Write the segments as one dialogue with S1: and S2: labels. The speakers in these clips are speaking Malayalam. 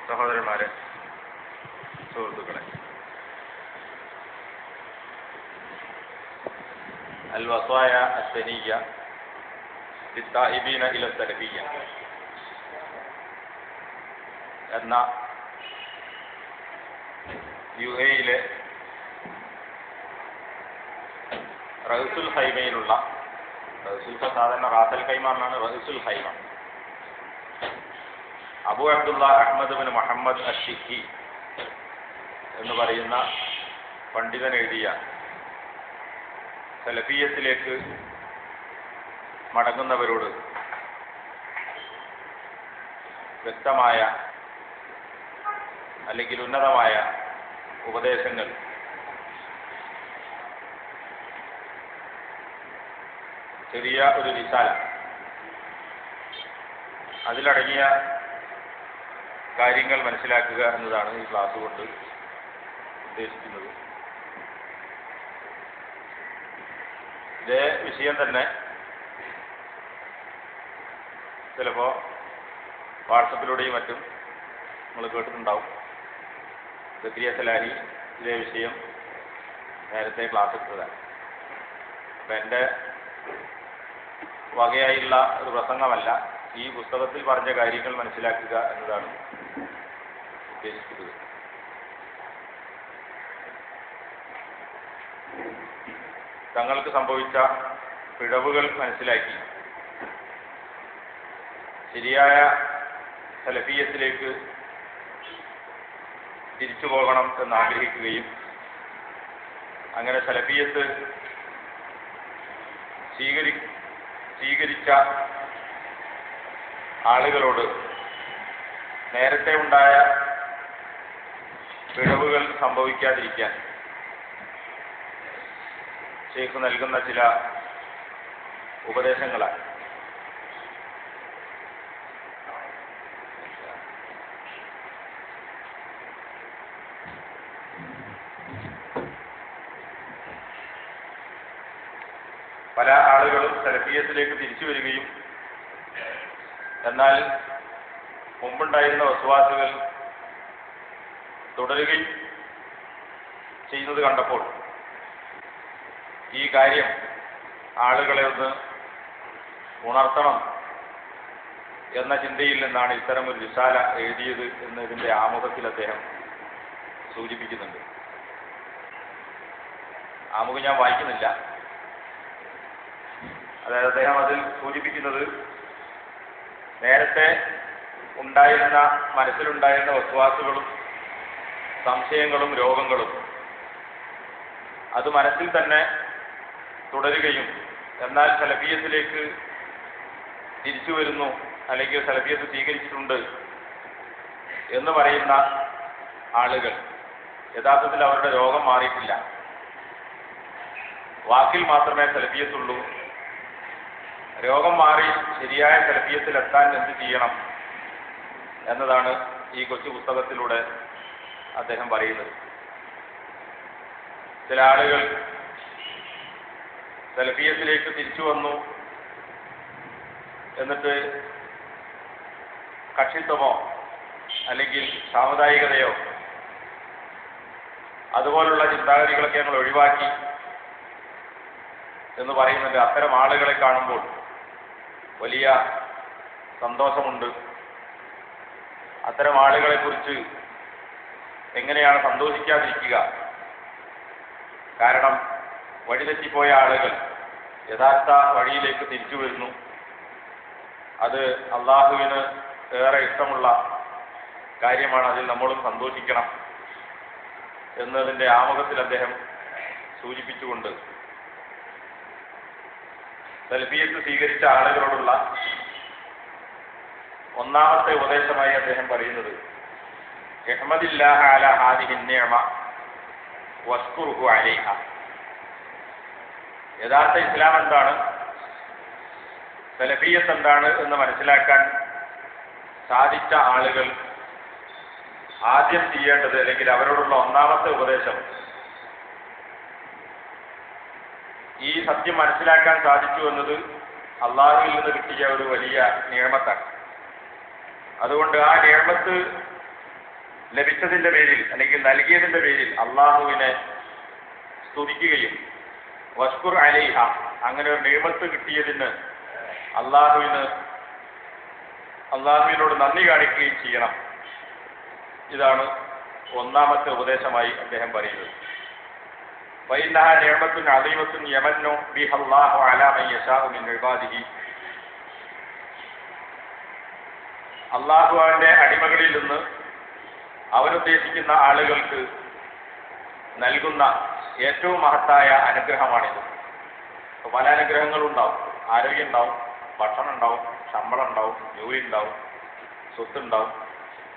S1: സഹോദരന്മാരെ, സുഹൃത്തുക്കളെ, അൽ വസായ അസ്സനിയ്യ ലിത്താഇബീന ഇല സലഫിയ്യ എന്ന യുഎഇയിലെ റഹ്സുൽ ഖൈമയിലുള്ള, റഹ്സുൽ സാധാരണ റാസൽ ഖൈമ എന്നാണ്, Rahsul Khaimah Abu Abdullah Ahmad bin Muhammad Ashshihi എന്ന് പറയുന്ന പണ്ഡിതൻ എഴുതിയ സലഫിയത്തിലേക്ക് മടങ്ങുന്നവരോട് വ്യക്തമായ അല്ലെങ്കിൽ ഉന്നതമായ ഉപദേശങ്ങൾ ചെറിയ ഒരു റിസാല, അതിലടങ്ങിയ കാര്യങ്ങൾ മനസ്സിലാക്കുക എന്നതാണ് ഈ ക്ലാസ് കൊണ്ട് ഉദ്ദേശിക്കുന്നത്. ഇതേ വിഷയം തന്നെ ചിലപ്പോൾ വാട്സപ്പിലൂടെയും മറ്റും നമ്മൾ കേട്ടിട്ടുണ്ടാവും. സക്രിയ സലാഹി ഇതേ വിഷയം നേരത്തെ ക്ലാസ് എടുത്തതാണ്. അപ്പം എൻ്റെ വകയായുള്ള ഒരു പ്രസംഗമല്ല, ഈ പുസ്തകത്തിൽ പറഞ്ഞ കാര്യങ്ങൾ മനസ്സിലാക്കുക എന്നതാണ് ഉദ്ദേശിക്കുന്നത്. തങ്ങൾക്ക് സംഭവിച്ച പിഴവുകൾ മനസ്സിലാക്കി ശരിയായ സലഫിയത്തിലേക്ക് തിരിച്ചു പോകണം എന്ന് ആഗ്രഹിക്കുകയും അങ്ങനെ സലഫിയത്ത് സ്വീകരിച്ച ആളുകളോട് നേരത്തെ ഉണ്ടായ പിഴവുകൾ സംഭവിക്കാതിരിക്കാൻ ഷെയ്ഖ് നൽകുന്ന ചില ഉപദേശങ്ങളാണ്. പല ആളുകളും സലഫിയത്തിലേക്ക് തിരിച്ചു വരികയും എന്നാൽ മുമ്പുണ്ടായിരുന്ന വസ്വാസുകൾ തുടരുകയും ചെയ്യുന്നത് കണ്ടപ്പോൾ ഈ കാര്യം ആളുകളെ ഒന്ന് ഉണർത്തണം എന്ന ചിന്തയിൽ നിന്നാണ് ഇത്തരമൊരു റിസാല എഴുതിയത് എന്ന് ഇതിൻ്റെ ആമുഖത്തിൽ അദ്ദേഹം സൂചിപ്പിക്കുന്നുണ്ട്. ആമുഖം ഞാൻ വായിക്കുന്നില്ല. അതായത് അദ്ദേഹം അതിൽ സൂചിപ്പിക്കുന്നത് നേരത്തെ ഉണ്ടായിരുന്ന മനസ്സിലുണ്ടായിരുന്ന വസ്വാസുകളും സംശയങ്ങളും രോഗങ്ങളും അത് മനസ്സിൽ തന്നെ തുടരുകയും എന്നാൽ സലഫിയത്തിലേക്ക് തിരിച്ചു വരുന്നു അല്ലെങ്കിൽ സലഫിയത്ത് സ്വീകരിച്ചിട്ടുണ്ട് എന്ന് പറയുന്ന ആളുകൾ യഥാർത്ഥത്തിൽ അവരുടെ രോഗം മാറിയിട്ടില്ല. വാക്കിൽ മാത്രമേ സലഫിയത്തുള്ളൂ. രോഗം മാറി ശരിയായ സലഫിയത്തിലെത്താൻ എന്ത് ചെയ്യണം എന്നതാണ് ഈ കൊച്ചു പുസ്തകത്തിലൂടെ അദ്ദേഹം പറയുന്നത്. ചില ആളുകൾ സലഫിയത്തിലേക്ക് തിരിച്ചു വന്നു, എന്നിട്ട് കക്ഷിത്വമോ അല്ലെങ്കിൽ സാമുദായികതയോ അതുപോലുള്ള ചിന്താഗതികളൊക്കെ ഞങ്ങൾ ഒഴിവാക്കി എന്ന് പറയുന്നുണ്ട്. അത്തരം ആളുകളെ കാണുമ്പോൾ വലിയ സന്തോഷമുണ്ട്. അത്തരം ആളുകളെ കുറിച്ച് എങ്ങനെയാണ് സന്തോഷിക്കാതിരിക്കുക? കാരണം വഴിതെറ്റിപ്പോയ ആളുകൾ യഥാർത്ഥ വഴിയിലേക്ക് തിരിച്ചു വരുന്നു. അത് അള്ളാഹുവിന് ഏറെ ഇഷ്ടമുള്ള കാര്യമാണ്. അതിൽ നമ്മളും സന്തോഷിക്കണം എന്നതിൻ്റെ ആമുഖത്തിൽ അദ്ദേഹം സൂചിപ്പിച്ചുകൊണ്ട് സലഫിയത്ത് സ്വീകരിച്ച ആളുകളോടുള്ള ഒന്നാമത്തെ ഉപദേശമായി അദ്ദേഹം പറയുന്നത് ഇഹ്മദില്ലാഹ അലാ ഹാദിഹി നിഅമ വസ്കുറുഹു അലൈഹ. യഥാർത്ഥ ഇസ്ലാം എന്താണ്, സലഫിയത്ത് എന്താണ് എന്ന് മനസ്സിലാക്കാൻ സാധിച്ച ആളുകൾ ആദ്യം ചെയ്യേണ്ടത്, അല്ലെങ്കിൽ അവരോടുള്ള ഒന്നാമത്തെ ഉപദേശം, ഈ സത്യം മനസ്സിലാക്കാൻ സാധിച്ചു എന്നത് അള്ളാഹുവിൽ നിന്ന് കിട്ടിയ ഒരു വലിയ നിയമത്താണ്. അതുകൊണ്ട് ആ നിയമത്ത് ലഭിച്ചതിന്റെ പേരിൽ അല്ലെങ്കിൽ നൽകിയതിന്റെ പേരിൽ അള്ളാഹുവിനെ സ്തുതിക്കുകയും വഷ്കുർ അലൈഹ അങ്ങനെ ഒരു നിയമത്ത് കിട്ടിയതിന് അള്ളാഹുവിനോട് നന്ദി കാണിക്കുകയും ചെയ്യണം. ഇതാണ് ഒന്നാമത്തെ ഉപദേശമായി അദ്ദേഹം പറയുന്നത്. ഫഇന്നഹ നിഅമത്തുൻ അദീമത്തുൻ യമന്നു ബിഹല്ലാഹു അലാ മൻ യശാഉ മിൻ ഇബാദിഹി. അള്ളാഹു അവന്റെ അടിമകളിൽ നിന്ന് അവനുദ്ദേശിക്കുന്ന ആളുകൾക്ക് നൽകുന്ന ഏറ്റവും മഹത്തായ അനുഗ്രഹമാണിത്. പല അനുഗ്രഹങ്ങളും ഉണ്ടാവും. ആരോഗ്യം ഉണ്ടാവും, ഭക്ഷണം ഉണ്ടാവും, ശമ്പളം ഉണ്ടാവും, ജോലി ഉണ്ടാവും, സ്വത്തുണ്ടാവും.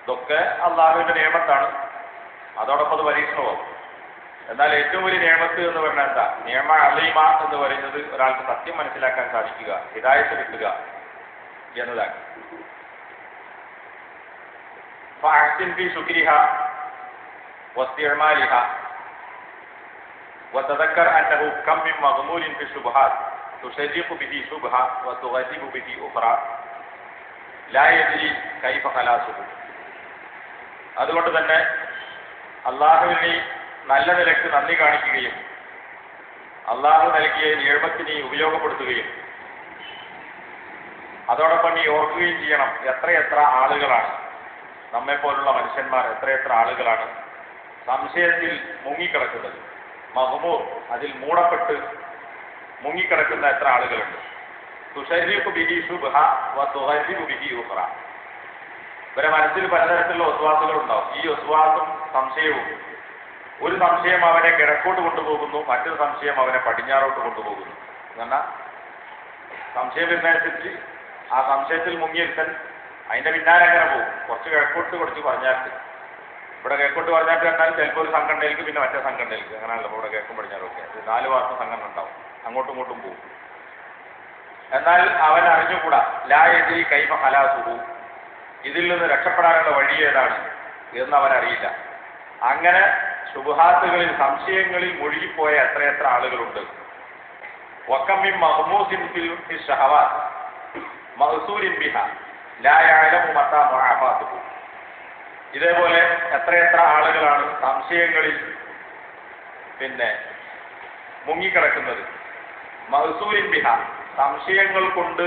S1: ഇതൊക്കെ അള്ളാഹുവിന്റെ നിയമത്താണ്. അതോടൊപ്പം അത് പരീക്ഷണവും. എന്നാൽ ഏറ്റവും വലിയ നിയമത്ത് എന്ന് പറഞ്ഞാൽ എന്താ? നിയമ അലീമ എന്ന് പറയുന്നത് ഒരാൾക്ക് സത്യം മനസ്സിലാക്കാൻ സാധിക്കുക, ഹിദായത്ത് കിട്ടുക എന്നതാണ്. فأحسن في شكرها واستعمالها وتذكر أنه كم من مغمور في الشبهات تشرق به شبهة وتغذب به أخرى لا يدري كيف خلاصه. അതുകൊണ്ട് തന്നെ അള്ളാഹുവിനെ നല്ല നിലക്ക് നന്ദി കാണിക്കുകയും അള്ളാഹു നൽകിയ നിയമത്തിനെ ഉപയോഗപ്പെടുത്തുകയും അതോടൊപ്പം നീ ഓർക്കുകയും ചെയ്യണം എത്രയെത്ര ആളുകളാണ്, നമ്മെപ്പോലുള്ള മനുഷ്യന്മാർ എത്രയെത്ര ആളുകളാണ് സംശയത്തിൽ മുങ്ങിക്കിടക്കുന്നത്. മഹ്മൂർ, അതിൽ മൂടപ്പെട്ട് മുങ്ങിക്കിടക്കുന്ന എത്ര ആളുകളുണ്ട്. തുഷരീഖു ബിഹി ശുബ്ഹ വ തുഗരിബു ബിഹി ഉഖ്റ. ഇവരെ മനസ്സിൽ പലതരത്തിലുള്ള ഒസ്വാസുകൾ ഉണ്ടാവും. ഈ ഒസ്വാസും സംശയവും, ഒരു സംശയം അവനെ കിഴക്കോട്ട് കൊണ്ടുപോകുന്നു, മറ്റൊരു സംശയം അവനെ പടിഞ്ഞാറോട്ട് കൊണ്ടുപോകുന്നു. എന്നാൽ സംശയം വരുന്നതനുസരിച്ച് ആ സംശയത്തിൽ മുങ്ങിയിരുത്തൻ അതിന്റെ പിന്നാലെ അങ്ങനെ പോകും. കുറച്ച് കിഴക്കോട്ട് കുറച്ച് പറഞ്ഞാട്ട്, ഇവിടെ കിഴക്കോട്ട് പറഞ്ഞാട്ട് കണ്ടാൽ ചിലപ്പോൾ ഒരു സംഘടനയിലേക്ക് പിന്നെ മറ്റേ സംഘടനയിലേക്ക്, അങ്ങനെയല്ല ഇവിടെ കിഴക്കും പടിഞ്ഞാറൊക്കെ 4 മാസം സംഘടന ഉണ്ടാവും, അങ്ങോട്ടും ഇങ്ങോട്ടും പോകും. എന്നാൽ അവൻ അറിഞ്ഞുകൂടാ ലാ യദ്രി കൈഫ ഖലാസുഹു, ഇതിൽ നിന്ന് രക്ഷപ്പെടാനുള്ള വഴി ഏതാണ് എന്ന് അവൻ അറിയില്ല. അങ്ങനെ ശുബ്ഹാത്തുകളിൽ, സംശയങ്ങളിൽ മുഴുകിപ്പോയ എത്രയെത്ര ആളുകളുണ്ട്. വക്കമ്മിൻ മഹ്മൂസിൻ ഫിൽ ശഹവാത്ത് മഹ്സൂരിൻ ബിഹാ ലാ യഅലമു മതാ മുആഫാതുഹു. ഇതേപോലെ എത്രയെത്ര ആളുകളാണ് സംശയങ്ങളിൽ മുങ്ങിക്കിടക്കുന്നത്. മഹ്സൂരിൻ ബിഹാ, സംശയങ്ങൾ കൊണ്ട്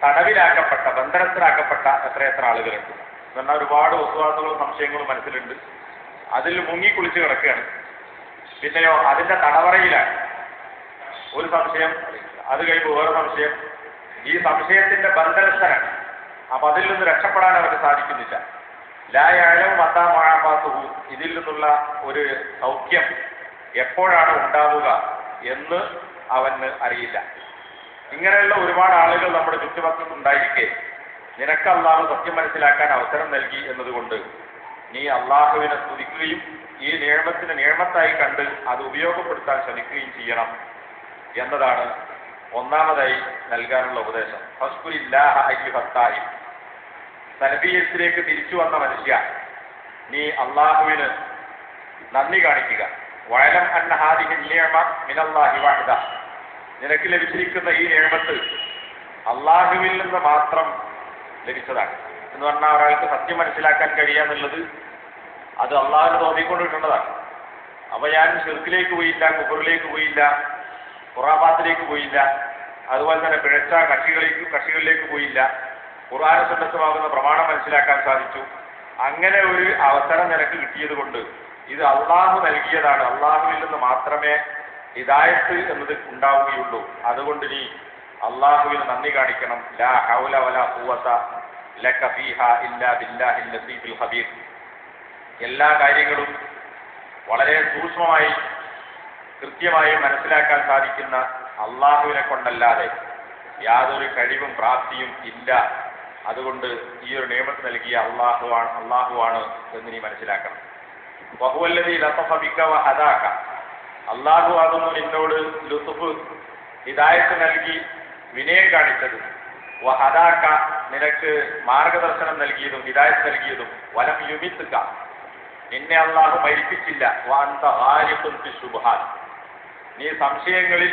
S1: തടവിലാക്കപ്പെട്ട, ബന്ധനത്തിലാക്കപ്പെട്ട എത്രയെത്ര ആളുകളുണ്ട്. എന്നാൽ ഒരുപാട് വസ്തുവാസുകളും സംശയങ്ങളും മനസ്സിലുണ്ട്, അതിൽ മുങ്ങിക്കുളിച്ച് കിടക്കുകയാണ്. പിന്നെയോ അതിന്റെ തടവറയിലാണ്. ഒരു സംശയം, അത് കഴിയുമ്പോൾ വേറെ സംശയം, ഈ സംശയത്തിന്റെ ബന്ധനസ്ഥനാണ്. അപ്പൊ അതിൽ നിന്ന് രക്ഷപ്പെടാൻ അവർക്ക് സാധിക്കുന്നില്ല. ലാ യഅലമു മതാ മുആഫാതുഹു, ഇതിൽ നിന്നുള്ള ഒരു സൗഖ്യം എപ്പോഴാണ് ഉണ്ടാവുക എന്ന് അവന് അറിയില്ല. ഇങ്ങനെയുള്ള ഒരുപാട് ആളുകൾ നമ്മുടെ ചുറ്റുപക്കത്ത് ഉണ്ടായിരിക്കെ നിനക്ക് അള്ളാഹു സത്യം മനസ്സിലാക്കാൻ അവസരം നൽകി എന്നതുകൊണ്ട് നീ അള്ളാഹുവിനെ സ്തുതിക്കുകയും ഈ നിയമത്തിന് നിയമത്തായി കണ്ട് അത് ഉപയോഗപ്പെടുത്താൻ ശ്രമിക്കുകയും ചെയ്യണം എന്നതാണ് ഒന്നാമതായി നൽകാനുള്ള ഉപദേശം. ഫസ്കുരില്ലാഹ അയ്യുഹത്തായി, തൽബിയത്തിലേക്ക് തിരിച്ചു വന്ന മനുഷ്യ, നീ അള്ളാഹുവിന് നന്ദി കാണിക്കുക. വഅലം അന്ന ഹാദിഹി നിഅമ മിനല്ലാഹി വഹദ, നിനക്ക് ലഭിച്ചിരിക്കുന്ന ഈ നിഅമത്ത് അള്ളാഹുവിൽ നിന്ന് മാത്രം ലഭിച്ചതാണ്. എന്ന് പറഞ്ഞാൽ ഒരാൾക്ക് സത്യം മനസ്സിലാക്കാൻ കഴിയാന്നുള്ളത് അത് അള്ളാഹുവിന് തോന്നിക്കൊണ്ട് കിട്ടുന്നതാണ്. അപ്പൊ ഞാൻ ശിർക്കിലേക്ക് പോയില്ല, കുഫറിലേക്ക് പോയില്ല, ഖുറാഫാത്തിലേക്ക് പോയില്ല, അതുപോലെ തന്നെ പിഴച്ച കക്ഷികളിലേക്ക് പോയില്ല, ഖുർആന് സുന്നത്തുമാകുന്ന പ്രമാണം മനസ്സിലാക്കാൻ സാധിച്ചു. അങ്ങനെ ഒരു അവസരം നിനക്ക് കിട്ടിയത് കൊണ്ട് ഇത് അള്ളാഹു നൽകിയതാണ്. അള്ളാഹുവിൽ നിന്ന് മാത്രമേ ഹിദായത്ത് എന്നത് ഉണ്ടാവുകയുള്ളൂ. അതുകൊണ്ട് നീ അള്ളാഹുവിന് നന്ദി കാണിക്കണം. ലാ ഹൗല വലാ ഖുവത ലക ഫീഹാ ഇല്ലാ ബില്ലാഹിൽ ലത്തീഫിൽ ഖബീർ. എല്ലാ കാര്യങ്ങളും വളരെ സൂക്ഷ്മമായി കൃത്യമായി മനസ്സിലാക്കാൻ സാധിക്കുന്ന അള്ളാഹുവിനെ കൊണ്ടല്ലാതെ യാതൊരു കഴിവും പ്രാപ്തിയും ഇല്ല. അതുകൊണ്ട് ഈ ഒരു നിയമത്ത് നൽകിയ അള്ളാഹുവാണ് എന്ന് നീ മനസ്സിലാക്കണം. വഹുവല്ലദീ ലതഫ ബിക വഹദാക, അള്ളാഹു ആകുന്നു നിന്നോട് ലുത്ഫ്, ഹിദായത്ത് നൽകി വിനയം കാണിച്ചത്. വഹദാക, നിനക്ക് മാർഗദർശനം നൽകിയതും ഹിദായത്ത് നൽകിയതും. വലം യുമിത്തുക, നിന്നെ അള്ളാഹു മരിപ്പിച്ചില്ല. വഅൻത ഗാരിഖുൻ ഫി ശുബ്ഹാത്ത്, നീ സംശയങ്ങളിൽ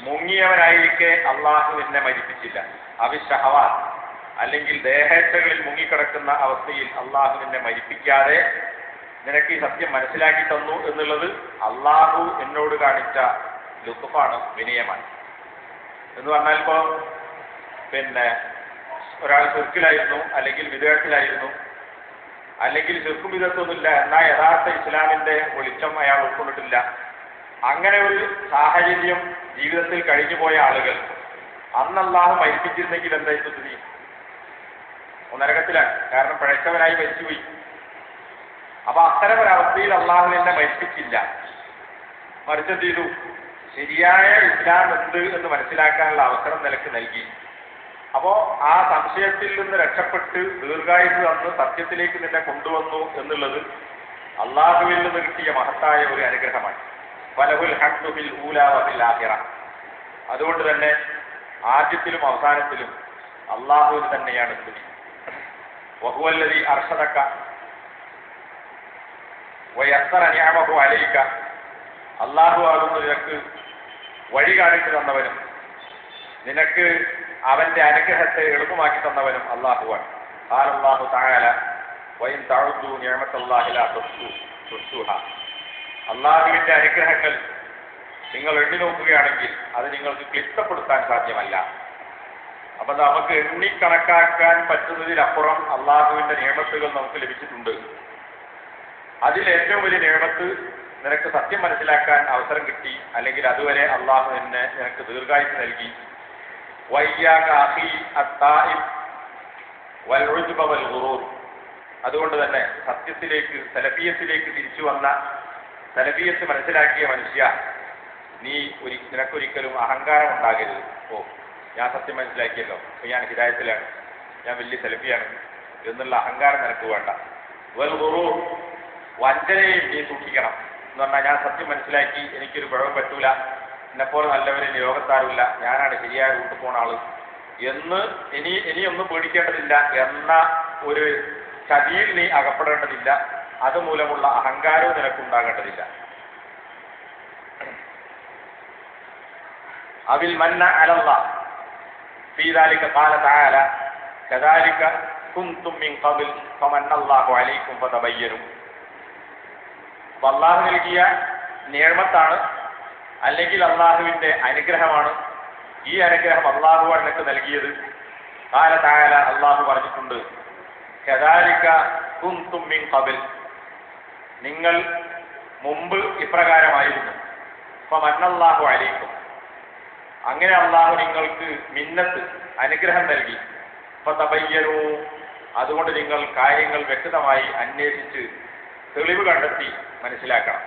S1: മുങ്ങിയവനായിരിക്കെ അള്ളാഹു നിന്നെ മരിപ്പിച്ചില്ല. അവിശഹവാത്ത്, അല്ലെങ്കിൽ ദേഹേച്ഛകളിൽ മുങ്ങിക്കിടക്കുന്ന അവസ്ഥയിൽ അള്ളാഹു നിന്നെ മരിപ്പിക്കാതെ നിനക്ക് ഈ സത്യം മനസ്സിലാക്കി തന്നു എന്നുള്ളത് അള്ളാഹു എന്നോട് കാണിച്ച ലുത്ഫാണ്, വിനയമാണ്. എന്ന് പറഞ്ഞാൽ ഇപ്പോ ഒരാൾ ശിർക്കിലായിരുന്നു, അല്ലെങ്കിൽ വിദേഹത്തിലായിരുന്നു, അല്ലെങ്കിൽ ശിർക്കും വിദഗ്ധമൊന്നുമില്ല, എന്നാൽ യഥാർത്ഥ ഇസ്ലാമിന്റെ വെളിച്ചം അയാൾ ഉൾക്കൊണ്ടിട്ടില്ല. അങ്ങനെ ഒരു സാഹചര്യം ജീവിതത്തിൽ കഴിഞ്ഞു പോയ ആളുകൾ അന്ന് അള്ളാഹു മരിപ്പിച്ചിരുന്നെങ്കിൽ എന്തായിരുന്നു സ്ഥിതി? നരകത്തിലാണ്. കാരണം പിഴച്ചവനായി മരിച്ചുപോയി. അപ്പൊ അത്തരം ഒരവസ്ഥയിൽ അള്ളാഹു എന്നെ മരിപ്പിച്ചില്ല, മറിച്ച് എന്ത് ചെയ്തു? ശരിയായ ഇസ്ലാം എന്ത് എന്ന് മനസ്സിലാക്കാനുള്ള അവസരം നിനക്ക് നൽകി. അപ്പോ ആ സംശയത്തിൽ നിന്ന് രക്ഷപ്പെട്ട് ദീർഘായുസ് തന്ന് സത്യത്തിലേക്ക് നിന്നെ കൊണ്ടുവന്നു എന്നുള്ളത് അള്ളാഹുവിൽ നിന്ന് കിട്ടിയ മഹത്തായ ഒരു അനുഗ്രഹമാണ്. ഫലഹുൽ ഹഖ്ദു ഫിൽ ഊലാ വഫിൽ ആഖിറ. അതുകൊണ്ട് തന്നെ ആദ്യത്തിലും അവസാനത്തിലും അള്ളാഹുവിന് തന്നെയാണ് സ്തുതി. വഹുവല്ലദീ അർശദക വയസ്സറ നിഅമഹു അലൈക. അള്ളാഹു ആകുന്നു നിനക്ക് വഴി കാണിച്ചു തന്നവനും നിനക്ക് അവന്റെ അനുഗ്രഹത്തെ എളുപ്പമാക്കി തന്നവനും അള്ളാഹുവാണ്. ഖാലല്ലാഹു തആല വഇൻ തഅഉദു നിഅമത്തല്ലാഹി ലാ തുഹ്സുഹാ. അള്ളാഹുവിന്റെ അനുഗ്രഹങ്ങൾ നിങ്ങൾ എണ്ണി നോക്കുകയാണെങ്കിൽ അത് നിങ്ങൾക്ക് ക്ലിഷ്ടപ്പെടുത്താൻ സാധ്യമല്ല. അപ്പൊ നമുക്ക് എണ്ണിക്കണക്കാക്കാൻ പറ്റുന്നതിനപ്പുറം അള്ളാഹുവിന്റെ നിയമത്തുകൾ നമുക്ക് ലഭിച്ചിട്ടുണ്ട്. അതിൽ ഏറ്റവും വലിയ നിയമത്ത് നിനക്ക് സത്യം മനസ്സിലാക്കാൻ അവസരം കിട്ടി, അല്ലെങ്കിൽ അതുവരെ അള്ളാഹു നിനക്ക് ദീർഘായുസ് നൽകി. അതുകൊണ്ട് തന്നെ സത്യത്തിലേക്ക്, സലഫിയത്തിലേക്ക് തിരിച്ചു വന്ന, സലഫിയത്ത് മനസ്സിലാക്കിയ മനുഷ്യ, നിനക്കൊരിക്കലും അഹങ്കാരം ഉണ്ടാകരുത്. ഞാൻ സത്യം മനസ്സിലാക്കിയല്ലോ, ഞാൻ ഹിദായത്തിലാണ്, ഞാൻ വലിയ സലഫിയാണ് എന്നുള്ള അഹങ്കാരം നിനക്ക് വേണ്ട. വഞ്ചനയും നീ സൂക്ഷിക്കണം. എന്ന് പറഞ്ഞാൽ ഞാൻ സത്യം മനസ്സിലാക്കി, എനിക്കൊരു പിഴവ് പറ്റൂല, എന്നെപ്പോലെ നല്ലവരെ ലോകത്താറില്ല, ഞാനാണ് ശരിയായ റൂട്ട് പോണ ആള് എന്ന് ഇനിയൊന്നും പേടിക്കേണ്ടതില്ല എന്ന ഒരു ചതിയിൽ നീ അകപ്പെടേണ്ടതില്ല. അതുമൂലമുള്ള അഹങ്കാരവും നിനക്കുണ്ടാകേണ്ടതില്ല. അവിൽ മന്ന അലല്ലാഹ് ഫീ ദാലിക ഖാല തആല കദാലിക കുൻതും മിൻ ഖബൽ ഫമന്നല്ലാഹു അലൈക്കും ഫതബയ്യനു. അള്ളാഹു നൽകിയ നിഅമത്താണ്, അല്ലെങ്കിൽ അള്ളാഹുവിന്റെ അനുഗ്രഹമാണ്. ഈ അനുഗ്രഹം അള്ളാഹുവാണ് നിനക്ക് നൽകിയത്. ഖാല തആല, അള്ളാഹു പറഞ്ഞിട്ടുണ്ട്, കദാലിക കുൻതും മിൻ ഖബൽ, നിങ്ങൾ മുമ്പ് ഇപ്രകാരമായിരുന്നു. ഫമന്നല്ലാഹു അലൈക്കും, അങ്ങനെ അള്ളാഹു നിങ്ങൾക്ക് മിന്നത്ത്, അനുഗ്രഹം നൽകി. ഫതബയ്യനു, അതുകൊണ്ട് നിങ്ങൾ കാര്യങ്ങൾ വ്യക്തമായി അന്വേഷിച്ച് തെളിവ് കണ്ടെത്തി മനസ്സിലാക്കണം.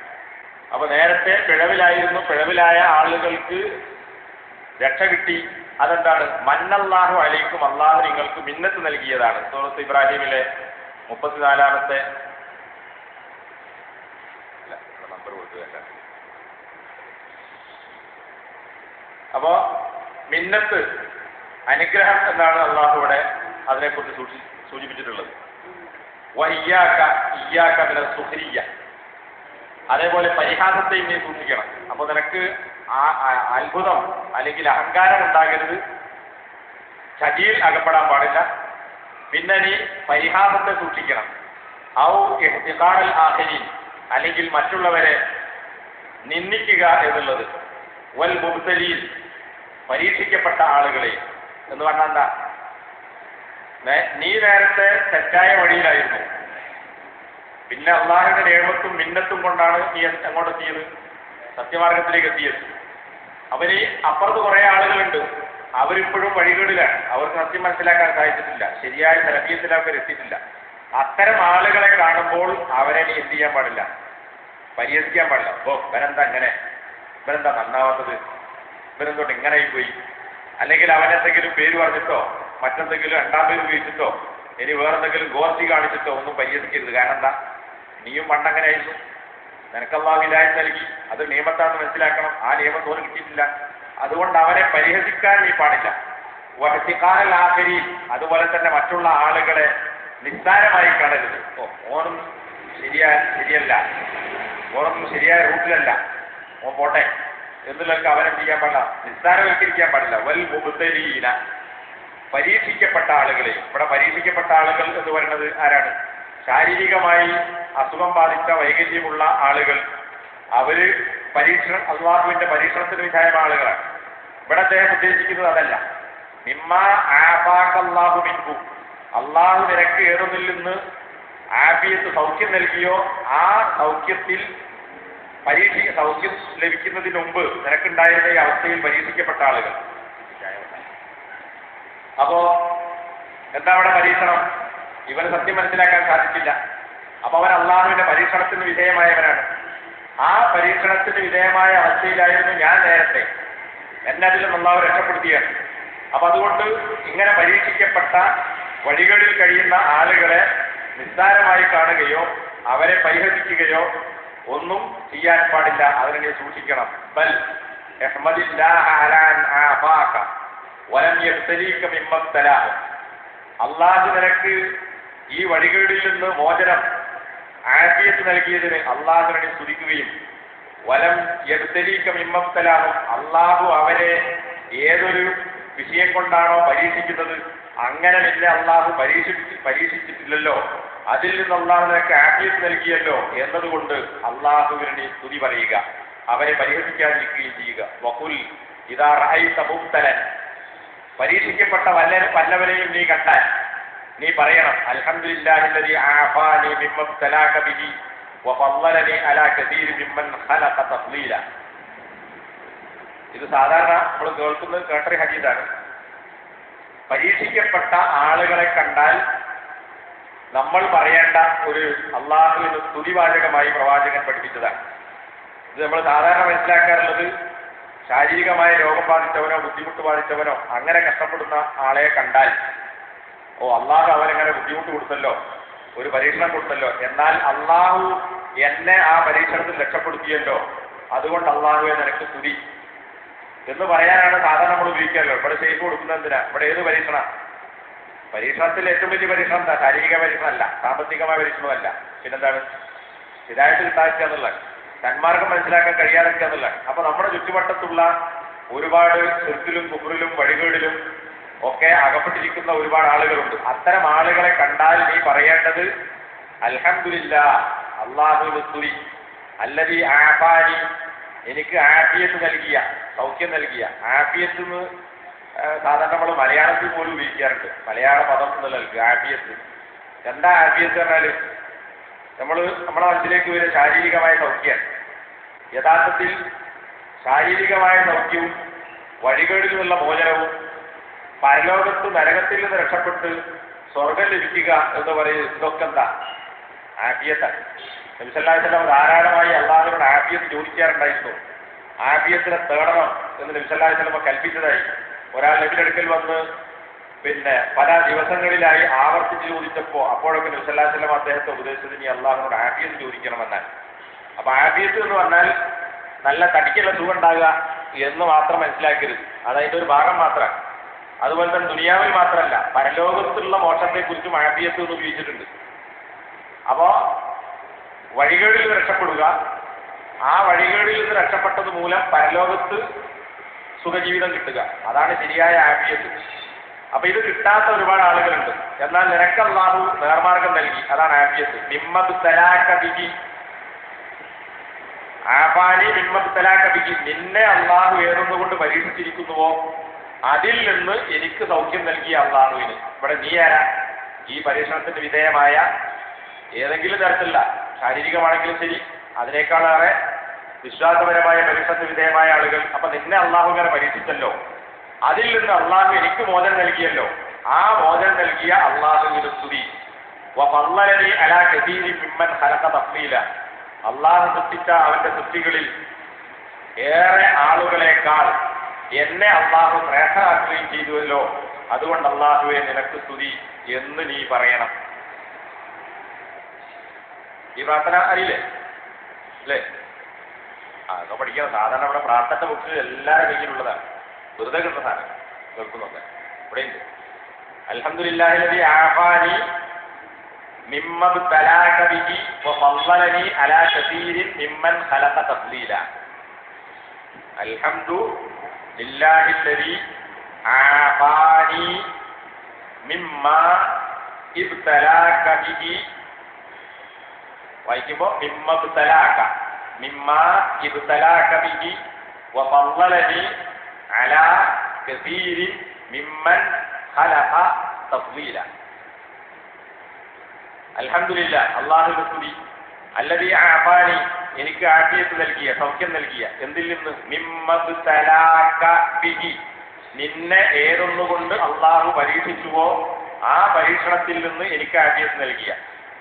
S1: അപ്പൊ നേരത്തെ പിഴവിലായിരുന്നു, പിഴവിലായ ആളുകൾക്ക് രക്ഷ കിട്ടി. അതെന്താണ്? മന്നല്ലാഹു അലൈക്കും, അള്ളാഹു നിങ്ങൾക്ക് മിന്നത്ത് നൽകിയതാണ്. സൂറത്ത് ഇബ്രാഹിമിലെ 34-ാമത്തെ നമ്പർ കൊടുക്കുക. അപ്പോ മിന്നത്ത്, അനുഗ്രഹം എന്നാണ് അള്ളാഹു ഇവിടെ അതിനെക്കുറിച്ച് സൂചിപ്പിച്ചിട്ടുള്ളത്. ഇയ്യാക മിനൽ സുഖ്രിയ്യ, അതേപോലെ പരിഹാസത്തെയും നീ സൂക്ഷിക്കണം. അപ്പൊ നിനക്ക് അത്ഭുതം അല്ലെങ്കിൽ അഹങ്കാരം ഉണ്ടാകരുത്, ചതിയിൽ അകപ്പെടാൻ പാടില്ല. പിന്നെ നീ പരിഹാസത്തെ സൂക്ഷിക്കണം. ഔ ഇഹ്തിഖാറൽ ആഖിരീൻ, അല്ലെങ്കിൽ മറ്റുള്ളവരെ നിന്ദിക്കുക എന്നുള്ളത്. വൽ മുബ്തലീൻ, പരീക്ഷിക്കപ്പെട്ട ആളുകളെ എന്ന് പറഞ്ഞാൽ എന്താ? നീ നേരത്തെ തെറ്റായ വഴിയിലായിരുന്നു, പിന്നെ അള്ളാഹുവിന്റെ നിയമത്തും മിന്നത്തും കൊണ്ടാണ് നീ എങ്ങോട്ട് എത്തിയത്? സത്യമാർഗത്തിലേക്ക് എത്തിയത്. അവന് അപ്പുറത്ത് കുറെ ആളുകളുണ്ട്, അവരിപ്പോഴും വഴികളിലാണ്, അവർക്ക് സത്യം മനസ്സിലാക്കാൻ സാധിച്ചിട്ടില്ല, ശരിയായ സലഫിയത്തിലേക്ക് അവർ എത്തിയിട്ടില്ല. അത്തരം ആളുകളെ കാണുമ്പോൾ അവരെ നീ എന്ത് ചെയ്യാൻ പാടില്ല? പരിഹസിക്കാൻ പാടില്ല. ഇവനെന്താ അങ്ങനെ, ഇവനെന്താ നന്നാവാത്തത്, ഇവരെന്തോട്ട് ഇങ്ങനെ പോയി, അല്ലെങ്കിൽ അവനെന്തെങ്കിലും പേര് പറഞ്ഞിട്ടോ മറ്റെന്തെങ്കിലും രണ്ടാം പേര് ഉപയോഗിച്ചിട്ടോ ഇനി വേറെന്തെങ്കിലും ഗോർത്തി കാണിച്ചിട്ടോ ഒന്നും പരിഹസിക്കരുത്. കാരണം എന്താ? നീയും പണ്ടങ്ങനെ ആയിരുന്നു, നിനക്ക് അല്ലാഹു ഹിദായത്ത് നൽകി, അത് നിയമത്താണെന്ന് മനസ്സിലാക്കണം. ആ നിയമം തോന്നി കിട്ടിയിട്ടില്ല, അതുകൊണ്ട് അവനെ പരിഹസിക്കാൻ നീ പാടില്ല. വഹ്തിഖാറൽ ആഖിരീൻ, അതുപോലെ തന്നെ മറ്റുള്ള ആളുകളെ നിസ്സാരമായി കാണരുത്. ഓനും ശരിയല്ല, ഓനൊന്നും ശരിയായ റൂട്ടിലല്ല, ഓൻ പോട്ടെ എന്നുള്ളവർക്ക് അവനെ ചെയ്യാൻ പാടില്ല, നിസ്സാരവൽക്കരിക്കാൻ പാടില്ല. വൽ മുബ്തലീന, പരീക്ഷിക്കപ്പെട്ട ആളുകളെയും, ഇവിടെ പരീക്ഷിക്കപ്പെട്ട ആളുകൾ എന്ന് പറയുന്നത് ആരാണ്? ശാരീരികമായി അസുഖം ബാധിച്ച വൈകല്യമുള്ള ആളുകൾ. അവര് അള്ളാഹുവിന്റെ പരീക്ഷണത്തിന് വിധേയമായ ആളുകളാണ്. ഇവിടെ അദ്ദേഹം ഉദ്ദേശിക്കുന്നത് അതല്ല. മിമ്മാ ആഫാഖല്ലാഹു മിൻഹു, അള്ളാഹു നിനക്ക് ഏതൊന്നിൽ നിന്ന് ആഫിയത്ത് സൗഖ്യം നൽകിയോ ആ സൗഖ്യത്തിൽ സൗഖ്യം ലഭിക്കുന്നതിന് മുമ്പ് നിനക്കുണ്ടായിരുന്ന ഈ അവസ്ഥയിൽ പരീക്ഷിക്കപ്പെട്ട ആളുകൾ. അപ്പോ എന്താ അവിടെ പരീക്ഷണം? ഇവന് സത്യം മനസ്സിലാക്കാൻ സാധിച്ചില്ല. അപ്പൊ അവൻ അള്ളാഹുവിന്റെ പരീക്ഷണത്തിന് വിധേയമായവനാണ്. ആ പരീക്ഷണത്തിന് വിധേയമായ അവസ്ഥയിലായിരുന്നു ഞാൻ നേരത്തെ. എന്നെ അതിൽ അള്ളാഹു രക്ഷപ്പെടുത്തിയാണ്. അപ്പൊ അതുകൊണ്ട് ഇങ്ങനെ പരീക്ഷിക്കപ്പെട്ട വഴികളിൽ കഴിയുന്ന ആളുകളെ നിസ്സാരമായി കാണുകയോ അവരെ പരിഹസിക്കുകയോ ഒന്നും ചെയ്യാൻ പാടില്ല. അതിനെ നീ സൂക്ഷിക്കണം. ബൽ ഇഹ്മദില്ലാഹ അലാ ആഫാക വലം യബ്തലീക മിമ്മബ്തലാഹു, അള്ളാഹു നിനക്ക് ഈ വഴികളിൽ നിന്ന് മോചനം ആഫിയത്ത് നൽകിയതിന് അള്ളാഹുവിനെ സ്തുതിക്കുകയും വലം യബ്തലീക മിമ്മബ്തലാഹു, അള്ളാഹു അവരെ ഏതൊരു വിഷയം കൊണ്ടാണോ പരീക്ഷിക്കുന്നത് അങ്ങനെ നിന്നെ അള്ളാഹു പരീക്ഷിച്ചിട്ടില്ലല്ലോ, അതിൽ നിന്ന് അള്ളാഹു നിനക്ക് ആഫിയത്ത് നൽകിയല്ലോ എന്നതുകൊണ്ട് അള്ളാഹുവിനെ സ്തുതി പറയുക, അവരെ പരിഹസിക്കാതിരിക്കുകയും ചെയ്യുക. വഖുൽ ഇദാ റഅയ്ത മുബ്തലൻ, പരീക്ഷിക്കപ്പെട്ട വല്ലവരെയും നീ കണ്ടാൽ നീ പറയണം അൽഹംദുലില്ലാഹില്ലദീ ആഫാനി മിമ്മബ്തലാക ബിഹി വഫളലനി അലാ കസീരി മിമ്മൻ ഖലഖ തഫ്ളീല. ഇത് സാധാരണ നമ്മൾ കേട്ടൊരു ഹദീസാണ്. പരീക്ഷിക്കപ്പെട്ട ആളുകളെ കണ്ടാൽ നമ്മൾ പറയേണ്ട ഒരു അള്ളാഹുവിന് സ്തുതിവാചകമായി പ്രവാചകൻ പഠിപ്പിച്ചതാണ്. ഇത് നമ്മൾ സാധാരണ മനസ്സിലാക്കാറുള്ളത് ശാരീരികമായ രോഗം ബാധിച്ചവനോ ബുദ്ധിമുട്ട് ബാധിച്ചവനോ അങ്ങനെ കഷ്ടപ്പെടുന്ന ആളെ കണ്ടാൽ അള്ളാഹു അവനെങ്ങനെ ബുദ്ധിമുട്ട് കൊടുത്തല്ലോ, ഒരു പരീക്ഷണം കൊടുത്തല്ലോ, എന്നാൽ അള്ളാഹു എന്നെ ആ പരീക്ഷണത്തിൽ രക്ഷപ്പെടുത്തിയല്ലോ, അതുകൊണ്ട് അള്ളാഹുവെ നിനക്ക് സ്തുതി എന്ന് പറയാനാണ് സാധാരണ നമ്മൾ ഉപയോഗിക്കാമല്ലോ. ഇവിടെ സേഫ് കൊടുക്കുന്നത് എന്തിനാ? ഇവിടെ ഏത് പരീക്ഷണത്തിൽ ഏറ്റവും വലിയ പരീക്ഷണം എന്താ? ശാരീരിക പരീക്ഷണമല്ല, സാമ്പത്തികമായ പരീക്ഷണമല്ല, പിന്നെന്താണ്? ഹിദായത്ത് കിട്ടാതിരിക്കുക എന്നുള്ളത്, സന്മാർഗം മനസ്സിലാക്കാൻ കഴിയാതിരിക്കുക എന്നുള്ളത്. അപ്പൊ നമ്മുടെ ചുറ്റുവട്ടത്തുള്ള ഒരുപാട് ചെറുക്കിലും കുബറിലും വഴികളിലും ഒക്കെ അകപ്പെട്ടിരിക്കുന്ന ഒരുപാട് ആളുകളുണ്ട്. അത്തരം ആളുകളെ കണ്ടാൽ നീ പറയേണ്ടത് അൽഹംദുലില്ലാഹ്, അല്ലാഹുവിന് സ്തുതി, അല്ലദീ ആഫാനി, എനിക്ക് ആഫിയത്ത് നൽകിയ, സൗഖ്യം നൽകിയ. ആഫിയത്ത് എന്ന് സാധാരണ നമ്മൾ മലയാളത്തിൽ പോലും ഉപയോഗിക്കാറുണ്ട്. മലയാള പദം എന്നുള്ളത് ആഫിയത്ത്. എന്താ ആഫിയത്ത് പറഞ്ഞാൽ നമ്മളെ മനസ്സിലേക്ക് വരുന്ന ശാരീരികമായ സൗഖ്യമാണ്. യഥാർത്ഥത്തിൽ ശാരീരികമായ സൗഖ്യവും വഴികളിൽ നിന്നുള്ള മോചനവും പരലോകത്ത് നരകത്തിൽ നിന്ന് രക്ഷപ്പെട്ട് സ്വർഗം ലഭിക്കുക എന്ന് പറയുന്നത് ഇതൊക്കെ എന്താ? ആഫിയത്താണ്. നബി സല്ലല്ലാഹു അലൈഹി വസല്ലം ധാരാളമായി അള്ളാഹുവിനോട് ആഫിയത്ത് ചോദിക്കാറുണ്ടായിരുന്നു. ആഫിയത്തിനെ തേടണം എന്ന് നബി സല്ലല്ലാഹു അലൈഹി വസല്ലം കൽപ്പിച്ചതായി. ഒരാൾ നബിയുടെ അടുക്കൽ വന്ന് പല ദിവസങ്ങളിലായി ആവർത്തിച്ച് ചോദിച്ചപ്പോൾ അപ്പോഴൊക്കെ നബി സല്ലല്ലാഹു അലൈഹി വസല്ലം അദ്ദേഹത്തെ ഉപദേശിച്ചത് നീ അള്ളാഹുവിനോട് ആഫിയത്ത് ചോദിക്കണമെന്നാണ്. അപ്പൊ ആഫിയത്ത് എന്ന് പറഞ്ഞാൽ നല്ല തടിക്കുള്ള സുഖം ഉണ്ടാകുക എന്ന് മാത്രം മനസ്സിലാക്കരുത്. അതതിൻ്റെ ഒരു ഭാഗം മാത്രമാണ്. അതുപോലെ തന്നെ ദുനിയാവിൽ മാത്രമല്ല, പരലോകത്തുള്ള മോക്ഷത്തെക്കുറിച്ചും ആഫിയത്ത് എന്ന് ഉപയോഗിച്ചിട്ടുണ്ട്. അപ്പോ വഴികളിൽ നിന്ന് രക്ഷപ്പെടുക, ആ വഴികളിൽ നിന്ന് രക്ഷപ്പെട്ടത് മൂലം പരലോകത്ത് സുഖജീവിതം കിട്ടുക, അതാണ് ശരിയായ ആഫിയത്ത്. അപ്പൊ ഇത് കിട്ടാത്ത ഒരുപാട് ആളുകളുണ്ട്. എന്നാൽ നിനക്ക് അല്ലാഹു നേർമാർഗം നൽകി, അതാണ് ആഫിയത്ത്. മിമ്മബ്തലാക ബിഹി, ആഫാനി മിമ്മബ്തലാക ബിഹി, നിന്നെ അല്ലാഹു ഏതൊന്നുകൊണ്ട് പരീക്ഷിച്ചിരിക്കുന്നുവോ അതിൽ നിന്ന് എനിക്ക് സൗഖ്യം നൽകിയ അല്ലാഹുവിന്. ഇവിടെ നീ ആരാ? ഈ പരീക്ഷണത്തിന് വിധേയമായ ഏതെങ്കിലും തരത്തിലുള്ള, ശാരീരികമാണെങ്കിലും ശരി, അതിനേക്കാളേറെ വിശ്വാസപരമായ പരീക്ഷണത്തിന് വിധേയമായ ആളുകൾ. അപ്പൊ നിന്നെ അള്ളാഹു ഇങ്ങനെ പരീക്ഷിച്ചല്ലോ, അതിൽ നിന്ന് അള്ളാഹു എനിക്ക് മോചനം നൽകിയല്ലോ, ആ മോചനം നൽകിയ അള്ളാഹുവിന് സ്തുതി. വഫളലനി അലാ കസീരി മിമ്മൻ ഖലഖ തഫ്ളീല, അള്ളാഹു സൃഷ്ടിച്ച അവന്റെ സൃഷ്ടികളിൽ ഏറെ ആളുകളെക്കാൾ എന്നെ അള്ളാഹു ശ്രേഷ്ഠരാക്കുകയും ചെയ്തുവല്ലോ, അതുകൊണ്ട് അള്ളാഹുവെ നിനക്ക് സ്തുതി എന്ന് നീ പറയണം. ഈ പ്രാർത്ഥന അറിയില്ലേ? അല്ലേ? അതൊക്കെ പഠിക്കണം. സാധാരണ ഇവിടെ പ്രാർത്ഥന ബുക്സിൽ എല്ലാവരുടെ കയ്യിലുള്ളതാണ്, വെറുതെ കിട്ടുന്ന സാധനം കേൾക്കുന്നൊക്കെ ഇവിടെയുണ്ട്. അൽഹംദുലില്ലാഹില്ലദീ ആഫാനി മിമ്മബ്തലാക ബിഹി വഫളലനി അലാ കസീരിൻ മിമ്മൻ ഖലഖ തഫ്ളീല. അൽഹംദുലില്ലാഹില്ലദീ ആഫാനി മിമ്മാ ഇബ്തലാക ബിഹി, വായിക്കുമ്പോ മിമ്മാ ഇബ്തലാക ബിഹി വഫളലനി അലാ കസീരി മിമ്മൻ ഖലഖ തഫ്ളീല. അൽഹംദുലില്ലാഹ്, അല്ലാഹുവിന്റെ സ്തുതി. അല്ലദീ അഅഫാനി, എനിക്ക് ആഫിയത്ത് നൽകിയ, സൗഖ്യം നൽകിയ. എന്തിൽ നിന്ന്? മിമ്മബ്തലാക ബിഹി, നിന്നെ ഏതൊന്നുകൊണ്ട് അള്ളാഹു പരീക്ഷിച്ചുവോ ആ പരീക്ഷണത്തിൽ നിന്ന് എനിക്ക് ആഫിയത്ത് നൽകിയ.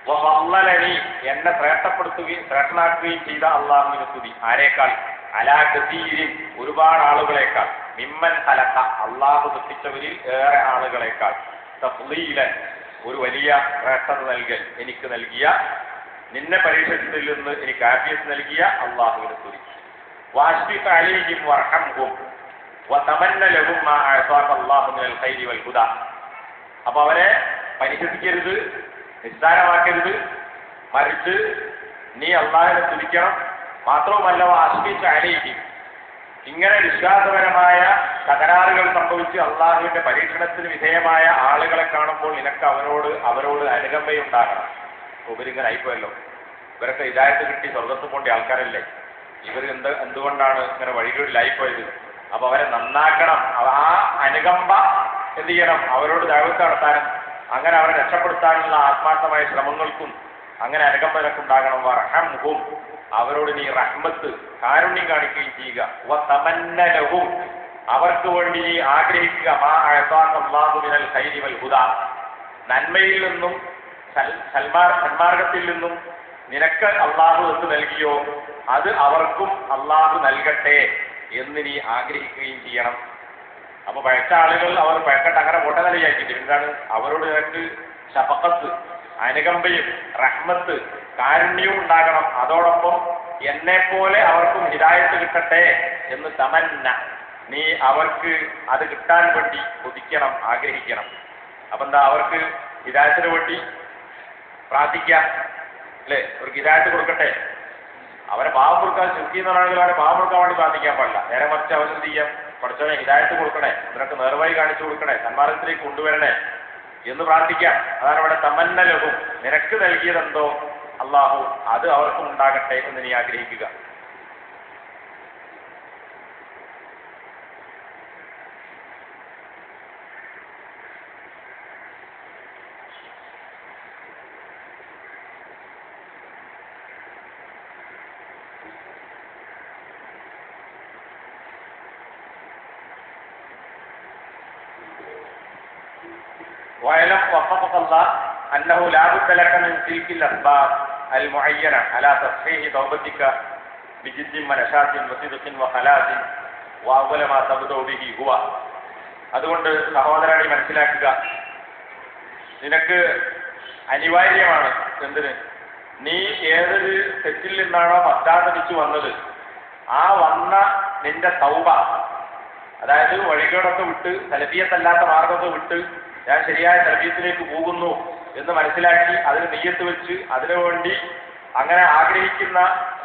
S1: വഫളലനി, എന്നെ ശ്രേഷ്ഠനാക്കുകയും ചെയ്ത അള്ളാഹുവിന്റെ സ്തുതി. ആരേക്കാൾ? അലാ കസീരിൻ, ഒരുപാട് ആളുകളെക്കാൾ. മിമ്മൻ ഖലഖ, അള്ളാഹു സൃഷ്ടിച്ചവരിൽ ഏറെ ആളുകളെക്കാൾ. തഫ്ളീലൻ, ഒരു വലിയ ശ്രേഷ്ഠത നൽകൽ എനിക്ക് നൽകിയ, നിന്നെ പരീക്ഷത്തിൽ നിന്ന് എനിക്ക് ആഫിയത്ത് നൽകിയ അള്ളാഹുവിന്റെ സ്തുതി. വാശ്ഫിഖ് അലൈഹിം വർഹംഹും വതമന്ന ലഹും മാ അഅതാക അല്ലാഹു മിനൽ ഖൈരി വൽ ഹുദാ. അപ്പൊ അവരെ പരിഹസിക്കരുത്, നിസ്സാരമാക്കരുത്, മറിച്ച് നീ അള്ളാഹിനെ സ്തുതിക്കണം. മാത്രവുമല്ല വാശ്ഫിഖ് അലൈഹിം, ഇങ്ങനെ വിശ്വാസപരമായ തകരാറുകൾ സംഭവിച്ച് അള്ളാഹുവിന്റെ പരീക്ഷണത്തിന് വിധേയമായ ആളുകളെ കാണുമ്പോൾ നിനക്ക് അവരോട് അനുകമ്പയുണ്ടാകണം. ഇവരിങ്ങനെ ആയിപ്പോയല്ലോ, ഇവരൊക്കെ ഹിദായത്ത് കിട്ടി സ്വർഗത്ത് പോണ്ട ആൾക്കാരല്ലേ, ഇവർ എന്തുകൊണ്ടാണ് ഇങ്ങനെ വഴികളിലായിപ്പോയത്? അപ്പൊ അവരെ നന്നാക്കണം. ആ അനുകമ്പ എന്ത് ചെയ്യണം? അവരോട് ദഅവത്ത് നടത്താനും അങ്ങനെ അവരെ രക്ഷപ്പെടുത്താനുള്ള ആത്മാർത്ഥമായ ശ്രമങ്ങൾക്കും അങ്ങനെ അനുകമ്പ നിനക്കുണ്ടാകണം. വർഹംഹും, അവരോട് നീ റഹ്മത്ത്, കാരുണ്യം കാണിക്കുകയും ചെയ്യുക. വതമന്ന ലഹും, അവർക്ക് വേണ്ടി നീ ആഗ്രഹിക്കുക. മാ അഅതാക അല്ലാഹു മിനൽ ഖൈരി വൽ ഹുദാ, നന്മയിൽ നിന്നും സന്മാർഗത്തിൽ നിന്നും നിനക്ക് അള്ളാഹു എന്ത് നൽകിയോ അത് അവർക്കും അള്ളാഹു നൽകട്ടെ എന്ന് നീ ആഗ്രഹിക്കുകയും ചെയ്യണം. അപ്പൊ പഴച്ച ആളുകൾ അവർ പഴക്കട്ട് അങ്ങനെ പൊട്ടനിലയാക്കിയിട്ട് എന്താണ്? അവരോട് നിനക്ക് ശഫഖത്ത്, അനുകമ്പയും റഹ്മത്ത്, കാരുണ്യവും ഉണ്ടാകണം. അതോടൊപ്പം എന്നെ പോലെ അവർക്കും ഹിദായത്ത് കിട്ടട്ടെ എന്ന് തമന്ന, നീ അവർക്ക് അത് കിട്ടാൻ വേണ്ടി കൊതിക്കണം, ആഗ്രഹിക്കണം. അപ്പൊ എന്താ? അവർക്ക് ഹിദായത്തിന് വേണ്ടി പ്രാർത്ഥിക്കാം അല്ലേ? ഒരു ഹിദായത്ത് കൊടുക്കട്ടെ. അവരെ പാവം കൊടുക്കാൻ ചുരുക്കിയെന്നാണെങ്കിൽ അവരെ പാവം കൊടുക്കാൻ വേണ്ടി പ്രാർത്ഥിക്കാൻ പാടില്ല. നേരെ മറിച്ച് അവരെന്ത് ചെയ്യാം? പഠിച്ചവനെ ഹിദായത്ത് കൊടുക്കണേ, നിനക്ക് നേർവഴി കാണിച്ചു കൊടുക്കണേ, സന്മാർഗത്തിലേക്ക് കൊണ്ടുവരണേ എന്ന് പ്രാർത്ഥിക്കാം. അതാണ് ഇവിടെ തമന്ന ലഹും, നിനക്ക് നൽകിയതെന്തോ അള്ളാഹു അത് അവർക്കും ഉണ്ടാകട്ടെ എന്ന് നീ ആഗ്രഹിക്കുക. وَاعْلَمْ وَفَقَكَ اللَّهُ أَنَّهُ لَا بُدَّ لَكَ مِنْ تِلْكِ الْأَسْبَابِ الْمُعَيَّنَةِ عَلَى تَصْحِيحِ تَوْبَتِكَ بِجِدٍّ وَنَشَاطٍ وَصِدْقٍ وَخَلَاصٍ وَأَوَّلُ مَا تَبْدَأُ بِهِ هُوَ. അതുകൊണ്ട് സഹോദരനെ മനസ്സിലാക്കുക, നിനക്ക് അനിവാര്യമാണ്. എന്തിന്? നീ ഏതൊരു തെറ്റിൽ നിന്നാണോ പശ്ചാത്തപിച്ചു വന്നത്, ആ വന്ന നിന്റെ തൗബ, അതായത് വഴികളൊക്കെ വിട്ട് സലഫിയത്തല്ലാത്ത മാർഗമൊക്കെ വിട്ട് ഞാൻ ശരിയായ സലഫിയത്തിലേക്ക് പോകുന്നു എന്ന് മനസ്സിലാക്കി അതിന് നിയ്യത്ത് വെച്ച് അതിനുവേണ്ടി അങ്ങനെ ആഗ്രഹിക്കുന്ന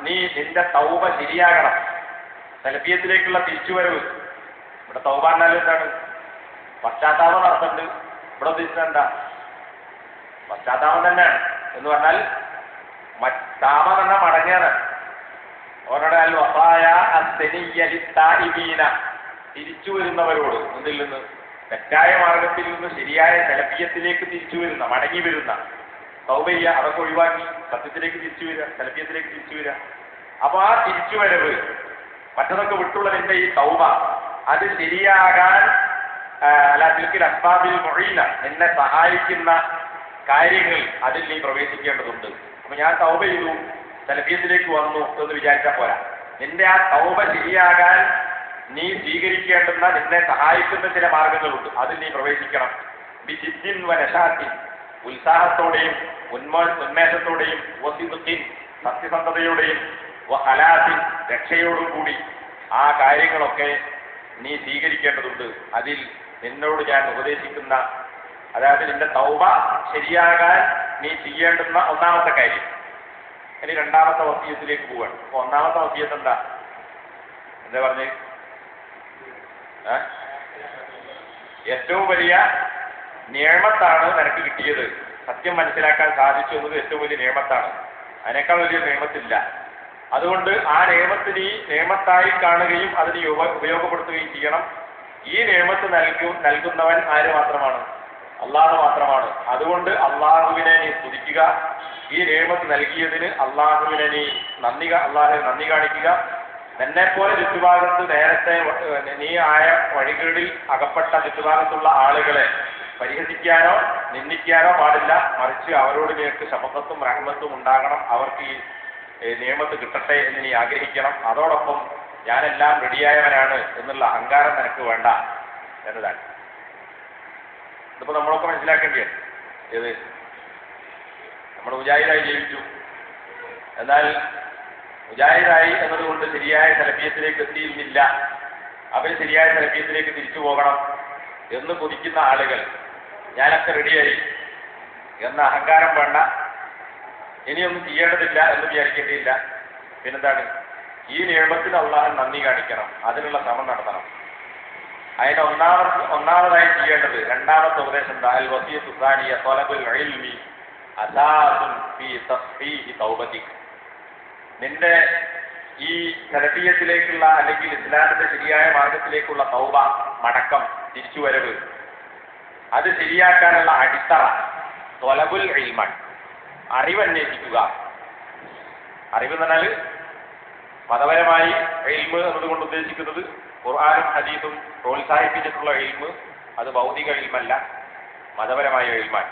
S1: നീ നിന്റെ തൗബ ശരിയാകണം. സലഫിയത്തിലേക്കുള്ള തിരിച്ചുവരവ്. ഇവിടെ തൗബ എന്നാൽ എന്താണ്? പശ്ചാത്താപം നടത്തുന്നുണ്ട്. ഇവിടെ ഉദ്ദേശിച്ചത് എന്താ? പശ്ചാത്താപം തന്നെയാണ് എന്ന് പറഞ്ഞാൽ താമ തന്നെ മടങ്ങാണ്. അവരുടെ അൽ വസായ അസ്തനിയ്യലിത്താഇബീന, തിരിച്ചു വരുന്നവരോട് ഒന്നിൽ നിന്ന് തെറ്റായ മാർഗത്തിൽ നിന്ന് ശരിയായ സലഫിയത്തിലേക്ക് തിരിച്ചു വരുന്ന, മടങ്ങി വരുന്ന. തൗബയ്യ അതൊക്കെ ഒഴിവാക്കി സത്യത്തിലേക്ക് തിരിച്ചു വരിക, സലഫിയത്തിലേക്ക് തിരിച്ചു വരിക. അപ്പൊ ആ തിരിച്ചുവരവ്, മറ്റതൊക്കെ വിട്ടുള്ള നിന്റെ ഈ തൗബ, അത് ശരിയാകാൻ തിൽക്കിൽ അസ്ബാബിൽ മുഈന, നിന്നെ സഹായിക്കുന്ന കാര്യങ്ങൾ അതിൽ നീ പ്രവേശിക്കേണ്ടതുണ്ട്. അപ്പൊ ഞാൻ തൗബ ചെയ്തു സലഫിയത്തിലേക്ക് വന്നു എന്ന് വിചാരിച്ചാൽ പോരാ. നിന്റെ ആ തൗബ ശരിയാകാൻ നീ സ്വീകരിക്കേണ്ടുന്ന, നിന്നെ സഹായിക്കുന്ന ചില മാർഗങ്ങളുണ്ട്, അതിൽ നീ പ്രവേശിക്കണം. ബിജിദ്ദിൻ വനശാത്തിൻ, ഉത്സാഹത്തോടെയും ഉന്മേഷത്തോടെയും, വസിദ്ഖിൻ, സത്യസന്ധതയോടെയും, വഖലാസിൻ, രക്ഷയോടും കൂടി ആ കാര്യങ്ങളൊക്കെ നീ സ്വീകരിക്കേണ്ടതുണ്ട്. അതിൽ നിന്നോട് ഞാൻ ഉപദേശിക്കുന്ന, അതായത് നിന്റെ തൗബ ശരിയാകാൻ നീ ചെയ്യേണ്ടുന്ന ഒന്നാമത്തെ കാര്യം. ഇനി രണ്ടാമത്തെ വസിയത്തിലേക്ക് പോവാണ്. അപ്പൊ ഒന്നാമത്തെ വസിയത്ത് എന്താ പറഞ്ഞ്? ഏറ്റവും വലിയ നിയമത്താണ് നിനക്ക് കിട്ടിയത്. സത്യം മനസ്സിലാക്കാൻ സാധിച്ചു എന്നത് ഏറ്റവും വലിയ നിയമത്താണ്. അതിനേക്കാൾ വലിയ നിയമത്തില്ല. അതുകൊണ്ട് ആ നിയമത്തിന് ഈ നിയമത്തായി കാണുകയും അതിനെ ഉപയോഗപ്പെടുത്തുകയും ചെയ്യണം. ഈ നിയമത്ത് നൽകുന്നവൻ ആര് മാത്രമാണ്? അള്ളാഹു മാത്രമാണ്. അതുകൊണ്ട് അള്ളാഹുവിനെ നീ സ്തുതിക്കുക. ഈ നിയമത്ത് നൽകിയതിന് അള്ളാഹുവിനെ നീ അള്ളാഹുവിനെ നന്ദി കാണിക്കുക. നിന്നെപ്പോലെ ചുറ്റുഭാഗത്ത് നേരത്തെ നീ ആയ വഴികളിൽ അകപ്പെട്ട ചുറ്റുഭാഗത്തുള്ള ആളുകളെ പരിഹസിക്കാനോ നിന്ദിക്കാനോ പാടില്ല. മറിച്ച് അവരോട് നിനക്ക് ശഫഖത്തും റഹ്മത്തും ഉണ്ടാകണം. അവർക്ക് ഈ നിയമത്ത് കിട്ടട്ടെ എന്ന് നീ ആഗ്രഹിക്കണം. അതോടൊപ്പം ഞാനെല്ലാം റെഡിയായവനാണ് എന്നുള്ള അഹങ്കാരം നിനക്ക് വേണ്ട എന്നതാണ്. ഇതിപ്പോ നമ്മളൊക്കെ മനസ്സിലാക്കേണ്ടിയാണ്. ഏത് നമ്മൾ മുജാഹിദായി ജീവിച്ചു, എന്നാൽ മുജാഹിദായി എന്നതുകൊണ്ട് ശരിയായ സലഫിയത്തിലേക്ക് എത്തിയിരുന്നില്ല. അവർ ശരിയായ സലഫിയത്തിലേക്ക് തിരിച്ചു പോകണം എന്ന് കൊതിക്കുന്ന ആളുകൾ ഞാനൊക്കെ റെഡിയായി എന്ന അഹങ്കാരം വേണ്ട. ഇനിയൊന്നും ചെയ്യേണ്ടതില്ല എന്ന് വിചാരിക്കേണ്ടിയില്ല. പിന്നെന്താണ്? ഈ നിയമത്തിന് അള്ളാഹു നന്ദി കാണിക്കണം. അതിനുള്ള ശ്രമം നടത്തണം. അതിന് ഒന്നാമതായി ചെയ്യേണ്ടത്, രണ്ടാമത്തെ ഉപദേശം എന്താ? അൽ വസിയത്തു സാനിയ ത്വലബുൽ ഇൽമി അസാസുൻ ഫീ തസ്ഹീഹി തൗബതിക്. നിന്റെ ഈ സലഫിയത്തിലേക്കുള്ള അല്ലെങ്കിൽ ഇസ്ലാമിന്റെ ശരിയായ മാർഗത്തിലേക്കുള്ള തൗബ, മടക്കം, തിരിച്ചുവരവ്, അത് ശരിയാക്കാനുള്ള അടിത്തറ ത്വലബുൽ ഇൽമൻ, അറിവന്വേഷിക്കുക. അറിവ് എന്ന് പറഞ്ഞാൽ മതപരമായി ഇൽമ് എന്നതുകൊണ്ട് ഉദ്ദേശിക്കുന്നത് ഖുർആനും ഹദീസും പ്രോത്സാഹിപ്പിച്ചിട്ടുള്ള ഇൽമ്. അത് ഭൗതിക ഇൽമല്ല, മതപരമായ ഇൽമാണ്.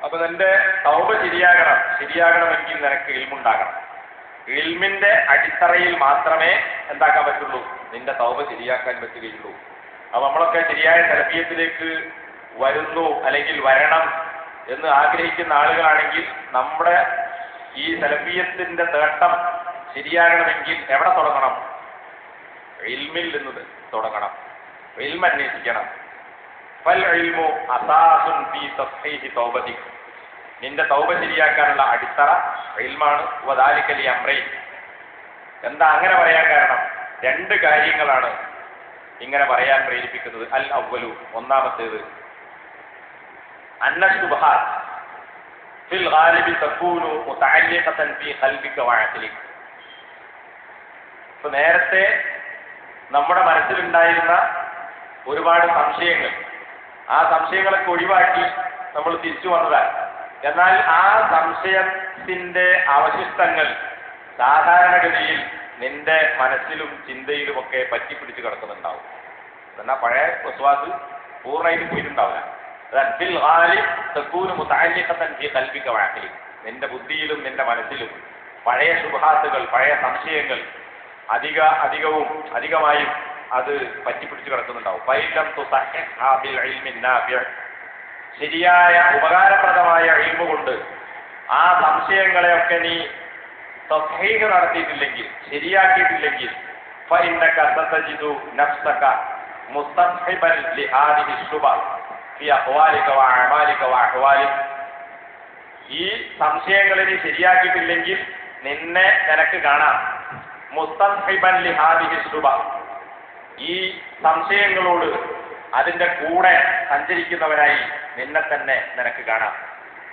S1: അപ്പൊ നിന്റെ തൗബ ശരിയാകണമെങ്കിൽ നിനക്ക് ഇൽമുണ്ടാകണം. ഇൽമിന്റെ അടിത്തറയിൽ മാത്രമേ എന്താക്കാൻ പറ്റുള്ളൂ? നിന്റെ തൗബ ശരിയാക്കാൻ പറ്റുകയുള്ളൂ. അപ്പൊ നമ്മളൊക്കെ ശരിയായ സലഫിയത്തിലേക്ക് വരുന്നു അല്ലെങ്കിൽ വരണം എന്ന് ആഗ്രഹിക്കുന്ന ആളുകളാണെങ്കിൽ നമ്മുടെ ഈ സലഫിയത്തിന്റെ തേട്ടം ശരിയാകണമെങ്കിൽ എവിടെ തുടങ്ങണം? ഇൽമിൽ നിന്ന് തുടങ്ങണം. ഇൽമ അന്വേഷിക്കണം. ഫൽ ഇൽമു അസാസുൻ ഫീ തസ്ഹീഹി തൗബതിക്. നിന്റെ തൗബ ശരിയാക്കാനുള്ള അടിത്തറ ഇൽമാണ്. വദാലിക ലി അംറൈൻ. എന്താ അങ്ങനെ പറയാൻ കാരണം? രണ്ട് കാര്യങ്ങളാണ് ഇങ്ങനെ പറയാൻ പ്രേരിപ്പിക്കുന്നത്. അൽ അവ്വലു, ഒന്നാമത്തേത്, അന്ന ശുബ്ഹാത്ത് ഫിൽ ഗാലിബി തകൂനു മുതഅല്ലിഖതൻ ഫീ ഖൽബിക വഅഖ്ലിക. ഇപ്പൊ നേരത്തെ നമ്മുടെ മനസ്സിലുണ്ടായിരുന്ന ഒരുപാട് സംശയങ്ങൾ, ആ സംശയങ്ങളൊക്കെ ഒഴിവാക്കി നമ്മൾ തിരിച്ചു വന്നതാണ്. എന്നാൽ ആ സംശയത്തിന്റെ അവശിഷ്ടങ്ങൾ സാധാരണഗതിയിൽ നിന്റെ മനസ്സിലും ചിന്തയിലുമൊക്കെ പറ്റിപ്പിടിച്ച് കിടക്കുന്നുണ്ടാവും. എന്നാൽ പഴയ വസ്വാസ് പൂർണ്ണമായിട്ട് പോയിട്ടുണ്ടാവില്ല. നിന്റെ ബുദ്ധിയിലും നിന്റെ മനസ്സിലും പഴയ ശുബ്ഹാത്തുകൾ, പഴയ സംശയങ്ങൾ അധികമായും അത് പറ്റിപ്പിടിച്ച് കിടക്കുന്നുണ്ടാവും. ശരിയായ ഉപകാരപ്രദമായ ഇൽമു കൊണ്ട് ആ സംശയങ്ങളെയൊക്കെ നീ തസ്ഹീഹ് നടത്തിയിട്ടില്ലെങ്കിൽ, ശരിയാക്കിയിട്ടില്ലെങ്കിൽ, ഫഇന്നക സതജിദു നഫ്സക മുസ്തസ്ഹിബൻ ലിഹാദിഹി ശുബഹ ഫി അഖ്വാലിക വഅമാലിക വഅഹ്വാലിക. ഈ സംശയങ്ങളെ നീ ശരിയാക്കിയിട്ടില്ലെങ്കിൽ നിനക്ക് കാണാം മുസ്തസ്ഹിബൻ ലിഹാദിഹി ശുബഹ, ഈ സംശയങ്ങളോട് അതിന്റെ കൂടെ സഞ്ചരിക്കുന്നവനായി നിന്നെ തന്നെ നിനക്ക് കാണാം.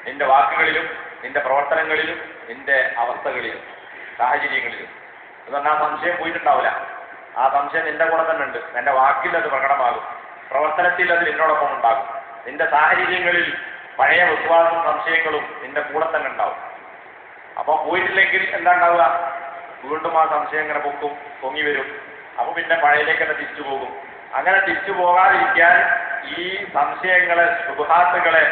S1: നിന്റെ വാക്കുകളിലും നിന്റെ പ്രവർത്തനങ്ങളിലും നിന്റെ അവസ്ഥകളിലും സാഹചര്യങ്ങളിലും. അതുകൊണ്ട് ആ സംശയം പോയിട്ടുണ്ടാവില്ല. ആ സംശയം നിന്റെ കൂടെ തന്നെ ഉണ്ട്. നിന്റെ വാക്കിൽ അത് പ്രകടമാകും, പ്രവർത്തനത്തിൽ അത് നിന്നോടൊപ്പം ഉണ്ടാകും. നിന്റെ സാഹചര്യങ്ങളിൽ പഴയ വിശ്വാസവും സംശയങ്ങളും നിന്റെ കൂടെ തന്നെ ഉണ്ടാവും. അപ്പൊ പോയിട്ടില്ലെങ്കിൽ എന്താ ഉണ്ടാവുക? വീണ്ടും ആ സംശയം ഇങ്ങനെ പൊങ്ങി വരും. അപ്പൊ പിന്നെ പഴയയിലേക്ക് തന്നെ തിരിച്ചു പോകും. അങ്ങനെ തിരിച്ചു പോകാതിരിക്കാൻ ഈ സംശയങ്ങളെ, ശുബ്ഹാത്തുകളെ,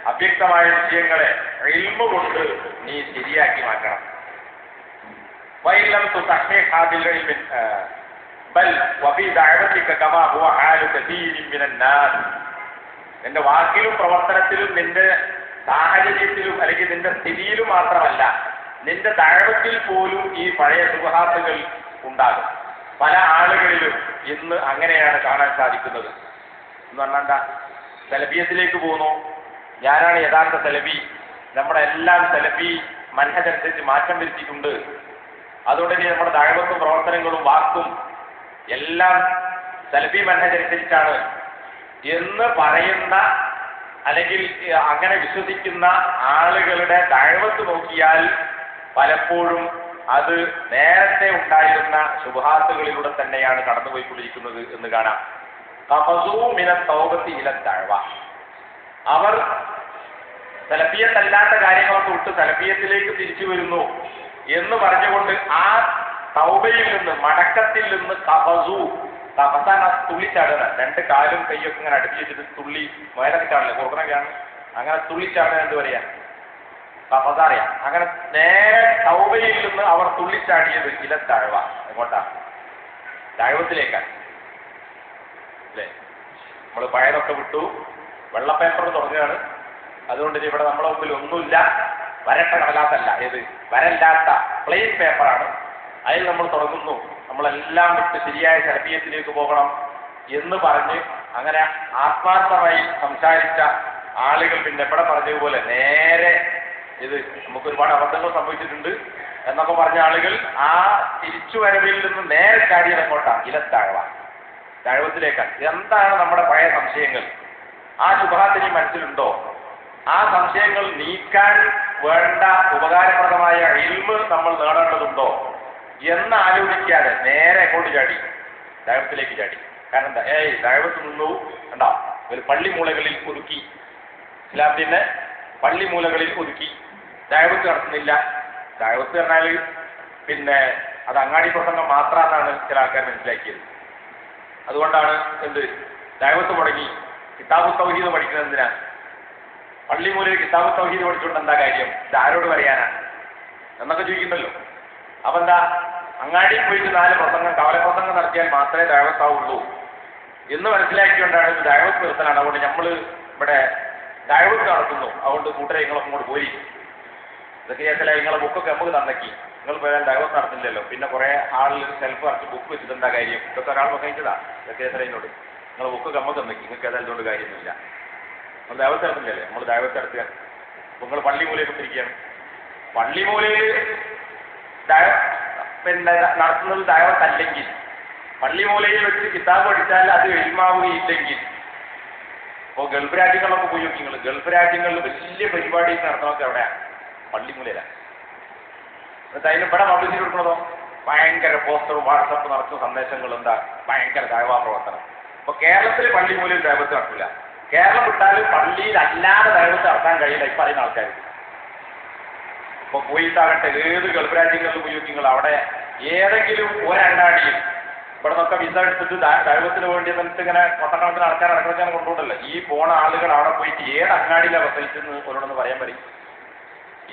S1: അവ്യക്തമായ വിഷയങ്ങളെ ഇൽമു കൊണ്ട് നീ ശരിയാക്കി മാറ്റണം. വൈലം തുസഹ്ഹിഹ ബിൽ ഇൽമി ബൽ വഫി ദഅവതിക കമാ ഹുവ ഹാലു കസീരിൻ മിനൻ നാസ്. നിന്റെ വാക്കിലും പ്രവർത്തനത്തിലും നിന്റെ സാഹചര്യത്തിലും അല്ലെങ്കിൽ നിന്റെ സ്ഥിതിയിലും മാത്രമല്ല, നിന്റെ ദഅവത്തിൽ പോലും ഈ പഴയ ശുബ്ഹാത്തുകൾ ഉണ്ടാകും. പല ആളുകളിലും ഇന്ന് അങ്ങനെയാണ് കാണാൻ സാധിക്കുന്നത്. എന്ന് പറഞ്ഞാൽ സലഫിയത്തിലേക്ക് പോകുന്നു, ഞാനാണ് യഥാർത്ഥ സലഫി, നമ്മുടെ എല്ലാം സലഫി മൻഹജനുസരിച്ച് മാറ്റം വരുത്തിയിട്ടുണ്ട്, അതുകൊണ്ട് ഇനി നമ്മുടെ ദഅവത്തും പ്രവർത്തനങ്ങളും വാക്കും എല്ലാം സലഫി മൻഹജനുസരിച്ചാണ് എന്ന് പറയുന്ന അല്ലെങ്കിൽ അങ്ങനെ വിശ്വസിക്കുന്ന ആളുകളുടെ ദഅവത്ത് നോക്കിയാൽ പലപ്പോഴും അത് നേരത്തെ ഉണ്ടായിരുന്ന ശുബ്ഹാത്തുകളിലൂടെ തന്നെയാണ് കടന്നുപോയിക്കൊണ്ടിരിക്കുന്നത് എന്ന് കാണാം. ഖഫസൂ മിന തൗബത്തി ഇല ദഅവ, അവർ സലഫിയത്തല്ലാത്ത കാര്യങ്ങളൊക്കെ വിട്ട് സലഫിയത്തിലേക്ക് തിരിച്ചു വരുന്നു എന്ന് പറഞ്ഞുകൊണ്ട് ആ തൗബയിൽ നിന്ന്, മടക്കത്തിൽ നിന്ന് ഖഫസൂ, ഖഫസാൻ തുള്ളിച്ചാടുക, രണ്ട് കാലും കൈയൊക്കെ ഇങ്ങനെ അടുപ്പിച്ച് വെച്ചിട്ട് തുള്ളി വയലൊക്കെ ചാടില്ല, കുറുക്കനൊക്കെയാണ്, അങ്ങനെ തുള്ളിച്ചാടുക എന്ന് പറയാ ഖഫസാറിയ. അങ്ങനെ നേരെ തൗബയിൽ നിന്ന് അവർ തുള്ളിച്ചാടിയത് ഇല ദഅവ, എങ്ങോട്ടാ? ദഅവത്തിലേക്കാണ് അല്ലേ? നമ്മൾ പഴയതൊക്കെ വിട്ടു, വെള്ളപ്പേപ്പർ തുടങ്ങുകയാണ്. അതുകൊണ്ട് ഇവിടെ നമ്മളെ മുമ്പിൽ ഒന്നുമില്ല, വരട്ട കടലാസല്ല, ഏത് വരല്ലാത്ത പ്ലെയിൻ പേപ്പറാണ്. അതിൽ നമ്മൾ തുടങ്ങുന്നു, നമ്മളെല്ലാം വിട്ട് ശരിയായ സലഫിയത്തിലേക്ക് പോകണം എന്ന് പറഞ്ഞ് അങ്ങനെ ആത്മാർത്ഥമായി സംസാരിച്ച ആളുകൾ പിന്നെ ഇവിടെ പറഞ്ഞതുപോലെ നേരെ ഇത് നമുക്ക് ഒരുപാട് അബദ്ധങ്ങൾ സംഭവിച്ചിട്ടുണ്ട് എന്നൊക്കെ പറഞ്ഞ ആളുകൾ ആ തിരിച്ചുവരവിൽ നിന്ന് നേരെ ചാടിയത് എങ്ങോട്ടാണ്? ഇലത്താഴവ, ദഅവത്തിലേക്കാണ്. എന്താണ് നമ്മുടെ പഴയ സംശയങ്ങൾ? ആ ശുബ്ഹാത്ത് മനസ്സിലുണ്ടോ? ആ സംശയങ്ങൾ നീക്കാൻ വേണ്ട ഉപകാരപ്രദമായ ഇൽമ് നമ്മൾ നേടേണ്ടതുണ്ടോ എന്ന് ആലോചിക്കാതെ നേരെ എങ്ങോട്ട് ചാടി? ദഅവത്തിലേക്ക് ചാടി. കാരണം എന്താ? ദഅവത്ത് നിന്നു കണ്ടോ, ഒരു പള്ളിമൂലകളിൽ ഒതുക്കി, ഇസ്ലാമിനെ പള്ളിമൂലകളിൽ ഒതുക്കി, ദഅവത്ത് നടത്തുന്നില്ല. ദഅവത്ത് പറഞ്ഞാൽ പിന്നെ അത് അങ്ങാടി പ്രസംഗം മാത്രമെന്നാണ് ചില ആൾക്കാർ മനസ്സിലാക്കിയത്. അതുകൊണ്ടാണ് എന്ത് ദഅവത്ത് മുടങ്ങി. കിതാബ് തൗഹീദ് പഠിക്കുന്നത് എന്തിനാ? പള്ളിമൂലയിൽ കിതാബ് തൗഹീദ് പഠിച്ചുകൊണ്ട് എന്താ കാര്യം? ഇത് ആരോട് പറയാനാണ് എന്നൊക്കെ ചോദിക്കുന്നല്ലോ. അപ്പൊ എന്താ, അങ്ങാടിയിൽ പോയിട്ട് 4 പ്രസംഗം, കവലപ്രസംഗം നടത്തിയാൽ മാത്രമേ ദഅവത്താവുള്ളൂ എന്ന് മനസ്സിലാക്കിക്കൊണ്ടാണ് ഇത് ദഅവത്ത് നിർത്തലാണ്. അതുകൊണ്ട് നമ്മൾ ഇവിടെ ദഅവത്ത് നടത്തുന്നു, അതുകൊണ്ട് കൂട്ടരെ നിങ്ങളൊക്കെ ഇങ്ങോട്ട് പോയി, ഇതൊക്കെ ചില നിങ്ങളെ ബുക്കൊക്കെ നമുക്ക് തന്നക്കി, നിങ്ങൾ പോയാൽ ദഅവത്ത് നടത്തില്ലല്ലോ, പിന്നെ കുറെ ആളിൽ സെൽഫ് അടച്ച് ബുക്ക് വെച്ചിട്ട് എന്താ കാര്യം? ഇതൊക്കെ ഒരാൾ പ്രസംഗിച്ചതാ, ഇതൊക്കെ എന്നോട് നിങ്ങൾ ബുക്കൊക്കെ നമുക്ക് തന്നക്കി, നിങ്ങൾക്ക് ഏതായതുകൊണ്ട് കാര്യമൊന്നുമില്ല, നമ്മൾ ദഅവത്ത് നടത്തില്ലല്ലേ, നമ്മൾ ദഅവത്ത് നടത്തുക. അപ്പോൾ നിങ്ങൾ പള്ളിമൂലയിൽ കുത്തിരിക്കുകയാണ്. പള്ളിമൂലയിൽ പിന്നെ നടത്തുന്നത് ദഅവത്തല്ലെങ്കിൽ, പള്ളിമൂലയിൽ വെച്ച് കിതാബ് പഠിച്ചാൽ അത് എൽമാവുകയില്ലെങ്കിൽ, ഇപ്പോൾ ഗൾഫ് രാജ്യങ്ങളിലൊക്കെ പോയി നോക്കി നിങ്ങൾ, ഗൾഫ് രാജ്യങ്ങളിൽ വലിയ പരിപാടി നടത്തുന്നതൊക്കെ എവിടെയാണ്? പള്ളിമൂലയിലാണ്. എന്നിട്ട് അതിന് ഇവിടെ പബ്ലിസിറ്റി കൊടുക്കണതോ ഭയങ്കര പോസ്റ്ററും വാട്സപ്പ് നടത്തുന്ന സന്ദേശങ്ങൾ, എന്താ ഭയങ്കര ദഅവാ പ്രവർത്തനം. അപ്പോൾ കേരളത്തിൽ പള്ളിമൂലയിൽ ദഅവത്ത് നടത്തില്ല. കേരളം വിട്ടാൽ പള്ളിയിൽ അല്ലാതെ ദഅവത്ത് നടത്താൻ കഴിയില്ല ഈ പറയുന്ന ആൾക്കാർ. ഇപ്പോൾ പോയിട്ടാകട്ടെ ഏത് ഗൾഫ് രാജ്യങ്ങളിൽ പോയി നിങ്ങൾ, അവിടെ ഏതെങ്കിലും ഒരങ്ങാടിയിൽ ഇവിടെ നിന്നൊക്കെ വിസ എടുത്തിട്ട് ദഅവത്തിന് വേണ്ടി എന്നിട്ട് ഇങ്ങനെ കൊട്ടക്കണക്കിന് ആൾക്കാർ അടക്കം കൊണ്ടുപോകണ്ടല്ലോ. ഈ പോണ ആളുകൾ അവിടെ പോയിട്ട് ഏത് അങ്ങാടിയിലാണ് പ്രസംഗിച്ചെന്ന് ഓരോടൊന്ന് പറയാൻ പറയും.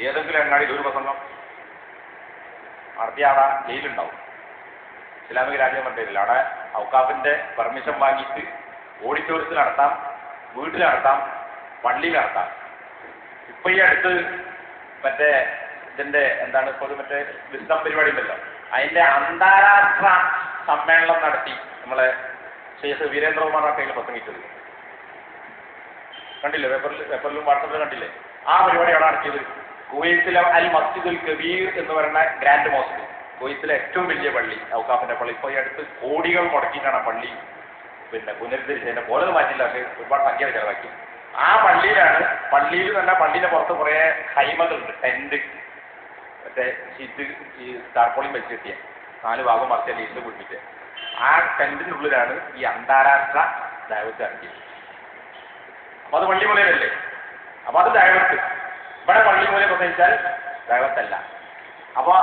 S1: ഏതെങ്കിലും അങ്ങാടിയിൽ ഒരു പ്രസംഗം നടത്തിയ അവിടെ ജയിലുണ്ടാവും. ഇസ്ലാമിക രാജ്യം കണ്ടില്ല, അവിടെ ഔക്കാഫിന്റെ പെർമിഷൻ വാങ്ങിയിട്ട് ഓഡിറ്റോറിയത്തിൽ നടത്താം, വീട്ടിൽ നടത്താം, പള്ളിയിൽ നടത്താം. ഇപ്പൊ ഈ അടുത്ത് മറ്റേ ഇതിന്റെ എന്താണ് ഇപ്പോൾ മറ്റേ വിസ്ഡം പരിപാടി ഉണ്ടല്ലോ, അതിന്റെ അന്താരാഷ്ട്ര സമ്മേളനം നടത്തി നമ്മളെ ശേഖ് വീരേന്ദ്രകുമാർ കയ്യിൽ പ്രസംഗിച്ചത് കണ്ടില്ലേ? പേപ്പറിലും വാട്സപ്പിലും കണ്ടില്ലേ? ആ പരിപാടി അവിടെ നടത്തിയത് കുവൈത്തിലെ അൽ മസ്ജിദുൽ കബീർ എന്ന് പറയുന്ന ഗ്രാൻഡ് മോസ്ക്, കുവൈത്തിലെ ഏറ്റവും വലിയ പള്ളി, ഔക്കാഫിന്റെ പള്ളി. ഇപ്പോൾ ഈ അടുത്ത് കോടികൾ മുടക്കിയിട്ടാണ് പള്ളി പിന്നെ പുനരുദ്ധരിച്ചതിന്റെ പോലെ മാറ്റില്ല, പക്ഷേ ഒരുപാട് സംഖ്യ ചെലവാക്കി. ആ പള്ളിയിലാണ്, പള്ളിയിൽ തന്നെ പള്ളിയുടെ പുറത്ത് കുറേ ഹൈമകളുണ്ട്, ടെന്റ്, മറ്റേ ഷീറ്റ് ഈ താർപോളിയും വെച്ച് കിട്ടിയ 4 ഭാഗം മറിച്ച ലീസ്റ്റ് പിടിപ്പിച്ച് ആ ടെന്റിൻ്റെ ഉള്ളിലാണ് ഈ അന്താരാഷ്ട്ര ദഅവത്ത് ഇറക്കിയത്. അപ്പൊ അത് പള്ളിമൂലയിലല്ലേ? അപ്പൊ അത് ദഅവത്ത്. ഇവിടെ പള്ളിമൂല പ്രസംഗിച്ചാൽ ദഅവത്തല്ല. അപ്പോൾ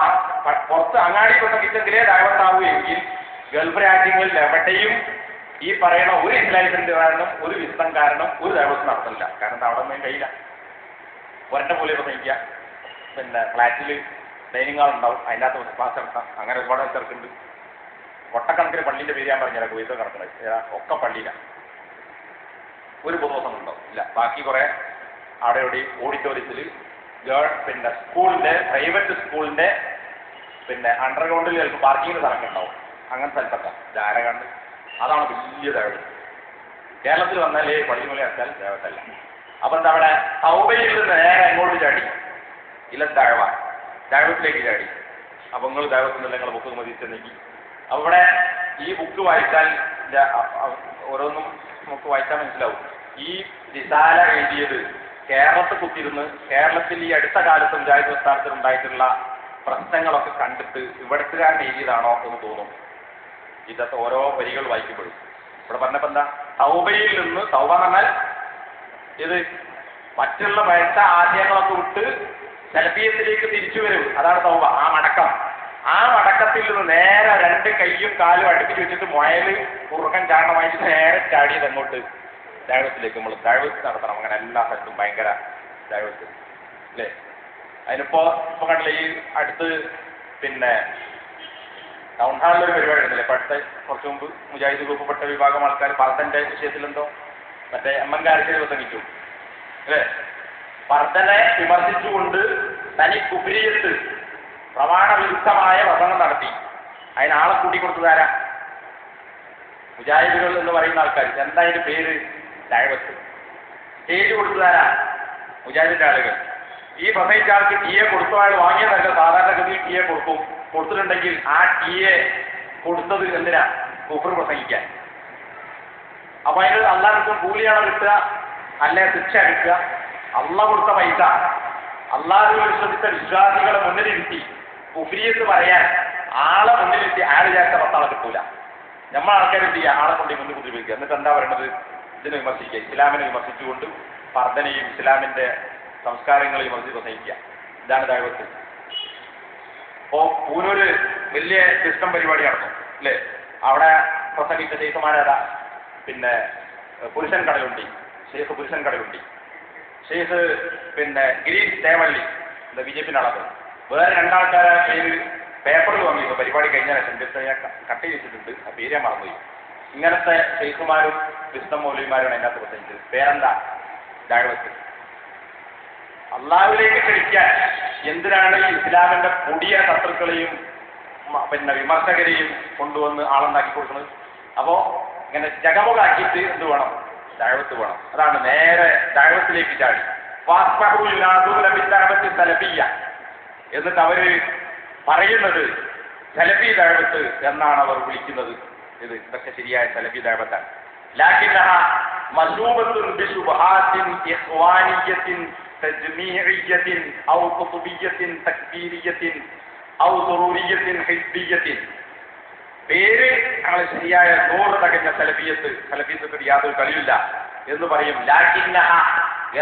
S1: പുറത്ത് അങ്ങാടി പ്രസംഗിച്ചെങ്കിലേ ദഅവത്താവുകയെങ്കിൽ ഗൾഫ് രാജ്യങ്ങളിൽ എവിടെയും ഈ പറയുന്ന ഒരു ഇസ്ലാമിന്റെ കാരണം, ഒരു വിസ്തം കാരണം ഒരു ദഅവത്ത് നടത്തില്ല. കാരണം അവിടെ ഒന്നും കഴിയില്ല. ഒരൻ്റെ പോലെ പ്രസംഗിക്കുക, പിന്നെ ഫ്ലാറ്റിൽ ഡൈനിങ് ഹാൾ ഉണ്ടാവും, അതിൻ്റെ അകത്ത് ക്ലാസ് നടത്താം, അങ്ങനെ ഒരുപാട് തിരക്കുണ്ട്. ഒട്ടക്കണക്കിന് പള്ളിൻ്റെ പേര് ഞാൻ പറഞ്ഞുതരാം, കുവൈത്ത് കിടക്കുന്നത് ഒക്കെ പള്ളിയിലാണ്. ഒരു പൊതുവസം ഉണ്ടാവും ഇല്ല, ബാക്കി കുറേ അവിടെ ഇവിടെ ഓഡിറ്റോറിയത്തിൽ പിന്നെ സ്കൂളിൻ്റെ, പ്രൈവറ്റ് സ്കൂളിൻ്റെ പിന്നെ അണ്ടർഗ്രൗണ്ടിൽ ചിലപ്പോൾ പാർക്കിങ്ങിന് സ്ഥലമൊക്കെ ഉണ്ടാവും. അങ്ങനത്തെ സ്ഥലത്തൊക്കെ ധാരാകണ്ട്. അതാണ് വലിയ ദഅവത്ത്. കേരളത്തിൽ വന്നാൽ പള്ളിമൂല അടച്ചാൽ ദഅവത്തല്ല. അപ്പം എന്താ അവിടെ തൗബയിൽ നിന്ന് നേരെ അങ്ങോട്ട് ചാടി, ഇല്ല ദഅവത്തിലേക്ക് ചാടി. അപ്പം നിങ്ങൾ ദഅവത്തുന്നില്ല, നിങ്ങൾ ബുക്ക് മതിച്ചെന്നെങ്കിൽ അവിടെ ഈ ബുക്ക് വായിച്ചാൽ ഓരോന്നും നമുക്ക് വായിച്ചാൽ മനസ്സിലാവും. ഈ
S2: റിസാല എഴുതിയത് കേരളത്തിൽ കുത്തിയിരുന്ന് കേരളത്തിൽ ഈ അടുത്ത കാലത്ത് മുജാഹിദ് പ്രസ്ഥാനത്തിൽ ഉണ്ടായിട്ടുള്ള പ്രശ്നങ്ങളൊക്കെ കണ്ടിട്ട് ഇവിടുത്തുകാരൻ എഴുതിയതാണോ എന്ന് തോന്നും. ഇതൊക്കെ ഓരോ വരികൾ വായിക്കുമ്പോഴും ഇവിടെ പറഞ്ഞപ്പോൾ എന്താ, തൗബയിൽ നിന്ന്, തൗബ എന്ന് പറഞ്ഞാൽ ഇത് മറ്റുള്ള പഴച്ച ആശയങ്ങളൊക്കെ വിട്ട് സലഫിയത്തിലേക്ക് തിരിച്ചു വരും, അതാണ് തൗബ. ആ മടക്കം, ആ മടക്കത്തിൽ നിന്ന് നേരെ രണ്ട് കൈയും കാലും അടുപ്പിച്ച് വെച്ചിട്ട് മുയല് കുറുക്കൻ ചാണമായിട്ട് നേരെ ചാടിയത് അങ്ങോട്ട് ദൈവത്തിലേക്ക്. നമ്മൾ ദൈവത്ത് നടത്തണം, അങ്ങനെ എല്ലാ സ്ഥലത്തും ഭയങ്കര ദൈവത്ത് അല്ലേ. അതിനിപ്പോ കണ്ടില്ല, ഈ അടുത്ത് പിന്നെ ടൗൺ ഹാളിലൊരു പരിപാടി ഉണ്ടല്ലേ, ഇപ്പൊ അടുത്ത കുറച്ച് മുമ്പ് മുജാഹിദ് ഗ്രൂപ്പിൽപ്പെട്ട വിഭാഗം ആൾക്കാർ പർദ്ദന്റെ വിഷയത്തിലെന്തോ മറ്റേ എമ്മൻകാരശ്ശേരി പ്രസംഗിച്ചു അല്ലേ. പർദ്ദനെ വിമർശിച്ചുകൊണ്ട് തനി കുഫ്രിയത്ത് പ്രമാണവിരുദ്ധമായ പ്രസംഗം നടത്തി. അതിനാളെ കൂട്ടിക്കൊടുത്തതാരാ? മുജാഹിദുകൾ എന്ന് പറയുന്ന ആൾക്കാർ. എന്താ അതിന്റെ പേര്? ദഅവത്ത്. സ്റ്റേജ് കൊടുത്തതാരാ? മുജാഹിദിന്റെ ആളുകൾ. ഈ പ്രസംഗിച്ച ആൾക്ക് ടീയെ കൊടുത്ത ആൾ വാങ്ങിയതല്ല, സാധാരണഗതിയിൽ ടീയെ കൊടുക്കും. കൊടുത്തിട്ടുണ്ടെങ്കിൽ ആ ടീയെ കൊടുത്തത് എന്തിനാ? കുഫർ പ്രസംഗിക്കാൻ. അപ്പൊ അതിന് അള്ളാഹ് കൂലിയാണോ കിട്ടുക, അല്ലെ ശിക്ഷ കിട്ടുക? അള്ളാഹ് കൊടുത്ത പൈസ അള്ളാഹു വിശ്വസിച്ച വിശ്വാസികളെ മുന്നിലിരുത്തി കുഫ്രിയത്ത് പറയാൻ ആളെ മുന്നിലിരുത്തി അയാൾ വിചാരിച്ച 10 ആളെ കിട്ടൂല. നമ്മൾ ആൾക്കാർ എന്ത് ചെയ്യുക? ആളെ കൊണ്ട് മുന്നിൽ കുതിരിപ്പിക്കുക. എന്നിട്ട് എന്താ പറയണത്? ഇതിനെ വിമർശിക്കുക, ഇസ്ലാമിനെ വിമർശിച്ചുകൊണ്ട് പർദ്ദനെയും ഇസ്ലാമിന്റെ സംസ്കാരങ്ങളെയും പ്രസംഗിക്കുക. ഇതാണ് ദഅവത്ത്. ഇപ്പോ പൂനൂര് വലിയ സിസ്റ്റം പരിപാടി നടത്തും അല്ലേ. അവിടെ പ്രസംഗിച്ച ഷെയ്ഖുമാരേതാ? പിന്നെ പുരുഷൻ കടലുണ്ടി, ഷെയ്ഖ് പുരുഷൻ കടലുണ്ടി, ഷെയ്ഖ് പിന്നെ ഗിരീഷ് തേവള്ളി, BJP നടന്നത്. വേറെ 2 ആൾക്കാരെ പേര് പേപ്പറിൽ വന്നു. ഇപ്പൊ പരിപാടി കഴിഞ്ഞാൽ കട്ട് ചെയ്തിട്ടുണ്ട്, ആ പേര് ഞാൻ മറന്നുപോയി. ഇങ്ങനത്തെ ഷെയ്ഖുമാരും വിസ്തം മൗലവിമാരും അതിനകത്ത് പ്രസംഗിച്ചത്. പേരെന്താ? ദഅവത്ത്. അള്ളാഹുവിലേക്ക് ക്ഷണിക്കാൻ എന്തിനാണ് ഈ ഇസ്ലാമിന്റെ പുതിയ ശത്രുക്കളെയും പിന്നെ വിമർശകരെയും കൊണ്ടുവന്ന് ആളുണ്ടാക്കി കൊടുക്കുന്നത്? അപ്പോ ഇങ്ങനെ ജഗമുഖാക്കിയിട്ട് എന്ത് വേണം? ദഅവത്ത് വേണം. അതാണ് നേരെ ദഅവത്തിലേക്ക് ചാടി. സലഫിയ്യ എന്നിട്ട് അവര് പറയുന്നത് സലഫി ദഅവത്ത് എന്നാണ് അവർ വിളിക്കുന്നത്. ഇതൊക്കെ ശരിയായ സലഫി ദഅവത്താണ്. ലാകിന്നഹ മസൂബത്തുൻ ബിശുബഹാത്തിൻ ഇഖ്വാനിയ്യത്തിൻ തജ്മീഇയ്യത്തിൻ ഔ ഖുതുബിയ്യത്തിൻ തക്ബീരിയ്യത്തിൻ ഔ ദുറൂരിയ്യത്തിൻ ഹിസ്ബിയ്യത്തിൻ. പേര് ഞങ്ങൾ ശരിയായ 100 തകഞ്ഞ സലഫിയത്ത് യാതൊരു കളിയില്ല എന്ന് പറയും. ലാകിന്നഹ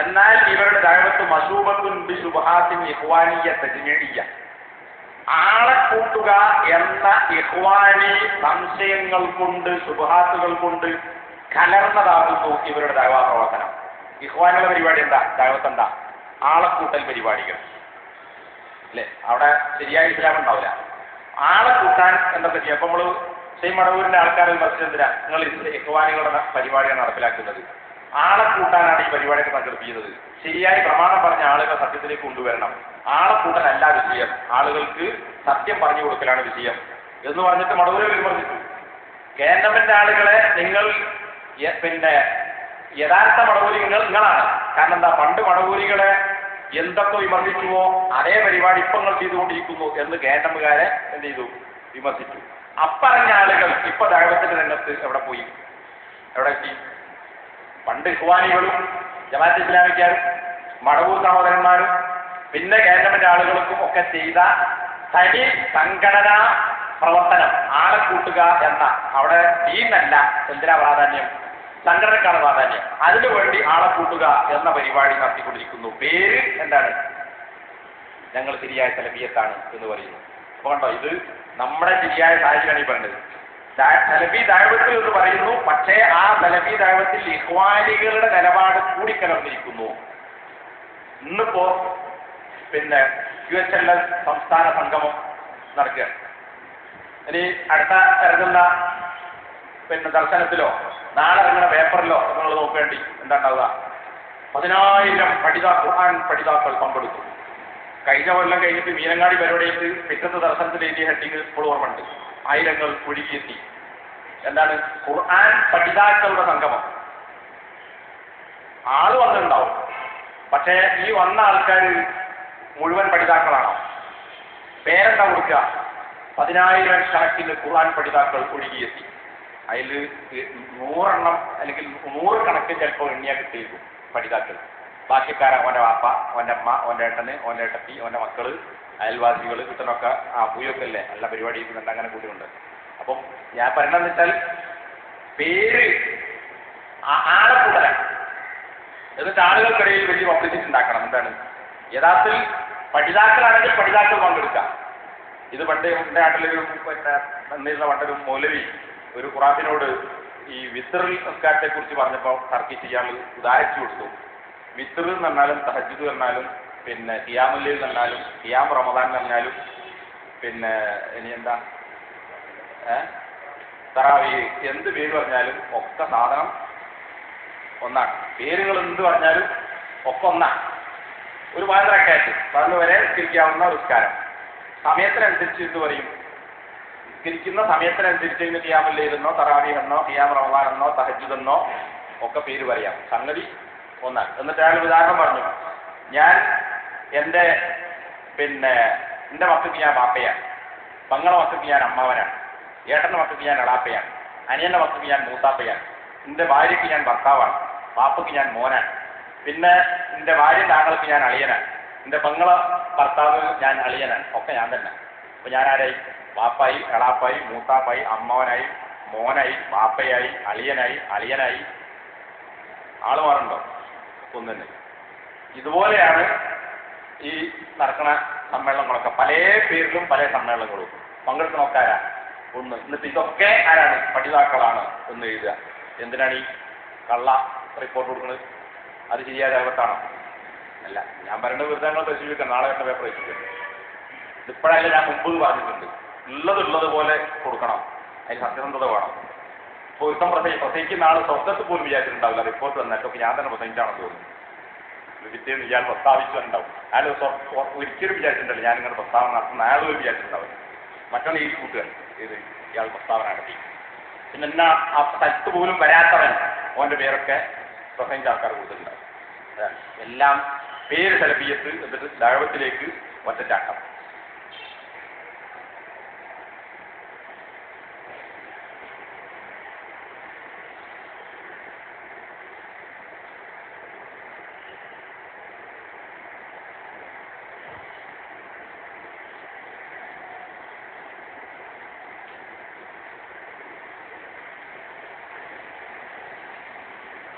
S2: എന്നാൽ ഇവരുടെ ദഅവത്ത് മസൂബത്തുൻ ബിശുബഹാത്തിൻ ഇഖ്വാനിയ്യ തജ്മീഇയ്യ, ആളെ കൂട്ടുക എന്ന ഇഖ്വാനി സംശയങ്ങൾ കൊണ്ട് ശുബഹാത്തുകൾ കൊണ്ട് കലർന്നതാകുന്നു ഇവരുടെ ദഅവാ പ്രവർത്തനം. ഇഖ്വാനികളുടെ പരിപാടി എന്താ? ദഅവത്ത് എന്താ? ആളെക്കൂട്ടൽ പരിപാടികൾ അല്ലേ. അവിടെ ശരിയായ ഇസ്ലാം ഉണ്ടാവില്ല. ആളെ കൂട്ടാൻ എന്തൊക്കെ ചെയ്യും? അപ്പൊ നമ്മള് മടവൂരിന്റെ ആൾക്കാരെ വിമർശിച്ചെന്തിനാ? നിങ്ങൾ ഇഖ്വാനികളുടെ പരിപാടിയാണ് നടപ്പിലാക്കുന്നത്. ആളെ കൂട്ടാനാണ് ഈ പരിപാടിയൊക്കെ സംഘടിപ്പിക്കുന്നത്. ശരിയായി പ്രമാണം പറഞ്ഞ ആളുകളെ സത്യത്തിലേക്ക് കൊണ്ടുവരണം. ആളെ കൂട്ടാനല്ല വിഷയം, ആളുകൾക്ക് സത്യം പറഞ്ഞു കൊടുക്കലാണ് വിഷയം എന്ന് പറഞ്ഞിട്ട് മടവൂരെ വിമർശിച്ചു. കേന്ദ്രത്തിന്റെ ആളുകളെ നിങ്ങൾ പിന്നെ യഥാർത്ഥ മടവൂരി നിങ്ങളാണ്. കാരണം എന്താ? പണ്ട് മടവൂരികളെ എന്തൊക്കെ വിമർശിച്ചുവോ അതേ പരിപാടി ഇപ്പൊ നിങ്ങൾ ചെയ്തുകൊണ്ടിരിക്കുന്നു എന്ന് കേന്ദ്രമുകാരെ എന്ത് ചെയ്തു? വിമർശിച്ചു. അപ്പറഞ്ഞ ആളുകൾ ഇപ്പൊ ദഅവത്തിന്റെ രംഗത്ത് എവിടെ പോയി? എവിടെ എത്തി? പണ്ട് ഇഖ്വാനികളും ജമാഅത്ത് ഇസ്ലാമിക്കാരും മടവൂർ സഹോദരന്മാരും പിന്നെ കേന്ദ്രത്തിന്റെ ആളുകൾക്കും ഒക്കെ ചെയ്ത തനി സംഘടനാ പ്രവർത്തനം ആളെ കൂട്ടുക എന്ന, അവിടെ ദീനല്ല, എന്തിനാ പ്രാധാന്യം? സംഘടനക്കാണ് പ്രാധാന്യം. അതിനുവേണ്ടി ആളെ കൂട്ടുക എന്ന പരിപാടി നടത്തിക്കൊണ്ടിരിക്കുന്നു. പേര് എന്താണ്? ഞങ്ങൾ ശരിയായ സലഫിയത്താണ് എന്ന് പറയുന്നു. അപ്പൊ കണ്ടോ, ഇത് നമ്മുടെ ശരിയായ സാഹചര്യമാണ് ഈ പറഞ്ഞത്. സലഫി ദഅവത്ത് എന്ന് പറയുന്നു. പക്ഷേ ആ സലഫി ദഅവത്തിൽ ഇഖ്വാനികളുടെ നിലപാട് കൂടിക്കലർന്നിരിക്കുന്നു. ഇന്നിപ്പോ പിന്നെ QHLS സംസ്ഥാന സംഗമം നടക്കുക. ഇനി അടുത്ത ഇറങ്ങുന്ന പിന്നെ ദർശനത്തിലോ നാളെ ഇറങ്ങുന്ന പേപ്പറിലോ നിങ്ങൾ നോക്കേണ്ടി എന്താ ഉണ്ടാവുക? 10,000 ഖുർആൻ പഠിതാക്കൾ പങ്കെടുത്തു. കഴിഞ്ഞ കൊല്ലം കഴിഞ്ഞിട്ട് മീനങ്ങാടി പരിപാടിയിട്ട് പിറ്റത്തെ ദർശനത്തിൽ എഴുതിയ ഹെഡിങ് ഇപ്പോൾ ഓർമ്മയുണ്ട്. 1000 ഒഴുകിയെത്തി. എന്താണ്? ഖുർആൻ പഠിതാക്കളുടെ സംഗമം. ആള് വന്നിട്ടുണ്ടാവും, പക്ഷേ ഈ വന്ന ആൾക്കാർ മുഴുവൻ പഠിതാക്കളാണോ? പേരെന്താ കൊടുക്കുക? 10,000 കണക്കിന് ഖുർആൻ പഠിതാക്കൾ ഒഴുകിയെത്തി. അതിൽ 100 എണ്ണം അല്ലെങ്കിൽ 100 കണക്ക് ചിലപ്പോൾ എണ്ണിയാൽ കിട്ടിയിരിക്കും. പഠിതാക്കൾ. ബാക്കിക്കാരൻ ഓൻ്റെ വാപ്പ, ഓൻ്റെ അമ്മ, ഓൻ്റെ ഏട്ടന്, ഓൻ്റെ ഏട്ടത്തി, ഓൻ്റെ മക്കള്, അയൽവാസികൾ കിട്ടണമൊക്കെ പൂയൊക്കെ അല്ലേ നല്ല പരിപാടി ചെയ്യുന്നുണ്ട്, അങ്ങനെ കൂട്ടിയുണ്ട്. അപ്പം ഞാൻ പറയണമെന്ന് വെച്ചാൽ പേര് ആളെ കൂടലാണ്. എന്നിട്ട് ആളുകൾക്കിടയിൽ വലിയ പബ്ലിസിറ്റി ഉണ്ടാക്കണം. എന്താണ് യഥാർത്ഥത്തിൽ പഠിതാക്കളാണെങ്കിൽ പഠിതാക്കൾ പങ്കെടുക്കാം. ഇത് പണ്ട് എൻ്റെ നാട്ടിലൊരു എന്നിരുന്ന പണ്ടൊരു മൗലവി ഒരു ഖുറാഫിനോട് ഈ വിത്തർ നിസ്കാരത്തെ കുറിച്ച് പറഞ്ഞപ്പോൾ തർക്കിച്ച് ഇയാൾ ഉദാഹരിച്ചു കൊടുത്തു. വിത്തർ എന്ന് പറഞ്ഞാലും തഹജ്ജുദ് പറഞ്ഞാലും പിന്നെ ഖിയാമുൽ എന്ന് പറഞ്ഞാലും ഖിയാം റമദാൻ എന്ന് പറഞ്ഞാലും പിന്നെ ഇനി എന്താ തറാവീഹ് എന്ത് പേര് പറഞ്ഞാലും ഒക്കെ സാധനം ഒന്നാണ്. പേരുകൾ എന്ത് പറഞ്ഞാലും ഒക്കെ ഒന്നാണ്. ഒരു വാതിറക്കാറ്റ് പറഞ്ഞു വരെ നിസ്കരിക്കാവുന്ന നിസ്കാരം സമയത്തിനനുസരിച്ച് എന്ത് പറയും, നിസ്കരിക്കുന്ന സമയത്തിനനുസരിച്ച് ഖിയാമുൽ ലൈലെന്നോ തറാവീഹ് എന്നോ ഖിയാം റമദാൻ എന്നോ തഹജ്ജുദ് എന്നോ ഒക്കെ പേര് പറയാം. സംഗതി ഒന്നാണ്. എന്നിട്ട് അയാൾ ഉദാഹരണം പറഞ്ഞു, ഞാൻ എൻ്റെ മക്കൾക്ക് ഞാൻ വാപ്പയാണ്, പങ്ങളെ മക്കൾക്ക് ഞാൻ അമ്മാവനാണ്, ഏട്ടൻ്റെ മക്കൾക്ക് ഞാൻ എളാപ്പയാണ്, അനിയൻ്റെ മക്കൾക്ക് ഞാൻ മൂത്താപ്പയാണ്, എൻ്റെ ഭാര്യയ്ക്ക് ഞാൻ ഭർത്താവാണ്, വാപ്പയ്ക്ക് ഞാൻ മോനാണ്, പിന്നെ എൻ്റെ ഭാര്യൻ്റെ ആങ്ങൾക്ക് ഞാൻ അളിയനാണ്, എൻ്റെ പെങ്ങളെ ഭർത്താവ് ഞാൻ അളിയനാണ്, ഒക്കെ ഞാൻ തന്നെ. അപ്പോൾ ഞാൻ ആരായി? വാപ്പായി, എളാപ്പായി, മൂത്താപ്പായി, അമ്മാവനായി, മോനായി, വാപ്പയായി, അളിയനായി. ആള് മാറുണ്ടോ? ഒന്നെ. ഇതുപോലെയാണ് ഈ നടക്കുന്ന സമ്മേളനങ്ങളൊക്കെ. പല പേരിലും പല സമ്മേളനങ്ങളും പങ്കെടുക്കണമൊക്കെ ആരാ? ഒന്ന്. എന്നിട്ട് ഇതൊക്കെ ആരാണ്? പഠിതാക്കളാണ് എന്ന് എഴുതുക. എന്തിനാണ് ഈ കള്ള റിപ്പോർട്ട് കൊടുക്കുന്നത്? അത് ശരിയായ രേഖത്താണോ? അല്ല. ഞാൻ പറയുന്നത് വെറുതെ ഞങ്ങൾ പരിശീലിക്കാം, നാളെ കണ്ട പേപ്പർ പരിശീലിക്കാം. ഇതിപ്പോഴല്ല, ഞാൻ മുമ്പ് പറഞ്ഞിട്ടുണ്ട്, ഉള്ളതുപോലെ കൊടുക്കണം, അതിന് സത്യസന്ധത വേണം. ഇപ്പോൾ ഒരുത്തം പ്രസംഗിക്കുന്ന ആൾ സ്വന്തത്തിൽ പോലും വിചാരിച്ചിട്ടുണ്ടാവില്ല റിപ്പോർട്ട് വന്നിട്ടൊക്കെ ഞാൻ തന്നെ പ്രസംഗിച്ചാണെന്ന് തോന്നുന്നു. വിദ്യയെന്ന് ഇയാൾ പ്രസ്താവിച്ചിട്ടുണ്ടാവും. അയാൾ ഒരിക്കലും വിചാരിച്ചിട്ടുണ്ടല്ലോ ഞാനിങ്ങനെ പ്രസ്താവന നടത്തുന്ന അയാൾ പോലും വിചാരിച്ചിട്ടുണ്ടാവും. മറ്റൊന്ന് ഈ കൂട്ടുകാർ ഇത് ഇയാൾ പ്രസ്താവന നടത്തി. പിന്നെ എന്നാ ആ സ്ഥലത്ത് പോലും വരാത്തവൻ ഓൻ്റെ പേരൊക്കെ പ്രസംഗിച്ച ആൾക്കാർ കൊടുത്തിട്ടുണ്ടാവും. എല്ലാം പേര് സലഫിയത്ത് എന്നിട്ട് ദഅവത്തിലേക്ക് ഒറ്റച്ചാട്ടം.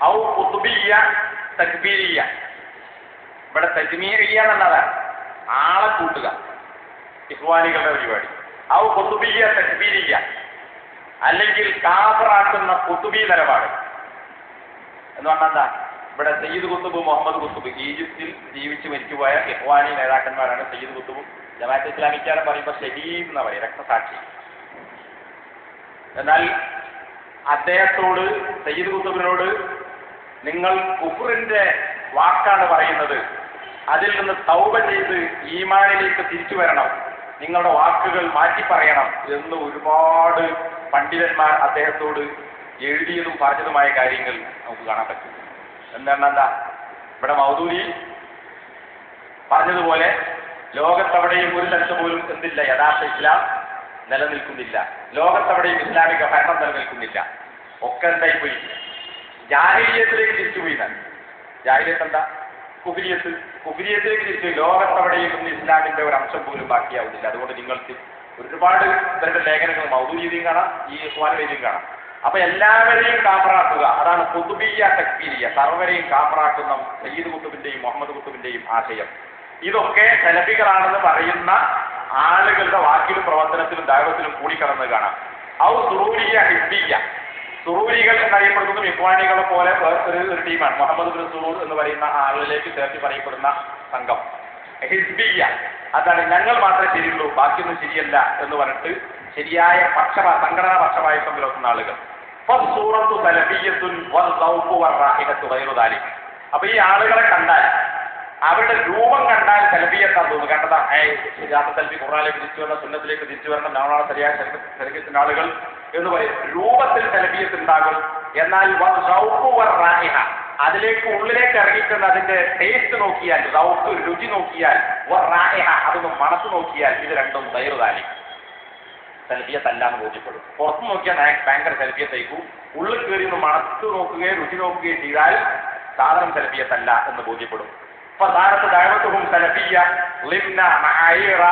S2: ഔ ഖുതുബിയ്യ തക്ബീരിയ്യ. ഇവിടെ തജ്മീഇയ്യ എന്നതാണ് ആളെ കൂട്ടുക, ഇഖ്വാനികളുടെ പരിപാടി. ഔ ഖുതുബിയ്യ തക്ബീരിയ്യ, അല്ലെങ്കിൽ കാഫറാക്കുന്ന ഖുതുബി നിലപാട് എന്ന് പറഞ്ഞാൽ എന്താ? ഇവിടെ സയ്യിദ് ഖുത്ബ്, മുഹമ്മദ് ഖുത്ബ് ഈജിപ്തിൽ ജീവിച്ച് മരിച്ചുപോയ ഇഖ്വാനി നേതാക്കന്മാരാണ് സയ്യിദ് ഖുത്ബും. ജമാഅത്ത് ഇസ്ലാമിക്കാരെ പറയുമ്പോൾ ഷഹീദ് എന്ന് പറയും, രക്തസാക്ഷി. എന്നാൽ അദ്ദേഹത്തോട്, സയ്യിദ് ഖുത്ബിനോട്, നിങ്ങൾ കുഫ്റിന്റെ വാക്കാണ് പറയുന്നത്, അതിൽ നിന്ന് തൗബ ചെയ്ത് ഈമാനിലേക്ക് തിരിച്ചു വരണം, നിങ്ങളുടെ വാക്കുകൾ മാറ്റി പറയണം എന്ന് ഒരുപാട് പണ്ഡിതന്മാർ അദ്ദേഹത്തോട് എഴുതിയതും പറഞ്ഞതുമായ കാര്യങ്ങൾ നമുക്ക് കാണാൻ പറ്റും. എന്താ ഇവിടെ മൗദൂദി പറഞ്ഞതുപോലെ ലോകത്തവിടെയും ഒരു സ്ഥലത്ത് പോലും എന്തില്ല, യഥാർത്ഥ ഇസ്ലാം നിലനിൽക്കുന്നില്ല, ലോകത്തവിടെയും ഇസ്ലാമിക ഭരണം നിലനിൽക്കുന്നില്ല, ഒക്കെ എന്തായിപ്പോയി? ജാഹിലിയത്തിലേക്ക് തിരിച്ചുപോയി. ജാഹിലിയത്ത് എന്താ? കുഫിരിയത്തിലേക്ക് തിരിച്ചു. ലോകത്തവിടെയും ഇന്ന് ഇസ്ലാമിന്റെ ഒരു അംശം പോലും ബാക്കിയാവുന്നില്ല. അതുകൊണ്ട് നിങ്ങൾക്ക് ഒരുപാട് ഇവരുടെ ലേഖനങ്ങൾ മൗദൂദിയും കാണാം, ഈ ഇഖ്വാനിയും കാണാം. അപ്പൊ എല്ലാവരെയും കാഫറാക്കുക, അതാണ് ഖുതുബിയ്യ തക്ഫീരിയ്യ, സർവരെയും കാഫറാക്കുന്ന സയ്യിദ് ഖുത്ബിന്റെയും മുഹമ്മദ് ഖുത്ബിന്റെയും ആശയം. ഇതൊക്കെ സലഫികളാണെന്ന് പറയുന്ന ആളുകളുടെ വാക്കിലും പ്രവർത്തനത്തിലും ദഅവത്തിലും കൂടിക്കടന്ന് കാണാം. ഔ സുറൂരിയ്യ ഹിസ്ബിയ്യ, സുറൂരികൾ എന്നറിയപ്പെടുന്നതും ഇഖ്വാനികളെ പോലെ ഒരു ടീമാണ്. മുഹമ്മദ് ബിൻ സുറൂർ എന്ന് പറയുന്ന ആളുകളിലേക്ക് ചേർത്ത് പറയപ്പെടുന്ന സംഘം. ഹിസ്ബിയ്യ, അതാണ് ഞങ്ങൾ മാത്രമേ ശരിയുള്ളൂ, ബാക്കിയൊന്നും ശരിയല്ല എന്ന് പറഞ്ഞിട്ട് ശരിയായ സംഘടനാ പക്ഷപാതിത്വം പുലർത്തുന്ന ആളുകൾ. അപ്പൊ ഈ ആളുകളെ കണ്ടാൽ, അവരുടെ രൂപം കണ്ടാൽ സലഫിയത്താൻ തോന്നുന്നു. കണ്ടതാ സലഫി ഖുർആനിലേക്ക് തിരിച്ചു വരണം, സുന്നത്തിലേക്ക് തിരിച്ചു വരണം, നമ്മളാണ് ശരിയായ സലഫിയത്തിന്റെ ആളുകൾ എന്ന് പറയും. രൂപത്തിൽ സലഫിയത്ത് ഉണ്ടാകും. എന്നാൽ അതിലേക്ക് ഉള്ളിലേക്ക് ഇറങ്ങിക്കുന്ന അതിന്റെ ടേസ്റ്റ് നോക്കിയാൽ, റൗക്ക് രുചി നോക്കിയാൽ, അതൊന്ന് മണത്ത് നോക്കിയാൽ ഇത് രണ്ടും ദൈറുദാലി സലഫിയത്തല്ലാന്ന് ബോധ്യപ്പെടും. പുറത്ത് നോക്കിയാൽ ഭയങ്കര സലഫിയത്തേക്കും, ഉള്ളിൽ കയറി ഒന്ന് മണത്ത് നോക്കുകയോ രുചി നോക്കുകയോ ചെയ്താൽ സാധനം സലഫിയത്തല്ല എന്ന് ബോധ്യപ്പെടും. فصارت دعوتهم سلفية ضمن معايير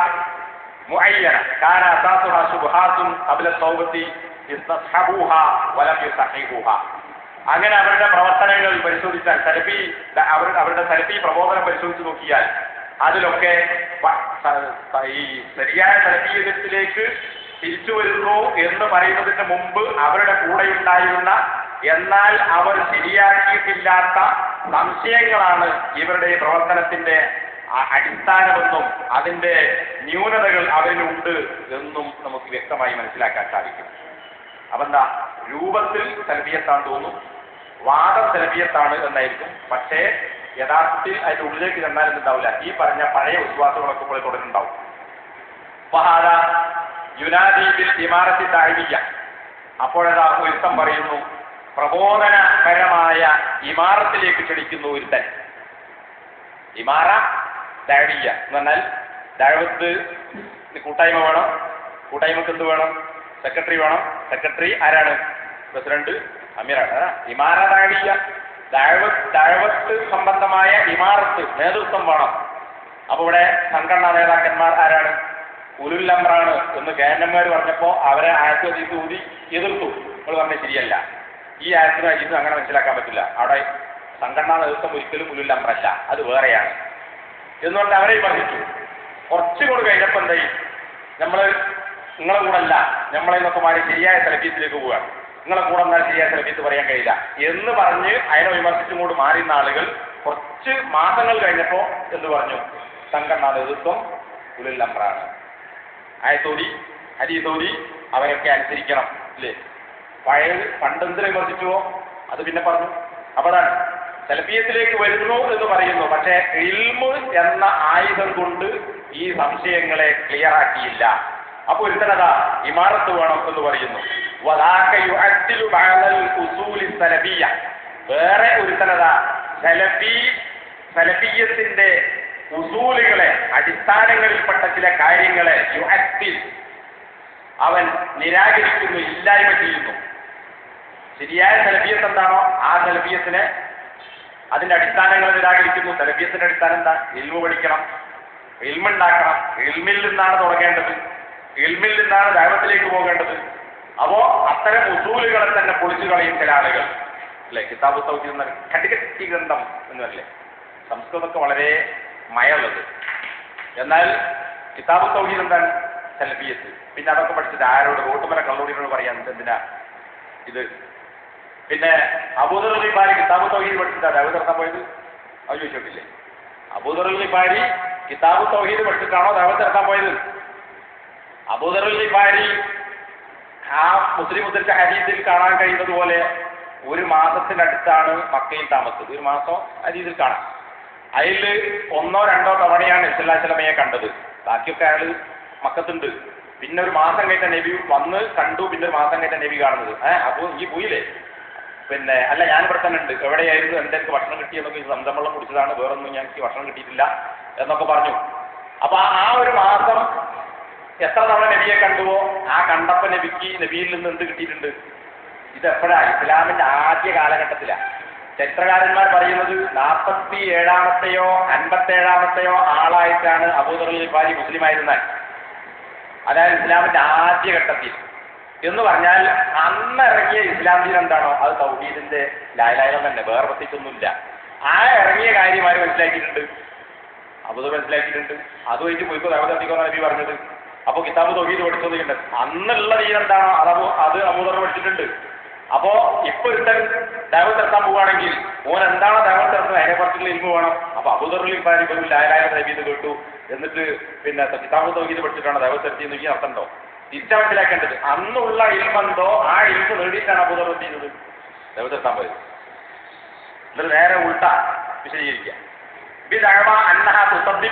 S2: معينة كان أساسها شبهات قبل التوبة استصحبوها ولم يصححوها. അങ്ങനെ അവരുടെ പ്രവർത്തനങ്ങൾ പരിശോധിച്ചാൽ അവരുടെ സലഫി പ്രബോധനം പരിശോധിച്ച് നോക്കിയാൽ അതിലൊക്കെ ഈ ശരിയായ സലഫീയത്തിലേക്ക് തിരിച്ചു വരുന്നു എന്ന് പറയുന്നതിന് മുമ്പ് അവരുടെ കൂടെയുണ്ടായിരുന്ന എന്നാൽ അവർ ശരിയാക്കിയിട്ടില്ലാത്ത സംശയങ്ങളാണ് ഇവരുടെ പ്രവർത്തനത്തിന്റെ അടിസ്ഥാനമെന്നും അതിന്റെ ന്യൂനതകൾ അവരിലുണ്ട് എന്നും നമുക്ക് വ്യക്തമായി മനസ്സിലാക്കാൻ സാധിക്കും. അപ്പൊ എന്താ, രൂപത്തിൽ സലഫിയത്താണ് തോന്നും, വാദം സലഫിയത്താണ് എന്നായിരിക്കും. പക്ഷേ യഥാർത്ഥത്തിൽ അതിന്റെ ഉള്ളിലേക്ക് ചെന്നാൽ എന്തുണ്ടാവില്ല, ഈ പറഞ്ഞ പഴയ വിശ്വാസങ്ങളൊക്കെ പോലെ തുടരുന്നുണ്ടാവും. ഫഹാദ യുനാദി ബിൽ ഇമാറത്തി ദഅവിയ്യ. അപ്പോഴതാ ഒരുത്തം പറയുന്നു, പ്രബോധനപരമായ ഇമാറത്തിലേക്ക് ക്ഷണിക്കുന്നു ഒരുത്തൻ. ഇമാറ ദഅവിയ്യ എന്ന് പറഞ്ഞാൽ ദഅവത്ത് കൂട്ടായ്മ വേണം, കൂട്ടായ്മക്ക് എന്ത് വേണം, സെക്രട്ടറി വേണം. സെക്രട്ടറി ആരാണ്? പ്രസിഡന്റ്, അമീറാണ്. ഇമാറ ദഅവിയ്യ, ദഅവത്ത് സംബന്ധമായ ഇമാറത്ത് നേതൃത്വം വേണം. അപ്പൊ ഇവിടെ സംഘടനാ നേതാക്കന്മാർ ആരാണ്? ഉലുൽ അംറാണ് എന്ന് ഗാനന്മാർ പറഞ്ഞപ്പോ അവരെ ആയത്ത് ഊതി എതിർത്തു. നിങ്ങൾ പറഞ്ഞത് ശരിയല്ല, ഈ ആയത്തിന് ഇത് അങ്ങനെ മനസ്സിലാക്കാൻ പറ്റില്ല, അവിടെ സംഘടനാ നേതൃത്വം ഒരിക്കലും ഉലുൽ അംറല്ല, അത് വേറെയാണ് എന്നുകൊണ്ട് അവരെ വിമർശിച്ചു. കുറച്ചുകൂടി കഴിഞ്ഞപ്പോൾ എന്തായി, നിങ്ങളെ കൂടെ അല്ല, നമ്മളെ നിന്നൊക്കെ മാറി ശരിയായ സലഫീയത്തിലേക്ക് പോവുകയാണ്, നിങ്ങളെ കൂടെ എന്നാൽ ശരിയായ സലഫീയത്ത് പറയാൻ കഴിയില്ല എന്ന് പറഞ്ഞ് അതിനെ വിമർശിച്ചും കൂടി മാറിയുന്ന ആളുകൾ കുറച്ച് മാസങ്ങൾ കഴിഞ്ഞപ്പോൾ എന്ത് പറഞ്ഞു? സംഘടനാ നേതൃത്വം ഉലുൽ അംറാണ്, ആയത്തോടി ഹദീസോടി അവരൊക്കെ അനുസരിക്കണം അല്ലേ. പഴയ പണ്ടെന്തിനെ വിമർശിച്ചുവോ അത് പിന്നെ പറഞ്ഞു. അപ്പൊ അതാണ് സലഫിയത്തിലേക്ക് വരുന്നു എന്ന് പറയുന്നു, പക്ഷേ ഇൽമ് എന്ന ആയുധം കൊണ്ട് ഈ സംശയങ്ങളെ ക്ലിയർ ആക്കിയില്ല. അപ്പൊ ഒരുത്തനതാ ഇമാറത്ത് വേണം എന്ന് പറയുന്നു. വേറെ ഒരുത്തനതാ സലഫിയത്തിന്റെ ഉസൂലുകളെ, അടിസ്ഥാനങ്ങളിൽപ്പെട്ട ചില കാര്യങ്ങളെ അവൻ നിരാകരിക്കുന്നു, ഇല്ലായ്മ ചെയ്യുന്നു. ശരിയായ സലഫിയത്ത് എന്താണോ ആ സലഫിയത്തിനെ, അതിന്റെ അടിസ്ഥാനങ്ങൾ നിരാകരിക്കുന്നു. സലഫിയത്തിന്റെ അടിസ്ഥാനം എന്താ? ഇൽമു പഠിക്കണം, ഇൽമുണ്ടാക്കണം, ഇൽമിൽ നിന്നാണ് തുടങ്ങേണ്ടത്, ഇൽമിൽ നിന്നാണ് ദഅവത്തിലേക്ക് പോകേണ്ടത്. അപ്പോ അത്തരം ഉസൂലുകളെ തന്നെ പൊളിച്ചു കളയും ചില ആളുകൾ അല്ലെ. കിതാബ് തൗഹീദ് എന്ന കടികട്ടി ഗ്രന്ഥം എന്നല്ലേ, സംസ്കൃതമൊക്കെ വളരെ മയുള്ളത്. എന്നാൽ കിതാബ് തൗഹീദ് എന്താണ്? സലഫിയത്ത്. പിന്നെ അതൊക്കെ പഠിച്ചിട്ട് ആരോട്, റോട്ടുമല കള്ളൂടിനോട് പറയാൻ എന്തിനാ ഇത്? പിന്നെ അബൂദർ ഖിഫാരി കിതാബ് തൗഹീദ് പഠിച്ചിട്ടാ ദഅവത്ത് നടത്താൻ പോയത്? അത് ചോദിച്ചിട്ടില്ലേ? അബൂദർ ഖിഫാരി കിതാബ് തൗഹീദ് പഠിച്ചിട്ടാണോ ദഅവത്ത് നടത്താൻ പോയത്? അബൂദർ ഖിഫാരി ആ മുസ്ലിം ഉദ്ധരിച്ച ഹദീസിൽ കാണാൻ കഴിയുന്നത് പോലെ ഒരു മാസത്തിനടുത്താണ് മക്കയിൽ താമസിച്ചത്. ഒരു മാസം ഹദീസിൽ കാണാം. അതിൽ 1 or 2 തവണയാണ് ഇസ്ലാമയെ കണ്ടത്. ബാക്കിയൊക്കെ അയാൾ മക്കത്തുണ്ട്. പിന്നെ ഒരു മാസം കഴിഞ്ഞ നബി വന്ന് കണ്ടു, പിന്നെ ഒരു മാസം കഴിഞ്ഞ നബി കാണുന്നത്. അപ്പൊ ഈ പോയില്ലേ? പിന്നെ അല്ല, ഞാൻ ഇവിടെ തന്നെ ഉണ്ട്. എവിടെയായിരുന്നു, എന്തെനിക്ക് ഭക്ഷണം കിട്ടിയെന്നൊക്കെ, സംസംവെള്ളം കുടിച്ചതാണ്, വേറൊന്നും ഞങ്ങൾക്ക് ഭക്ഷണം കിട്ടിയിട്ടില്ല എന്നൊക്കെ പറഞ്ഞു. അപ്പൊ ആ ഒരു മാസം എത്ര തവണ നബിയെ കണ്ടുവോ ആ കണ്ടപ്പോ നബിയിൽ നിന്ന് എന്ത് കിട്ടിയിട്ടുണ്ട്? ഇതെപ്പോഴാ? ഇസ്ലാമിന്റെ ആദ്യ കാലഘട്ടത്തിലാണ്. ചരിത്രകാരന്മാർ പറയുന്നത് 47-ാമത്തെയോ 57-ാമത്തെയോ ആളായിട്ടാണ് അബൂദർ ഖിഫാരി മുസ്ലിം ആയിരുന്നാൽ, അതായത് ഇസ്ലാമിന്റെ ആദ്യഘട്ടത്തിൽ. എന്ന് പറഞ്ഞാൽ അന്ന് ഇറങ്ങിയ ഇസ്ലാം ദീൻ എന്താണോ അത് തൗഹീദിന്റെ ലായലായം തന്നെ, വേറെ പ്രത്യേകിച്ചൊന്നുമില്ല. ആ ഇറങ്ങിയ കാര്യം ആര് മനസ്സിലാക്കിയിട്ടുണ്ട്? അബൂദർ മനസ്സിലാക്കിയിട്ടുണ്ട്. അതുമായിട്ട് പോയിക്കോ ദഅവത്തിക്കോ നബി പറഞ്ഞത്. അപ്പൊ കിതാബ് തൗഹീദ് പഠിച്ചതുണ്ട്. അന്നുള്ള ദീൻ എന്താണോ അത് അബൂദർ പഠിച്ചിട്ടുണ്ട്. അപ്പോ ഇപ്പൊ ഒരുത്തൻ ദഅവത്ത് നടത്താൻ പോവുകയാണെങ്കിൽ ഓൻ എന്താണോ ദഅവത്ത് നടത്തുന്നത് അതിനെ കുറിച്ചുള്ള ഇൽമു വേണം. അപ്പൊ അബൂദർ ഖിഫാരി ഒരു ലായലായം നബീന്ന് കേട്ടു, എന്നിട്ട് പിന്നെ കിതാബ് തൗഹീദ് പഠിച്ചിട്ടാണ് ദഅവത്ത് നടത്തിയെന്ന് ഈ അർത്ഥമുണ്ടോ? തിരിച്ചാ മനസ്സിലാക്കേണ്ടത് അന്നുള്ള ഇൽമെന്തോ ആ ഇൽമ് നേടിയിട്ടാണ് അബൂദർ ചെയ്യുന്നത് ദഅവത്ത് നടത്താൻ പോയത്. എന്നിട്ട് നേരെ ഉൾട്ട വിശദീകരിക്കുക.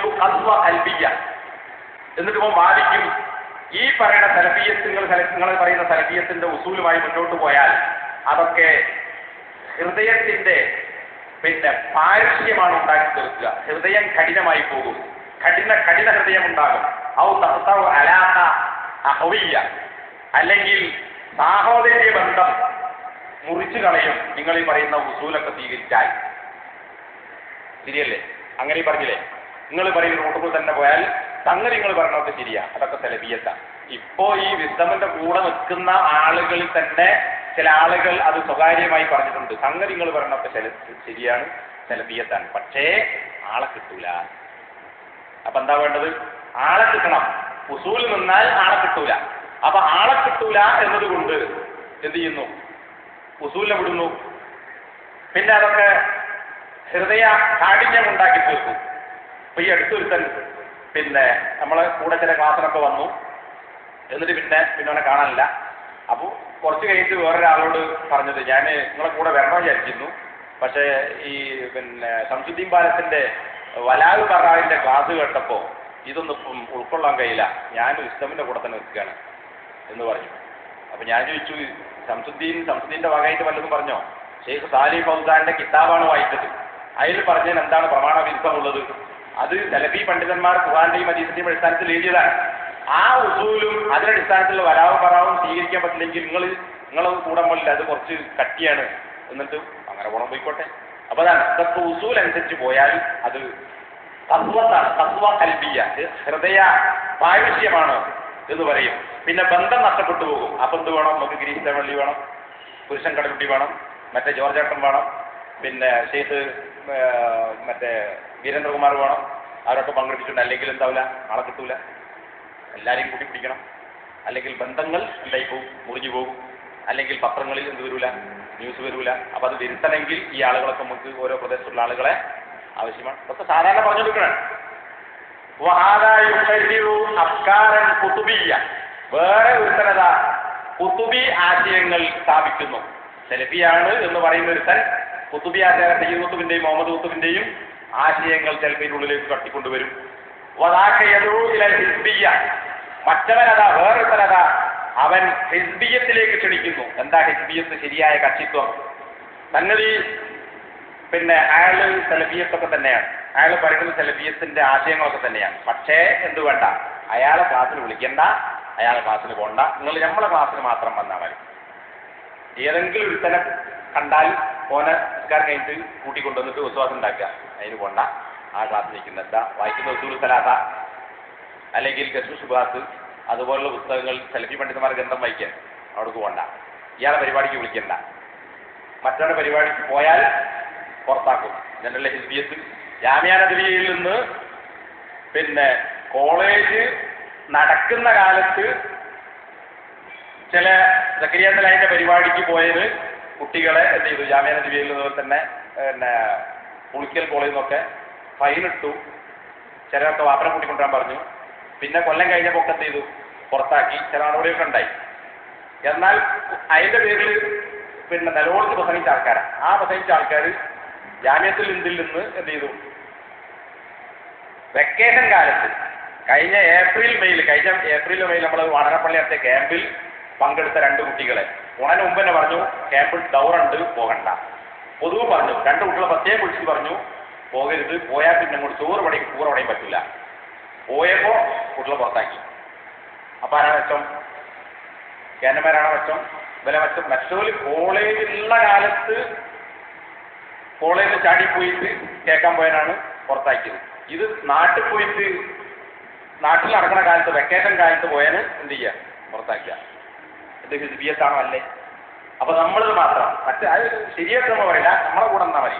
S2: എന്നിട്ട് ഇപ്പം വാദിക്കും, ഈ പറയുന്ന നിങ്ങൾ പറയുന്ന സലഫിയത്തിന്റെ ഉസൂലുമായി മുന്നോട്ട് പോയാൽ അതൊക്കെ ഹൃദയത്തിന്റെ പിന്നെ പാരുഷ്യമാണ് ഉണ്ടാക്കി തീർക്കുക. ഹൃദയം കഠിനമായി പോകും, കഠിന ഹൃദയം ഉണ്ടാകും. ഔ തഖ്തഉ അലാഖ അഹ്വിയ്യ, അല്ലെങ്കിൽ സാഹോദര്യ ബന്ധം മുറിച്ചു കളയും നിങ്ങൾ ഈ പറയുന്ന ഉസൂലൊക്കെ സ്വീകരിച്ചാൽ. ശരിയല്ലേ? അങ്ങനെ പറഞ്ഞില്ലേ? നിങ്ങൾ പറയുന്ന റൂട്ടുകൾ തന്നെ പോയാൽ സംഗതി നിങ്ങൾ പറഞ്ഞതൊക്കെ ശരിയാ, അതൊക്കെ സെലഫിയത്താണ്. ഇപ്പോ ഈ വിസ്ഡമിന്റെ കൂടെ നിൽക്കുന്ന ആളുകളിൽ തന്നെ ചില ആളുകൾ അത് സ്വകാര്യമായി പറഞ്ഞിട്ടുണ്ട്, സംഗതി നിങ്ങൾ പറഞ്ഞതൊക്കെ ശരിയാണ്, സെലഫിയത്താണ്. പക്ഷേ ആളെ കിട്ടൂല. അപ്പൊ എന്താ വേണ്ടത്? ആളെ കിട്ടണം. ഉസൂൽ നിന്നാൽ ആളെ കിട്ടൂല. അപ്പൊ ആളെ കിട്ടൂല എന്നതുകൊണ്ട് എന്ത് ചെയ്യുന്നു? ഉസൂലിനെ വിടുന്നു. പിന്നെ അതൊക്കെ ഹൃദയ കാഠിന്യം ഉണ്ടാക്കി തീർക്കും. അപ്പൊ ഈ അടുത്തൊരുത്തൻ പിന്നെ നമ്മളെ കൂടെ ചില ക്ലാസ്സിനൊക്കെ വന്നു, എന്നിട്ട് പിന്നെ അവനെ കാണാനില്ല. അപ്പോൾ കുറച്ച് കഴിഞ്ഞിട്ട് വേറൊരാളോട് പറഞ്ഞത്, ഞാൻ നിങ്ങളെ കൂടെ വരണം വിചാരിച്ചിരുന്നു, പക്ഷേ ഈ പിന്നെ ശംസുദ്ദീൻ പാലത്തിന്റെ വലാൽ ബറാവിന്റെ ക്ലാസ് കേട്ടപ്പോൾ ഇതൊന്നും ഉൾക്കൊള്ളാൻ കഴിയില്ല, ഞാൻ ഇസ്ലാമിന്റെ കൂടെ തന്നെ നിൽക്കുകയാണ് എന്ന് പറഞ്ഞു. അപ്പൊ ഞാൻ ചോദിച്ചു, ശംസുദ്ദീന്റെ വകയായിട്ട് വല്ലതും പറഞ്ഞോ? ഷെയ്ഖ് സാലി ഫൗസാന്റെ കിതാബാണ് വായിച്ചത്, അതിൽ പറഞ്ഞതിന് എന്താണ് പ്രമാണവിരുദ്ധമുള്ളത്? അത് സലഫി പണ്ഡിതന്മാർ ഖുർആന്റെയും ഹദീസിന്റെയും അടിസ്ഥാനത്തിൽ എഴുതിയതാണ്. ആ ഉസൂലും അതിന്റെ അടിസ്ഥാനത്തിൽ വലാവും പറാവും സ്വീകരിക്കാൻ പറ്റില്ലെങ്കിൽ നിങ്ങളത് കൂടാൻ പാടില്ല, അത് കുറച്ച് കട്ടിയാണ്, എന്നിട്ട് അങ്ങനെ ഗുണം പോയിക്കോട്ടെ. അപ്പൊ അതാണ് ഇതൊക്കെ ഉസൂൽ അനുസരിച്ച് പോയാൽ അത് തത്വത്താണ്, തത്വ കൽബിയ, ഹൃദയ പായുഷ്യമാണ് എന്ന് പറയും. പിന്നെ ബന്ധം നഷ്ടപ്പെട്ടു പോകും. അപ്പൊ എന്ത് വേണം? നമുക്ക് ഗിരീഷ് വള്ളി വേണം, പുരുഷൻ കടലുട്ടി വേണം, മറ്റേ ജോർജേട്ടൻ വേണം, പിന്നെ ഷെയ്ഖ് മറ്റേ വീരേന്ദ്രകുമാർ വേണം. അവരൊക്കെ പങ്കെടുത്തിട്ടുണ്ട്. അല്ലെങ്കിൽ എന്താവില്ല, ആളെ കിട്ടൂല. എല്ലാവരെയും കൂട്ടി പിടിക്കണം. അല്ലെങ്കിൽ ബന്ധങ്ങൾ എന്തായി പോകും, മുറിഞ്ഞു പോകും. അല്ലെങ്കിൽ പത്രങ്ങളിൽ എന്ത് വരൂല, ന്യൂസ് വരൂല. അപ്പൊ അത് വരുത്തണമെങ്കിൽ ഈ ആളുകളൊക്കെ നമുക്ക് ഓരോ പ്രദേശത്തുള്ള ആളുകളെ ആവശ്യമാണ്. അതൊക്കെ സാധാരണ പറഞ്ഞെടുക്കണം. അഫ്കാരൻ കുതുബിയ്യ, വേറെ ഒരുത്തനത കുതുബി ആശയങ്ങൾ സ്ഥാപിക്കുന്നു. സെലഫിയാണ് എന്ന് പറയുന്ന ഒരുത്തൻ കുതുബി ആശയ സയ്യിദ് കുത്തുബിന്റെയും മുഹമ്മദ് കുത്തുബിന്റെയും ആശയങ്ങൾ ചിലപ്പിനുള്ളിലേക്ക് കട്ടിക്കൊണ്ടുവരും. ഹിസ്ബിയ്യ, മറ്റവനതാ വേറൊരുത്തനതാ അവൻ ഹിസ്ബിയത്തിലേക്ക് ക്ഷണിക്കുന്നു. എന്താ ഹിസ്ബിയത്ത്? ശരിയായ കക്ഷിത്വം. സംഗതി പിന്നെ അയാള് സെലഫിയത്തൊക്കെ തന്നെയാണ്, അയാൾ പറയുന്നത് സെലഫിയത്തിന്റെ ആശയങ്ങളൊക്കെ തന്നെയാണ്. പക്ഷേ എന്ത് വേണ്ട, അയാളെ ക്ലാസ്സിൽ വിളിക്കണ്ട, അയാളെ ക്ലാസ്സിൽ പോകണ്ട, നിങ്ങൾ നമ്മളെ ക്ലാസ്സിൽ മാത്രം വന്നാൽ മതി. ഏതെങ്കിലും ഒരുത്തനെ കണ്ടാൽ ഓനെ നിസ്കാരം കഴിഞ്ഞിട്ട് കൂട്ടിക്കൊണ്ടുവന്നിട്ട് വിശ്വാസം ഉണ്ടാക്കുക, അതിന് പോണ്ട. ആ ക്ലാസ് നിൽക്കുന്ന എന്താ വായിക്കുന്ന ഉസൂൽ സലാത്ത അല്ലെങ്കിൽ ഗസ്ബു ശുബാത്ത് അതുപോലുള്ള പുസ്തകങ്ങൾ സെലഫി പണ്ഡിതന്മാർ ഗ്രന്ഥം വായിക്കാൻ അവിടേക്ക് പോണ്ട. ഇയാളെ പരിപാടിക്ക് വിളിക്കണ്ട. മറ്റൊരു പരിപാടിക്ക് പോയാൽ പുറത്താക്കും. ജനറൽ ഹിസ്ബിയത്ത് ജാമിയ നദവിയയിൽ നിന്ന് പിന്നെ കോളേജ് നടക്കുന്ന കാലത്ത് ചില സക്കരിയ സലാഹിന്റെ പരിപാടിക്ക് പോയത് കുട്ടികളെ എന്ത് ചെയ്തു? ജാമിയ നദവിയയിൽ അതുപോലെ തന്നെ പിന്നെ പുളിക്കൽ കോളേജിൽ നിന്നൊക്കെ ഫൈനിട്ടു. ചിലരൊക്കെ വാപ്പനെ കൂട്ടിക്കൊണ്ടുവരാൻ പറഞ്ഞു. പിന്നെ കൊല്ലം കഴിഞ്ഞപ്പോൾ എന്ത് ചെയ്തു? പുറത്താക്കി. ചില നടപടിയൊക്കെ ഉണ്ടായി. എന്നാൽ അതിന്റെ പേരിൽ പിന്നെ നിലവിളിച്ച് പ്രസംഗിച്ച ആൾക്കാരാണ്. ആ പ്രസംഗിച്ച ആൾക്കാർ ജാമ്യത്തിൽ ഇന്ത്യയിൽ നിന്ന് എന്ത് ചെയ്തു? വെക്കേഷൻ കാലത്ത് കഴിഞ്ഞ ഏപ്രിൽ മെയിൽ നമ്മൾ വാടനപ്പള്ളി അടുത്ത ക്യാമ്പിൽ പങ്കെടുത്ത 2 കുട്ടികളെ ഉണന് മുമ്പ് തന്നെ പറഞ്ഞു ക്യാമ്പിൽ ഡൗറുണ്ട്, പോകണ്ട. പൊതുവ് പറഞ്ഞു. 2 കുട്ടികളെ പ്രത്യേകം വിളിച്ചിട്ട് പറഞ്ഞു പോകരുത്, പോയാൽ പിന്നെ കൂടി ചോറ് പണിക്ക് കൂറ പണിയും പറ്റില്ല. പോയപ്പോ കുട്ടികളെ പുറത്താക്കി. അപ്പൊ ആരാണ് മെച്ചം? കേന്ദ്രമാരാണ് മെച്ചം? വില മെച്ചം? മറ്റൊരു കോളേജിലുള്ള കാലത്ത് കോളേജിൽ ചാടിപ്പോയിട്ട് കേൾക്കാൻ പോയതിനാണ് പുറത്താക്കിയത്. ഇത് നാട്ടിൽ പോയിട്ട് നാട്ടിൽ നടക്കുന്ന കാലത്ത് വെക്കേഷൻ കാലത്ത് പോയാൽ എന്ത് ചെയ്യുക? പുറത്താക്കുക. ഇത് ഹിസ്ബിയത്താണോ? അല്ലേ? അപ്പൊ നമ്മളത് മാത്രം അത് ശരിയായിട്ട് നമ്മൾ പറയില്ല, നമ്മളെ കൂടെ വന്നാൽ മതി,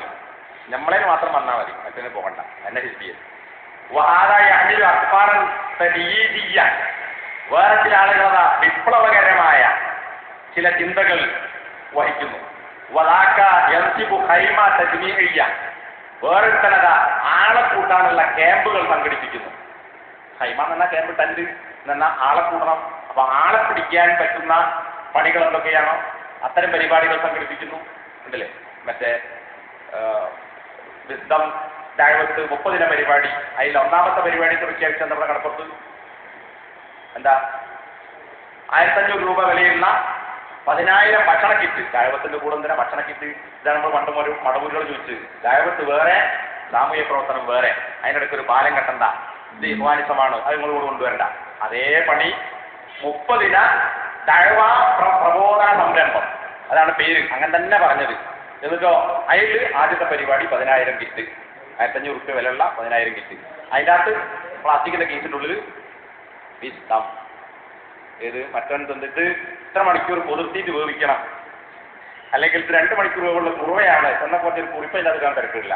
S2: നമ്മളെ മാത്രം വന്നാൽ മതി, മറ്റേ പോകണ്ട. എന്നെ ഹിസ്ബിയത്ത് വേറെ ചില ആളുകളതാ വിപ്ലവകരമായ ചില ചിന്തകൾ വഹിക്കുന്നു. വേറൊരുത്തനത ആളെ കൂട്ടാനുള്ള ക്യാമ്പുകൾ സംഘടിപ്പിക്കുന്നു. ഹൈമ എന്ന ക്യാമ്പ്, ടെന്റ് എന്ന ആളെ കൂട്ടണം. അപ്പൊ ആളെ പിടിക്കാൻ പറ്റുന്ന പണികൾ എന്തൊക്കെയാണോ അത്തരം പരിപാടികൾ സംഘടിപ്പിക്കുന്നു. ഉണ്ടല്ലേ? മറ്റേ വിസ്ഡം ദഅവത്ത് 30 ദിന പരിപാടി. അതിൽ ഒന്നാമത്തെ പരിപാടി പ്രഖ്യാപിച്ച നമ്മുടെ കടപ്പുറത്ത് എന്താ 1500 രൂപ വിലയുള്ള 10,000 ഭക്ഷണ കിറ്റ്. ദഅവത്തിന്റെ കൂടെ എന്തിനാ ഭക്ഷണ കിറ്റ്? ഇതാണ് നമ്മൾ പണ്ടും ഒരു മടവൂരിനോട് ചോദിച്ചത്. ദഅവത്ത് വേറെ, സാമൂഹ്യ പ്രവർത്തനം വേറെ, അതിനിടയ്ക്ക് ഒരു പാലം കെട്ടണ്ട, ഇത് ഇഹ്വാനിസമാണ്, അത് നിങ്ങളോട് കൊണ്ടുവരണ്ട. അതേ പണി 30 ദിന ദഅവ പ്രബോധന സംരംഭം, അതാണ് പേര്, അങ്ങനെ തന്നെ പറഞ്ഞത്. എന്നിട്ടോ അതിൽ ആദ്യത്തെ പരിപാടി 10,000 കിറ്റ്. 1500 വിലയുള്ള 10,000 കിറ്റ്. അതിൻ്റെ അകത്ത് പ്ലാസ്റ്റിക്കിന്റെ കേസിൻ്റെ ഉള്ളിൽ വിസ്തം ഏത് മറ്റൊന്ന് ഇത് ഇത്ര മണിക്കൂർ കുതിർത്തിയിട്ട് വേവിക്കണം, അല്ലെങ്കിൽ ഇത് 2 മണിക്കൂർ വേവുള്ള കുറവയാണ് എന്ന കുറച്ചൊരു കുറിപ്പില്ലാതെ കാണാൻ തിരക്കില്ല.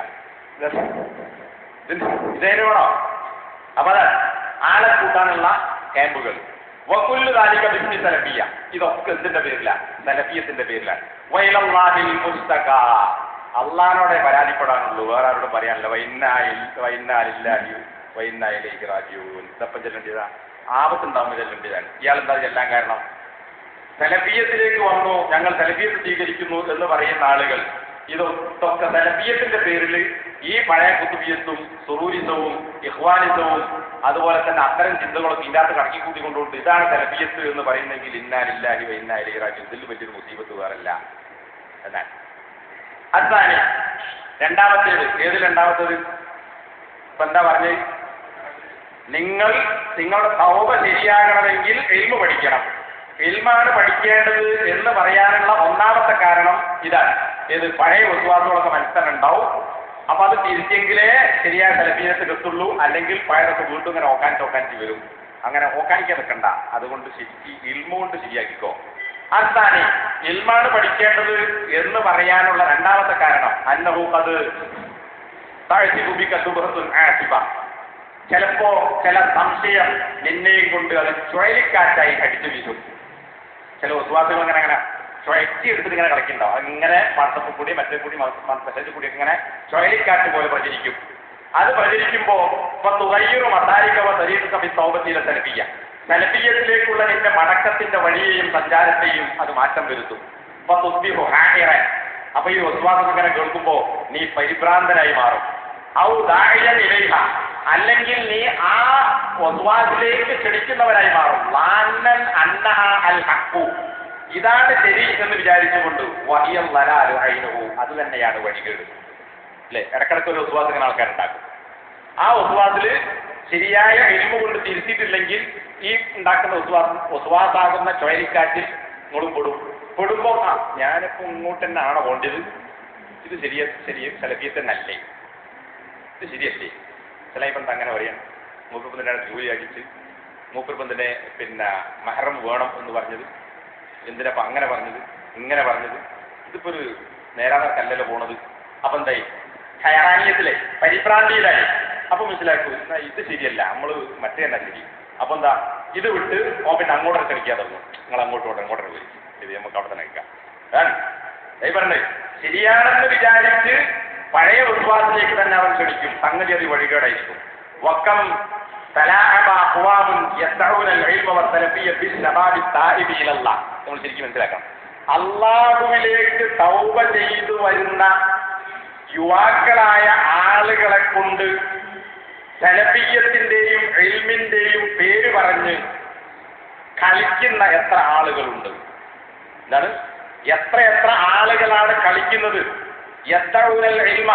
S2: ഇതേനു വേണോ? അപ്പൊ അത് ആളെ കൂട്ടാനുള്ള ക്യാമ്പുകൾ വക്കുല്ലു ദാലിക ബിസ്മി സലഫിയ. ഇതൊക്കെ എന്തിന്റെ പേരില? സലഫിയത്തിന്റെ പേരിലാണ്. വൈലല്ലാഹിൽ മുസ്തഖ, അള്ളാഹിനോടെ പരാതിപ്പെടാനുള്ളൂ, വേറെ ആരോടും പറയാനില്ല. വൈന്നാലില്ലാഹി വൈന്നാ ഇലൈഹി റാജിഊൻ. ഇതപ്പം ചെല്ലേണ്ടതാ, ആപത്തുണ്ടാവുമ്പോൾ ചെല്ലേണ്ടതാണ്. ഇയാൾ എന്താ ചെല്ലാൻ കാരണം? സലഫിയത്തിലേക്ക് വന്നു, ഞങ്ങൾ സലഫിയത്ത് സ്വീകരിക്കുന്നു എന്ന് പറയുന്ന ആളുകൾ ഇതൊക്കെ സലഫിയത്തിന്റെ പേരിൽ ഈ പഴയ കുത്തുബിയത്തും സുറൂരിസവും ഇഖ്വാനിസവും അതുപോലെ തന്നെ അത്തരം ചിന്തകളൊക്കെ ഇതിനകത്ത് കടക്കിക്കൂട്ടിക്കൊണ്ടുകൊണ്ട് ഇതാണ് സലഫിയത്ത് എന്ന് പറയുന്നെങ്കിൽ ഇന്നാലില്ലാഹി വഇന്നാ ഇലൈഹി റാജിഊൻ. ഇതിൽ വലിയൊരു മുസീബത്ത് വേറല്ല എന്നാൽ. അതാണ് രണ്ടാമത്തേത്. ഏത് രണ്ടാമത്തേത്? ഇപ്പൊ എന്താ പറഞ്ഞത്? നിങ്ങളുടെ തൗബ ശരിയാകണമെങ്കിൽ ഇൽമു പഠിക്കണം. ഇൽമാണ് പഠിക്കേണ്ടത് എന്ന് പറയാനുള്ള ഒന്നാമത്തെ കാരണം ഇതാണ്. ഏത്? പഴയ വിശ്വാസങ്ങളൊക്കെ മനസ്സിലുണ്ടാവും. അപ്പൊ അത് തിരിച്ചെങ്കിലേ ശരിയായ സലഫിയത്ത് കിട്ടുള്ളൂ, അല്ലെങ്കിൽ പഴയതൊക്കെ വീണ്ടും ഇങ്ങനെ ഓക്കാനിച്ച് വരും. അങ്ങനെ ഓക്കാനിക്കാൻ നിൽക്കണ്ട. അതുകൊണ്ട് ഇൽമ കൊണ്ട് ശരിയാക്കിക്കോ. അതാണ് ഇൽമാണ് പഠിക്കേണ്ടത് എന്ന് പറയാനുള്ള രണ്ടാമത്തെ കാരണം. അന്നഹു അത് ചിലപ്പോ ചില സംശയം നിന്നെയും കൊണ്ട് അത് ചുഴലിക്കാറ്റായി അടിച്ചു വീശും. ചില വിശ്വാസങ്ങൾ അങ്ങനെ ചുഴറ്റി എടുത്തിട്ട് ഇങ്ങനെ കളിക്കുന്നുണ്ടാവും. അങ്ങനെ വാട്സപ്പിൽ കൂടി മറ്റേ കൂടി മെസ്സേജ് കൂടി ഇങ്ങനെ ചുഴലിക്കാറ്റ് പോലെ പ്രചരിക്കും. അത് പ്രചരിക്കുമ്പോ ഇപ്പൊ തുകയ്യൊരു മതാരികവ തരീക്കപ്പി സൗബത്തിലെ സലഫിയ, സലഫിയത്തിലേക്കുള്ള നിന്റെ മടക്കത്തിന്റെ വഴിയെയും സഞ്ചാരത്തെയും അത് മാറ്റം വരുത്തും. ഇപ്പൊ തുസ്ബിഹു ഹാഹിറൻ. അപ്പൊ ഈ വിശ്വാസം ഇങ്ങനെ കേൾക്കുമ്പോ നീ പരിഭ്രാന്തനായി മാറും. ഔ ദാഇയൻ ഇലൈഹ, അല്ലെങ്കിൽ നീ ആ വസ്വാസിലേക്ക് ക്ഷണിക്കുന്നവരായി മാറും. ലാന്നൻ അന്നഹ അൽ ഹഖു, ഇതാണ് ശരി എന്ന് വിചാരിച്ചുകൊണ്ട് വഹിയൽ ലലാലു ഐനുഹു, അത് തന്നെയാണ് വഴികേട്. അല്ലെ? ഇടക്കിടക്ക് ഒരു വസ്വാസ് ഇങ്ങനെ ആൾക്കാരുണ്ടാക്കും. ആ വസ്വാസില് ശരിയായ എലിമ കൊണ്ട് തിരുത്തിയിട്ടില്ലെങ്കിൽ ഈ ഉണ്ടാക്കുന്ന വസ്വാസാകുന്ന ചുഴലിക്കാറ്റിൽ നിങ്ങളും പെടുമ്പോ ഞാനിപ്പോ ഇങ്ങോട്ട് തന്നെ ആണോ പോണ്ടത്? ഇത് ശരിയ സലഫിയത്തന്നല്ലേ? ഇത് ശരിയല്ലേ? ചിലപ്പം അങ്ങനെ പറയാം. മൂപ്പർപ്പന്തിനെ ജോലിയാക്കിച്ച് മൂപ്പർപ്പന്തിനെ മെഹറം വേണം എന്ന് പറഞ്ഞത് എന്തിനപ്പം അങ്ങനെ പറഞ്ഞത് ഇങ്ങനെ പറഞ്ഞത്? ഇതിപ്പോ ഒരു നേരാനക്കല്ലല്ലോ പോണത്. അപ്പൊ എന്തായി? ഹൈറാനിയത്തിലെ പരിഭ്രാന്തിയിലായി. അപ്പൊ മനസ്സിലാക്കൂ, ഇത് ശരിയല്ല, നമ്മള് മറ്റേ തന്നെ ശരി. അപ്പൊ എന്താ? ഇത് വിട്ട് പിന്നെ അങ്ങോട്ട് കളിക്കാൻ തുടങ്ങും. നിങ്ങൾ അങ്ങോട്ട് പോയി ഇത് നമുക്ക് അവിടെ തന്നെ കഴിക്കാം. പറഞ്ഞേ ശരിയാണെന്ന് വിചാരിച്ച് പഴയ വിശ്വാസത്തിലേക്ക് തന്നെ അവൻ ക്ഷണിക്കും. സംഗതി അത് വഴികേടായിരിക്കും. വക്കം നമ്മൾ ശരിക്കും മനസ്സിലാക്കണം. അള്ളാഹുവിലേക്ക് തൗബ ചെയ്തു വരുന്ന യുവാക്കളായ ആളുകളെ കൊണ്ട് സലഫിയ്യത്തിന്റെയും ഇൽമിന്റെയും പേര് പറഞ്ഞ് കളിക്കുന്ന എത്ര ആളുകളുണ്ട്? എന്താണ്? എത്ര ആളുകളാണ് കളിക്കുന്നത്? യത്തഊനൽ ഇൽമ,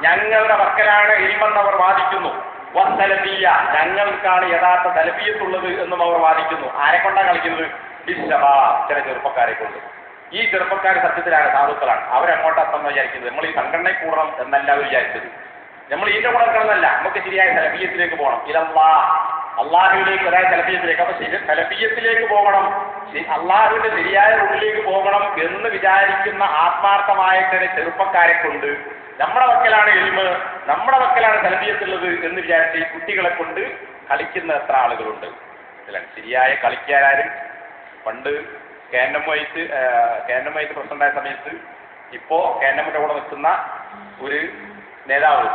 S2: ഞങ്ങളുടെ പക്കലാണ് ഇൽമെന്നവർ വാദിക്കുന്നു. വസ്സലഫിയ്യ, ഞങ്ങൾക്കാണ് യഥാർത്ഥ സലഫിയ്യത്തുള്ളത് എന്നും അവർ വാദിക്കുന്നു. ആരെ കൊണ്ടാണ് കളിക്കുന്നത്? ചില ചെറുപ്പക്കാരെ കൊണ്ട്. ഈ ചെറുപ്പക്കാർ സത്യത്തിലാണ് സാധുക്കളാണ്. അവരെങ്ങോട്ടെന്ന് വിചാരിക്കുന്നത്? നമ്മൾ ഈ സംഘടനയിൽ കൂടണം എന്നല്ല അവർ വിചാരിച്ചത്. നമ്മൾ ഇതിന്റെ കൂടെ നിൽക്കണമെന്നല്ല, നമുക്ക് ശരിയായ സലഫിയ്യത്തിലേക്ക് പോകണം. ഇലല്ലാ, അള്ളാഹുവിലേക്ക് അതായത് സലഫിയ്യത്തിലേക്ക്. അപ്പൊ സലഫിയ്യത്തിലേക്ക് പോകണം, അള്ളാഹുവിന്റെ ശരിയായ റൂട്ടിലേക്ക് പോകണം എന്ന് വിചാരിക്കുന്ന ആത്മാർത്ഥമായ ചില ചെറുപ്പക്കാരെ കൊണ്ട് നമ്മുടെ വക്കലാണ് ഇൽമ്, നമ്മുടെ വക്കലാണ് സലഫിയ്യത്തുള്ളത് എന്ന് വിചാരിച്ച് ഈ കുട്ടികളെ കൊണ്ട് കളിക്കുന്ന എത്ര ആളുകളുണ്ട്? ശരിയായ കളിക്കാരും പണ്ട് കേന്നമ്മായിട്ട് പ്രസിഡന്റായ സമയത്ത് ഇപ്പോ കേന്നമ്മിന്റെ കൂടെ നിൽക്കുന്ന ഒരു നേതാവ്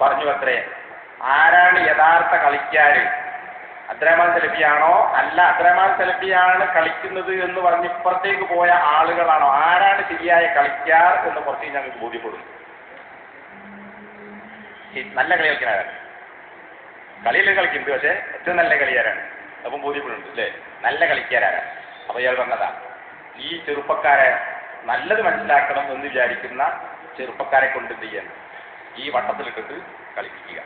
S2: പറഞ്ഞു അത്രേ, ആരാണ് യഥാർത്ഥ കളിക്കാര്? അബ്ദുറഹ്മാൻ സലഫിയാണോ? അല്ല, അബ്ദുറഹ്മാൻ സലഫിയാണ് കളിക്കുന്നത് എന്ന് പറഞ്ഞ് ഇപ്പുറത്തേക്ക് പോയ ആളുകളാണോ? ആരാണ് ശരിയായ കളിക്കാർ എന്ന് കുറച്ച് ഞങ്ങൾക്ക് ബോധ്യപ്പെടുന്നു. നല്ല കളി കളിക്കാനാണ്, കളിയിൽ കളിക്കുന്നത്, പക്ഷെ ഏറ്റവും നല്ല കളിക്കാരാണ്. അപ്പം ബോധ്യപ്പെടുന്നുണ്ട് അല്ലേ? നല്ല കളിക്കാരാണ്. അപ്പൊ ഇയാൾ പറഞ്ഞതാ, ഈ ചെറുപ്പക്കാരെ നല്ലത് മനസ്സിലാക്കണം എന്ന് വിചാരിക്കുന്ന ചെറുപ്പക്കാരെ കൊണ്ട് എന്ത് ചെയ്യാൻ? ഈ വട്ടത്തിലിട്ടിട്ട് കളിപ്പിക്കുക.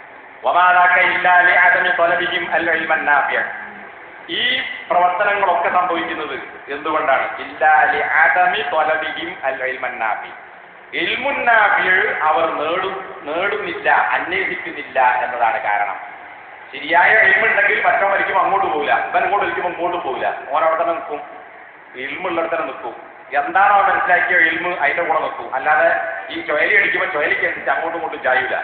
S2: ഈ പ്രവർത്തനങ്ങളൊക്കെ സംഭവിക്കുന്നത് എന്തുകൊണ്ടാണ്? ഇൽമുന്നാഫിയ് അവർ നേടുന്നില്ല, അന്വേഷിക്കുന്നില്ല എന്നതാണ് കാരണം. ശരിയായ ഇൽമുണ്ടെങ്കിൽ മറ്റോ വലിക്കുമ്പോൾ അങ്ങോട്ട് പോകില്ല, ഇവൻ ഇങ്ങോട്ട് വലിക്കുമ്പോൾ ഇങ്ങോട്ടും പോകില്ല, ഓൻ അവിടെ തന്നെ നിൽക്കും, ഇൽമുള്ളിടത്ത് തന്നെ നിൽക്കും. എന്താണോ മനസ്സിലാക്കിയ ഇൽമ് അതിന്റെ കൂടെ നിൽക്കും. അല്ലാതെ ഈ ചുഴലി അടിക്കുമ്പോൾ ചുഴലിക്ക് അനുസരിച്ച് അങ്ങോട്ടും ഇങ്ങോട്ടും ചായൂല.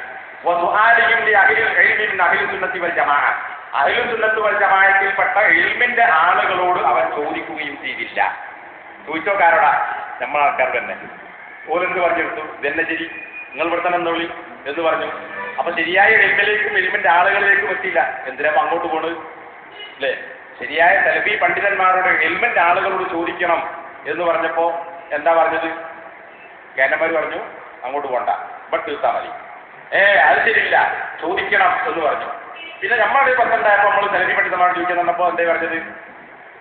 S2: അഹ്ലുൽ സുന്നത്ത് വൽ ജമാഅത്തിൽപ്പെട്ട ഇൽമിന്റെ ആളുകളോട് അവൻ ചോദിക്കുകയും ചെയ്തില്ല. ചോദിച്ചോക്കാരോടാ? നമ്മൾ ആൾക്കാർ തന്നെ. ഓരെന്ത് പറഞ്ഞെടുത്തു? ഇതെന്നെ ശരി, നിങ്ങൾ ഇവിടെ തന്നെ എന്നോളി എന്ന് പറഞ്ഞു. അപ്പൊ ശരിയായ ഇൽമിലേക്കും ഇൽമിന്റെ ആളുകളിലേക്കും എത്തിയില്ല. എന്തിനാ അങ്ങോട്ട് പോണത് അല്ലേ? ശരിയായ സലഫി പണ്ഡിതന്മാരോട് ഇൽമിന്റെ ആളുകളോട് ചോദിക്കണം എന്ന് പറഞ്ഞപ്പോ എന്താ പറഞ്ഞത്? കേരളന്മാർ പറഞ്ഞു അങ്ങോട്ട് പോണ്ട, ഇവിടെ തീർത്താ മതി. അത് ശരിയില്ല, ചോദിക്കണം എന്ന് പറഞ്ഞു. പിന്നെ നമ്മുടെ പത്തുണ്ടായപ്പോൾ നമ്മൾ സലഫി പണ്ഡിതന്മാരോട് ചോദിക്കാൻ തന്നപ്പോ എന്താ പറഞ്ഞത്?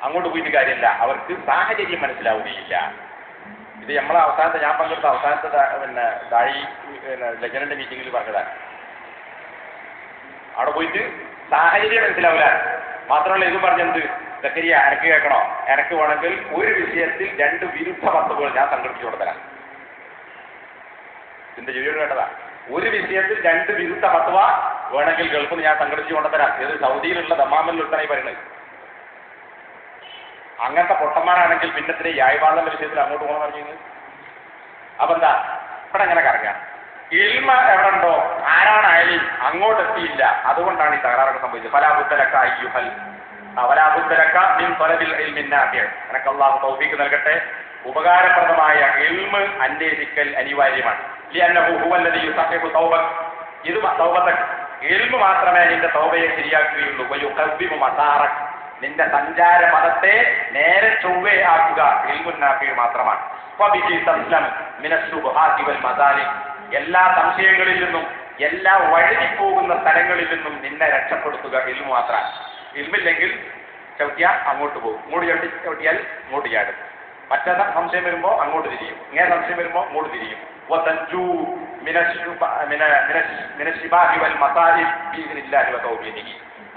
S2: അങ്ങോട്ട് പോയിട്ട് കാര്യമില്ല, അവർക്ക് സാഹചര്യം മനസ്സിലാവുകയില്ല. ഇത് നമ്മളെ അവസാനത്തെ, ഞാൻ പങ്കെടുത്ത അവസാനത്തെ ദാഴി ലജനന്റെ മീറ്റിംഗിൽ പറഞ്ഞതാണ്. അവിടെ പോയിട്ട് സാഹചര്യം മനസ്സിലാവില്ല. മാത്രമല്ല ഇതും പറഞ്ഞത്, സക്കരിയ എനക്ക് കേൾക്കണോ? എനക്ക് വേണമെങ്കിൽ ഒരു വിഷയത്തിൽ 2 വിരുദ്ധ ഫത്വകൾ ഞാൻ സംഘടിപ്പിച്ചു കൊടുത്തരാം. ഇതിന്റെ ജോലിയോട് കേട്ടതാ. ഒരു വിഷയത്തിൽ 2 വിരുദ്ധ ഫത്വ വേണമെങ്കിൽ ഗൾഫിൽ ഞാൻ സംഘടിപ്പിച്ചു കൊണ്ടുതരാം. ഇത് സൗദിയിലുള്ള ദമാമിലുള്ളതാണ് ഈ പറയുന്നത്. അങ്ങനത്തെ പൊട്ടന്മാരാണെങ്കിൽ പിന്നത്തിന് യായ്വാദന്റെ വിഷയത്തിൽ അങ്ങോട്ട് പോകണം പറഞ്ഞു. അപ്പൊ എന്താ ഇവിടെ എങ്ങനെ കറങ്ങാം? ഇൽമ എവിടെ ഉണ്ടോ, ആരാണായാലും അങ്ങോട്ടെത്തിയില്ല. അതുകൊണ്ടാണ് ഈ തകരാറൊക്കെ സംഭവിച്ചത്. ഫലാബുദ്ദലക അയ്യുഹൽ ഫലാബുദ്ദലക മിൻ തലബിൽ ഇൽമിൻ നാഫിഅ. അനക്ക് അല്ലാഹു തൗഫീഖ് നൽകട്ടെ. ഉപകാരപ്രദമായ ഇൽമ് അന്വേഷിക്കൽ അനിവാര്യമാണ്. ലിഅന്നഹു ഹുവല്ലദീ യുസഹിഹു തൗബക. ഇത് തൗബതക, ഇൽമ് മാത്രമേ നിന്റെ തൗബയെ ശരിയാക്കുകയുള്ളൂ. വയുഖവ്വിമു മസാറക, നിന്റെ സഞ്ചാര പദത്തെ നേരെ ചൊവ്വേ ആക്കുക ഇൽമുൻ നാഫിഅ മാത്രമാണ്. ഫബിഹി തസ്ലം മിനശ് ശുബ്ഹാതി വൽ മസാലിക്. എല്ലാ സംശയങ്ങളിൽ നിന്നും എല്ലാ വഴുതിപ്പോകുന്ന സ്ഥലങ്ങളിൽ നിന്നും നിന്നെ രക്ഷപ്പെടുത്തുക ഇൽമു മാത്രമാണ്. ഇൽമില്ലെങ്കിൽ ചവിട്ടിയാൽ അങ്ങോട്ട് പോകും, ഇങ്ങോട്ട് ചവിട്ടിയാൽ ഇങ്ങോട്ട് ചാടും. മറ്റേ സംശയം വരുമ്പോൾ അങ്ങോട്ട് തിരിയും, ഇങ്ങനെ സംശയം വരുമ്പോൾ ഇങ്ങോട്ട് തിരിയും.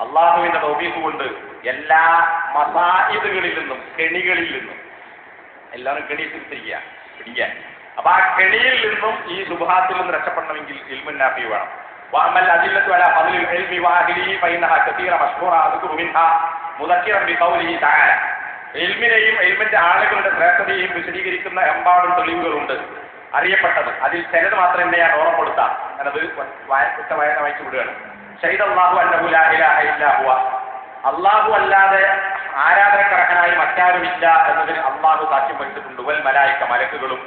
S2: അള്ളാഹുവിന്റെ തൗഫീഖ് കൊണ്ട് എല്ലാ മസായിദുകളിൽ നിന്നും, കെണികളിൽ നിന്നും, എല്ലാവരും കെണി തിരിക്കുക പിടിക്കാൻ. അപ്പൊ ആ കെണിയിൽ നിന്നും ഈ ശുബ്ഹാത്തിൽ നിന്ന് രക്ഷപ്പെടണമെങ്കിൽ ഇൽമുൻ നാഫിഅ വേണം. വഅമൽ അദില്ലത്തു അലാ ഫദ്ലിൽ ഇൽമി വഅഹ്ലിഹി ഫഇന്നഹ കസീറ മശ്ഹൂറ അദ്കുറു മിൻഹാ മുദക്കിറൻ ബിഖൗലിഹി തആല. ഇൽമിനെയും ഇൽമിന്റെ ആളുകളുടെ ശ്രേഷ്ഠതയെയും വിശദീകരിക്കുന്ന എമ്പാടും തെളിവുകളുണ്ട് അറിയപ്പെട്ടത്. അതിൽ ചിലത് മാത്രമേ ഞാൻ ഓർമ്മപ്പെടുത്താം. ഞാനത് വായിച്ചു വിടുകയാണ്. ഷഹീദല്ലാഹു അന്നഹു ലാ ഇലാഹ ഇല്ലാ ഹുവ. അല്ലാഹു അല്ലാതെ ആരാധനക്കർഹനായി മറ്റാരുമില്ല എന്നതിന് അല്ലാഹു സാക്ഷ്യം വഹിച്ചിട്ടുണ്ട്. വൽ മലായിക, മലക്കുകളും,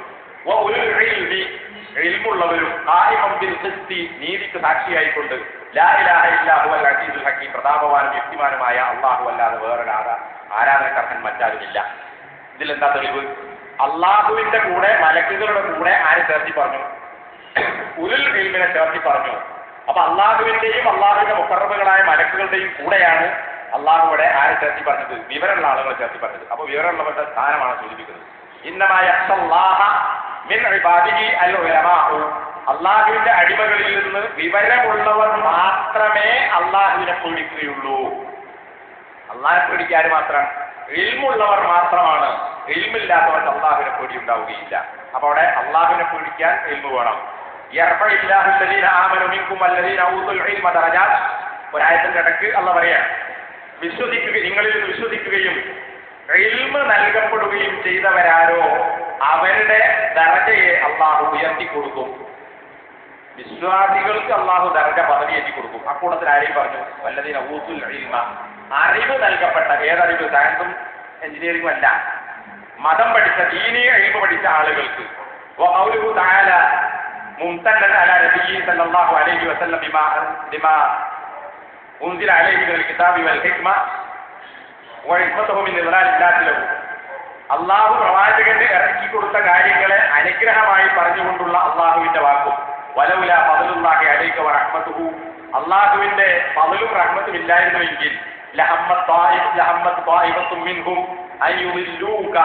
S2: ഇൽമുള്ളവരും, ഖായിമൻ ബിൽ ഖിസ്തി, നീതിക്ക് സാക്ഷിയായിക്കൊണ്ട്, ലാ ഇലാഹ ഇല്ലാ ഹുവൽ അസീസുൽ ഹകീം, പ്രതാപവാനും യുക്തിമാനുമായ അല്ലാഹു അല്ലാതെ വേറൊരു ആരാധനക്കർഹൻ മറ്റാരുമില്ല. ഇതിലെന്താ തെളിവ്? അള്ളാഹുവിന്റെ കൂടെ മലക്കുകളുടെ കൂടെ ആര് ചേർത്തി പറഞ്ഞു? ഉലുൽ ഇൽമിനെ ചേർത്തി പറഞ്ഞു. അപ്പൊ അള്ളാഹുവിന്റെയും അള്ളാഹുവിന്റെ മുഖറബുകളായ മലക്കുകളുടെയും കൂടെയാണ് അള്ളാഹുവിടെ ആരെ ചേർത്തി പറഞ്ഞത്? വിവരമുള്ള ആളുകളെ ചേർത്തി പറഞ്ഞത്. അപ്പൊ വിവരമുള്ളവരുടെ സ്ഥാനമാണ് സൂചിപ്പിക്കുന്നത്. ഇന്നമായ അള്ളാഹുവിന്റെ അടിമകളിൽ നിന്ന് വിവരമുള്ളവർ മാത്രമേ അള്ളാഹുവിനെ പേടിക്കുകയുള്ളൂ. അള്ളാഹിനെ പേടിക്കാറ് മാത്രം ഇൽമുള്ളവർ മാത്രമാണ്. ഇൽമില്ലാത്തവർക്ക് അള്ളാഹുവിനെ പേടി ഉണ്ടാവുകയില്ല. അപ്പൊ അവിടെ അള്ളാഹുവിനെ പേടിക്കാൻ ഇൽമു വേണം. ഒരായത്തിന്റെ ഇടക്ക് അള്ളാഹ് പറയാ, നിങ്ങളിൽ നിന്ന് വിശ്വസിക്കുകയും ഇൽമ് നൽകപ്പെടുകയും ചെയ്തവരാരോ അവരുടെ ദർജയെ അള്ളാഹു ഉയർത്തി കൊടുക്കും. വിശ്വാസികൾക്ക് അള്ളാഹു ദർജ പദവി എത്തി കൊടുക്കും. അക്കൂട്ടത്തിൽ ആരെയും പറഞ്ഞു? വല്ലദീന ഊതുൽ ഇൽമ, അറിവ് നൽകപ്പെട്ട. ഏതറിവ്? സയൻസും എഞ്ചിനീയറിംഗും അല്ല, മതം പഠിച്ച, ദീനീയ ഇൽമ പഠിച്ച ആളുകൾക്ക്. വഖൗലുഹു തആല മുംതന്നൻ അലാ നബിയ്യി സല്ലല്ലാഹു അലൈഹി വസല്ലം ബിമാ ഉൻസില അലൈഹി മിനൽ കിതാബി വൽ ഹിക്മ വഹിക്മതുഹു മിൻ ഇദ്ലാലില്ലാഹി ലഹു. അള്ളാഹു പ്രവാചകന് ഇറക്കി കൊടുത്ത കാര്യങ്ങളെ അനുഗ്രഹമായി പറഞ്ഞുകൊണ്ടുള്ള അള്ളാഹുവിന്റെ വാക്കും. വലൗലാ ഫദ്ലുല്ലാഹി അലൈക വറഹ്മതുഹു, അള്ളാഹുവിന്റെ ഫദ്ലും റഹ്മത്തും ഇല്ലായിരുന്നുവെങ്കിൽ ലഹമ്മത് ത്വായിഫത്തും മിൻഹും അൻ യുദില്ലൂക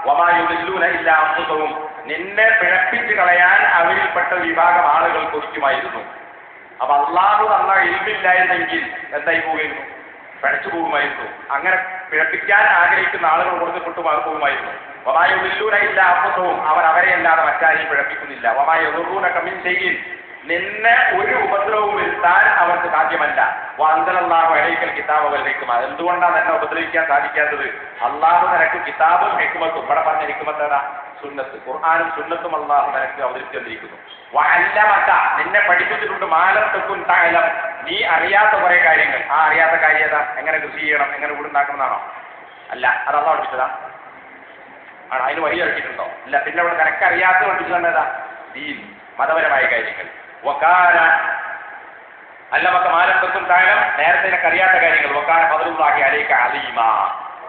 S2: വമാ യുദില്ലൂന ഇല്ലാ അൻഫുസഹും, നിന്നെ പിഴപ്പിച്ച് കളയാൻ അവരിൽപ്പെട്ട വിഭാഗം ആളുകൾ കൊതിക്കുമായിരുന്നു. അപ്പൊ അള്ളാഹു തന്ന ഇൽമില്ലായിരുന്നെങ്കിൽ എന്തായി പോയിരുന്നു? പിഴച്ചു പോകുമായിരുന്നു. അങ്ങനെ പിഴപ്പിക്കാൻ ആഗ്രഹിക്കുന്ന ആളുകൾ കൊടുത്തിട്ട് പോകുമായിരുന്നു. വമായ ഉള്ളൂനയില്ല അപ്പുറവും അവർ അവരെയല്ലാതെ മറ്റാരെയും പിഴപ്പിക്കുന്നില്ല. വമായ ഉറൂന കമ്മിൻ ചെയ്യും നിന്നെ ഒരു ഉപദ്രവവും വരുത്താൻ അവർക്ക് സാധ്യമല്ല. വാന്തലല്ലാഹു അലൈക്കൽ കിതാബ് വൽ ഹിക്മ എന്തുകൊണ്ടാണ് എന്നെ ഉപദ്രവിക്കാൻ സാധിക്കാത്തത്? അള്ളാഹു നിനക്ക് കിതാബും ഹിക്മത്തും ഇവിടെ പറഞ്ഞ ഹിക്മത്ത് ഏതാ? സുന്നത്ത്. ഖുർആനും സുന്നത്തും അള്ളാഹു നിനക്ക് അവതരിപ്പിച്ചിരിക്കുന്നു. വഅല്ലമക നിന്നെ പഠിപ്പിച്ചിട്ടുണ്ട് മാലം തകുൻ തഅലം നീ അറിയാത്ത കുറെ കാര്യങ്ങൾ. ആ അറിയാത്ത കാര്യം ഏതാ? എങ്ങനെ കൃഷി ചെയ്യണം, എങ്ങനെ വീടുണ്ടാക്കണമെന്നാണോ? അല്ല, അത് അള്ളാഹു പഠിപ്പിച്ചതാ ആണ്. അതിന് വഴി ഇറക്കിയിട്ടുണ്ടോ? ഇല്ല. പിന്നെ അവിടെ നിനക്കറിയാത്ത പഠിപ്പിച്ചത് ഏതാ? ദീൻ, മതപരമായ കാര്യങ്ങൾ. വകാന അല്ലമക മാലം തകുൻ തഅലം നേരത്തെ നിനക്കറിയാത്ത കാര്യങ്ങൾ. വകാന ഫദ്ലുല്ലാഹി അലൈക അലീമ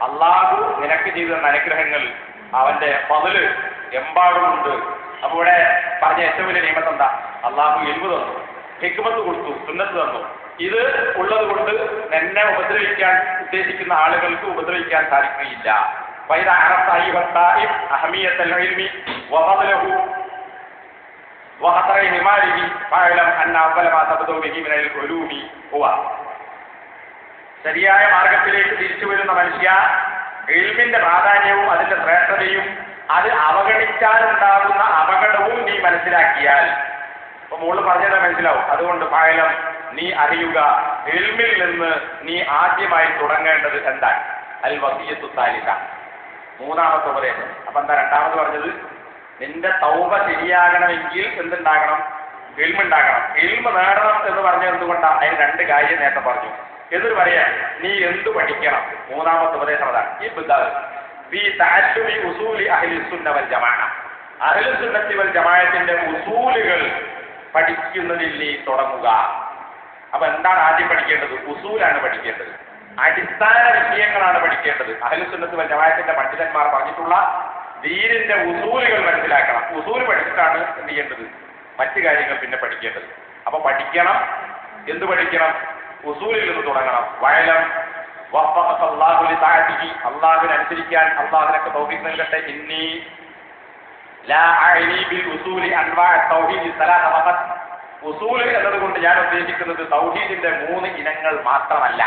S2: അള്ളാഹു നിനക്ക് ചെയ്തു തന്ന അനുഗ്രഹങ്ങൾ അവന്റെ ഫദ്ല് എമ്പാടുമുണ്ട്. അപ്പൊ ഇവിടെ പറഞ്ഞ ഏറ്റവും വലിയ നിയമത്ത് എന്താ? അള്ളാഹു ഇൽമു തന്നു, ഹിക്മത്ത് കൊടുത്തു, സുന്നത്ത് തന്നു. ഇത് ഉള്ളത് കൊണ്ട് എന്നെ ഉപദ്രവിക്കാൻ ഉദ്ദേശിക്കുന്ന ആളുകൾക്ക് ഉപദ്രവിക്കാൻ സാധിക്കുകയില്ല. ശരിയായ മാർഗത്തിലേക്ക് തിരിച്ചു വരുന്ന മനുഷ്യ ഇൽമിന്റെ പ്രാധാന്യവും അതിന്റെ ശ്രേഷ്ഠതയും അത് അവഗണിച്ചാലുണ്ടാകുന്ന അപകടവും നീ മനസ്സിലാക്കിയാൽ ഇപ്പൊ മുകളിൽ പറഞ്ഞത് മനസ്സിലാവും. അതുകൊണ്ട് പായലം നീ അറിയുക, ഇൽമിൽ നിന്ന് നീ ആദ്യമായി തുടങ്ങേണ്ടത് എന്താണ്? അൽ വസിയത്തു സാലിസ, മൂന്നാമത്തെ ഉപദേശം. അപ്പൊ എന്താ രണ്ടാമത് പറഞ്ഞത്? നിന്റെ തൗബ ശരിയാകണമെങ്കിൽ എന്തുണ്ടാകണം? ഇൽമുണ്ടാകണം. ഇൽമ് നേടണം എന്ന് പറഞ്ഞത് എന്തുകൊണ്ടാണ്? അതിന് രണ്ട് കാര്യം നേരത്തെ പറഞ്ഞു. എന്നിട്ട് പറയാം നീ എന്ത് പഠിക്കണം. മൂന്നാമത്തെ ഉപദേശം അതാണ്. ഈ അഹ്ലുസുന്നത്തി വൽ ജമാഅത്തിന്റെ ഉസൂലുകൾ പഠിക്കുന്നതിൽ നീ തുടങ്ങുക. അപ്പൊ എന്താണ് ആദ്യം പഠിക്കേണ്ടത്? ഉസൂലാണ് പഠിക്കേണ്ടത്, അടിസ്ഥാന വിഷയങ്ങളാണ് പഠിക്കേണ്ടത്. അഹ്ലുസുന്നത്തി വൽ ജമാഅത്തിന്റെ പണ്ഡിതന്മാർ പറഞ്ഞിട്ടുള്ള ദീനിന്റെ ഉസൂലുകൾ മനസ്സിലാക്കണം. ഉസൂൽ പഠിച്ചിട്ടാണ് എന്ത് ചെയ്യേണ്ടത്? മറ്റു കാര്യങ്ങൾ പിന്നെ പഠിക്കേണ്ടത്. അപ്പൊ പഠിക്കണം. എന്ത് പഠിക്കണം? ഉസൂലിൽ നിന്ന് തുടങ്ങണം. വയലം അള്ളാഹുവിനനുസരിക്കാൻ അള്ളാഹുവിനൊക്കെ തൗഫീഖ് നൽകട്ടെ. ഇന്നി ലാ അഅനി ബിൽ ഉസൂലി അൻവാഅ തൗഹീദി സലാസ ഫഖത്ത്. ഉസൂൽ എന്നതുകൊണ്ട് ഞാൻ ഉദ്ദേശിക്കുന്നത് തൗഹീദിന്റെ 3 ഇനങ്ങൾ മാത്രമല്ല.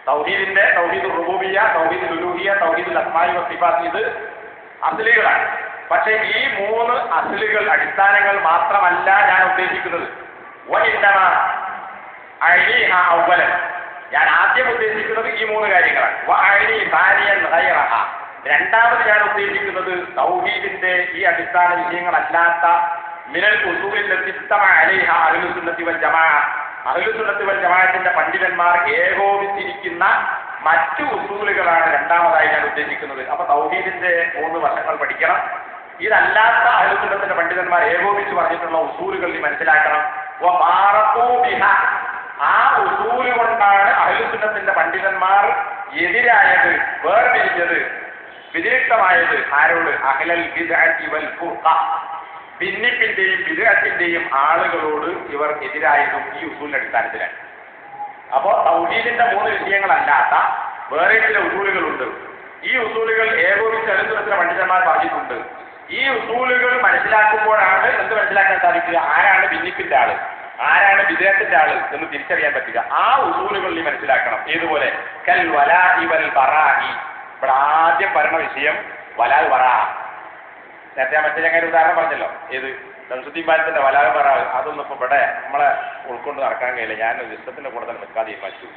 S2: തൗഹീദുർ റുബൂബിയ്യ, തൗഹീദുൽ ഉലൂഹിയ്യ, തൗഹീദുൽ അസ്മാഇ വസിഫാത്ത് ഇത് അസ്ലുകളാണ്. പക്ഷേ ഈ 3 അസ്ലുകൾ അടിസ്ഥാനങ്ങൾ മാത്രമല്ല ഞാൻ ഉദ്ദേശിക്കുന്നത്. വഇന്നമ അഅനിഹ അവ്വലൻ ഞാൻ ആദ്യം ഉദ്ദേശിക്കുന്നത് ഈ 3 കാര്യങ്ങളാണ്. വഅനി സാനിയൻ ഗൈറഹ രണ്ടാമത് ഞാൻ ഉദ്ദേശിക്കുന്നത് തൗഹീദിന്റെ ഈ അടിസ്ഥാന വിഷയങ്ങളല്ലാത്ത മിനൽ ഉസൂലില്ലത്തി ഇസ്തമഅ അലൈഹ അഹ്ലുസുന്നത്തി വൽ ജമാഅ അഹ്ലുസുന്നത്തി വൽ ജമാഅത്തിന്റെ പണ്ഡിതന്മാർ ഏകോപിച്ചിരിക്കുന്ന മറ്റു ഉസൂലുകളാണ് രണ്ടാമതായി ഞാൻ ഉദ്ദേശിക്കുന്നത്. അപ്പൊ തൗഹീദിന്റെ 3 വശങ്ങൾ പഠിക്കണം. ഇതല്ലാത്ത അഹ്ലുസുന്നത്തിന്റെ പണ്ഡിതന്മാർ ഏകോപിച്ച് പറഞ്ഞിട്ടുള്ള ഉസൂലുകൾ നീ മനസ്സിലാക്കണം. ആ ഉസൂല് കൊണ്ടാണ് അഹ്ലുസുന്നത്തിന്റെ പണ്ഡിതന്മാർ എതിരായത്, വേർതിരിഞ്ഞത്, വ്യതിരിക്തമായത്. ആരോട്? അഹ്ലൽ ബിദ്അത്തി വൽ ഫുർഖ ഭിന്നിപ്പിന്റെയും ബിദ്അത്തിന്റെയും ആളുകളോട് ഇവർ എതിരായതും ഈ ഉസൂലിന്റെ അടിസ്ഥാനത്തിലാണ്. അപ്പോ തൗഹീദിന്റെ 3 വിഷയങ്ങളല്ലാത്ത വേറെ ചില ഉസൂലുകളുണ്ട്. ഈ ഉസൂലുകൾ ഏകോപിച്ച് അഹ്ലുസുന്നത്തിന്റെ പണ്ഡിതന്മാർ പറഞ്ഞിട്ടുണ്ട്. ഈ ഉസൂലുകൾ മനസ്സിലാക്കുമ്പോഴാണ് എന്ത് മനസ്സിലാക്കാൻ സാധിക്കുക? ആരാണ് ഭിന്നിപ്പിന്റെ ആള്, ആരാണ് വിദേഹത്തിന്റെ ആള് എന്ന് തിരിച്ചറിയാൻ പറ്റുക. ആ ഉസൂലുകൾ നീ മനസ്സിലാക്കണം. ഏതുപോലെ? കൽ വലാഇ വൽ ബറാഇ. ഇവിടെ ആദ്യം പറഞ്ഞ വിഷയം വലാ ബറാ. നേരത്തെ ഞാൻ മറ്റേ ചങ്ങാരി ഉദാഹരണം പറഞ്ഞല്ലോ. ഏത്? ശംസുദ്ദീൻ ബാലത്തിന്റെ വലാ ബറാ. അതൊന്നും ഇപ്പൊ ഇവിടെ നമ്മളെ ഉൾക്കൊണ്ട് നടക്കാൻ കഴിയില്ല. ഞാൻ ഇഷ്ടത്തിന്റെ കൂടെ തന്നെ നിൽക്കാൻ തീരുമാനിച്ചു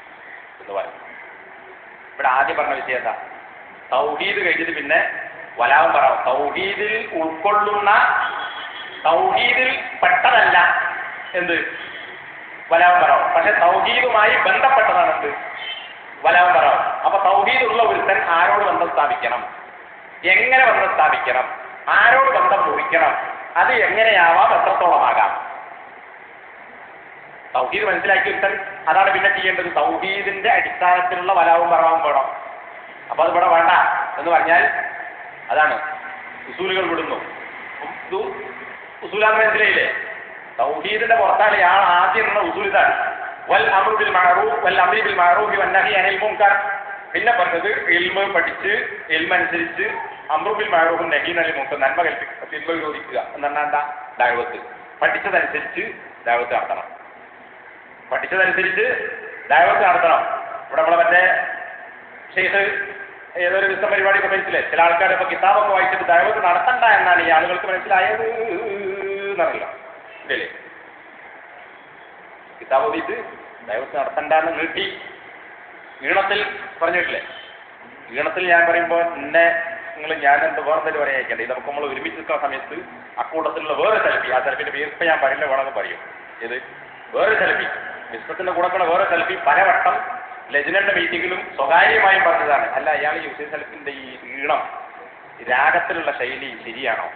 S2: എന്ന് പറഞ്ഞു. ഇവിടെ ആദ്യം പറഞ്ഞ വിഷയം എന്താ? തൗഹീദ് കഴിഞ്ഞിട്ട് പിന്നെ വലാവും ബറാവും. തൗഹീദിൽ ഉൾക്കൊള്ളുന്ന, തൗഹീദിൽ പെട്ടതല്ല എന്ത്? വലാവും ബറാവും. പക്ഷെ തൗഹീദുമായി ബന്ധപ്പെട്ടതാണ് എന്ത്? വലാവും ബറാവും. അപ്പൊ തൗഹീദുള്ള ഒരുത്തൻ ആരോട് ബന്ധം സ്ഥാപിക്കണം, എങ്ങനെ ബന്ധം സ്ഥാപിക്കണം, ആരോട് ബന്ധം മുറിക്കണം, അത് എങ്ങനെയാവാം, എത്രത്തോളമാകാം. തൗഹീദ് മനസ്സിലാക്കി ഒരുത്തൻ അതാണ് പിന്നെ ചെയ്യേണ്ടത്. തൗഹീദിന്റെ അടിസ്ഥാനത്തിലുള്ള വലാവും ബറാവും വേണം. അപ്പൊ അത് ഇവിടെ വേണ്ട എന്ന് പറഞ്ഞാൽ അതാണ് ഉസൂലുകൾ വിടുന്നു. ഉസൂലാന്ന് മനസ്സിലായില്ലേ? തൗഹീദിന്റെ പുറത്താണ് ഇയാൾ ആദ്യം എന്ന ഉസൂൽ ഇതാണ്. വൽ അംറു ബിൽ മഅറൂഫ് വൽ അംരി ബിൽ മഅറൂഫി വൻ നഹി അനിൽ മുൻകർ. പിന്നെ പറഞ്ഞത് ഇൽമ് പഠിച്ച് ഇൽമനുസരിച്ച് അംറു ബിൽ മഅറൂഫ് നഹി അനിൽ മുൻകർ, നന്മ കൽപ്പിക്കുക, തിന്മ വിരോധിക്കുക എന്ന് പറഞ്ഞാൽ എന്താ? ദഅവത്ത്. പഠിച്ചതനുസരിച്ച് ദഅവത്ത് നടത്തണം. പഠിച്ചതനുസരിച്ച് ദഅവത്ത് നടത്തണം. ഇവിടെ നമ്മളെ മറ്റേ ഷെയ്ഖ് ഏതൊരു വിശ്വ പരിപാടിയൊക്കെ മനസ്സിലായി. ചില ആൾക്കാർ ഇപ്പൊ കിതാബൊക്കെ വായിച്ചിട്ട് ദൈവത്ത് നടത്തണ്ട എന്നാണ് ഈ ആളുകൾക്ക് മനസ്സിലായത് എന്നറിയില്ല ഇല്ലേ. കിതാബ് ഓതിയിട്ട് ദൈവത്ത് നടത്തണ്ടെന്ന് നീട്ടി ഈണത്തിൽ പറഞ്ഞിട്ടില്ലേ. ഈണത്തിൽ ഞാൻ പറയുമ്പോൾ എന്നെ ഞാൻ എന്ത് വേറെ പറയായിക്കണ്ടേ. ഇത് നമുക്ക് നമ്മൾ ഒരുമിച്ച് നിൽക്കുന്ന സമയത്ത് അക്കൂട്ടത്തിലുള്ള വേറെ സെൽഫി, ആ സെൽഫിന്റെ പേര് ഇപ്പം ഞാൻ പറയില്ല, വേണമെന്ന് പറയും. ഇത് വേറെ സെൽഫി, വിശ്വത്തിന്റെ കൂടെ വേറെ സെൽഫി പലവട്ടം ലജ്നന്റെ മീറ്റിങ്ങിലും സ്വകാര്യമായും പറഞ്ഞതാണ്. അല്ല, അയാൾ യൂസൈൻ സെൽഫിന്റെ ഈ ഈണം രാഗത്തിലുള്ള ശൈലി ശരിയാണോ?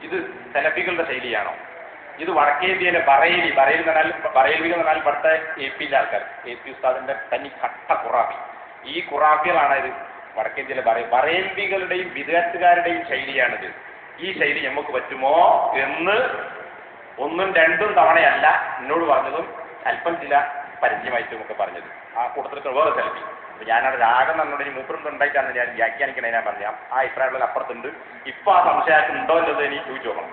S2: ഇത് സെലഫികളുടെ ശൈലിയാണോ? ഇത് വടക്കേന്ത്യയിലെ ബറേലി എന്ന് പറഞ്ഞാൽ ഇവിടുത്തെ AP ആൾക്കാർ, AP ഉസ്താദിന്റെ തനി കട്ട ഖുറാഫി. ഈ ഖുറാഫികളാണ് ഇത് വടക്കേന്ത്യയിലെ ബറേൽവികളുടെയും വിദേശത്തുകാരുടെയും ശൈലിയാണിത്. ഈ ശൈലി നമുക്ക് പറ്റുമോ എന്ന് ഒന്നും രണ്ടും തവണയല്ല എന്നോട് പറഞ്ഞതും അല്പം ചില പരിചയമായിട്ടും ഒക്കെ പറഞ്ഞത്. ആ കൂട്ടത്തിൽ വേറെ സെൽഫി. അപ്പൊ ഞാനവിടെ രാഗം എന്നോട് ഇനി മൂപ്പറും ഉണ്ടായിട്ടാണ് ഞാൻ വ്യാഖ്യാനിക്കണേ. ഞാൻ പറഞ്ഞ ആ അഭിപ്രായമുള്ള അപ്പുറത്തുണ്ട്. ഇപ്പൊ ആ സംശയം ഉണ്ടോ എന്നത് എനിക്ക് ചോദിച്ചു നോക്കണം.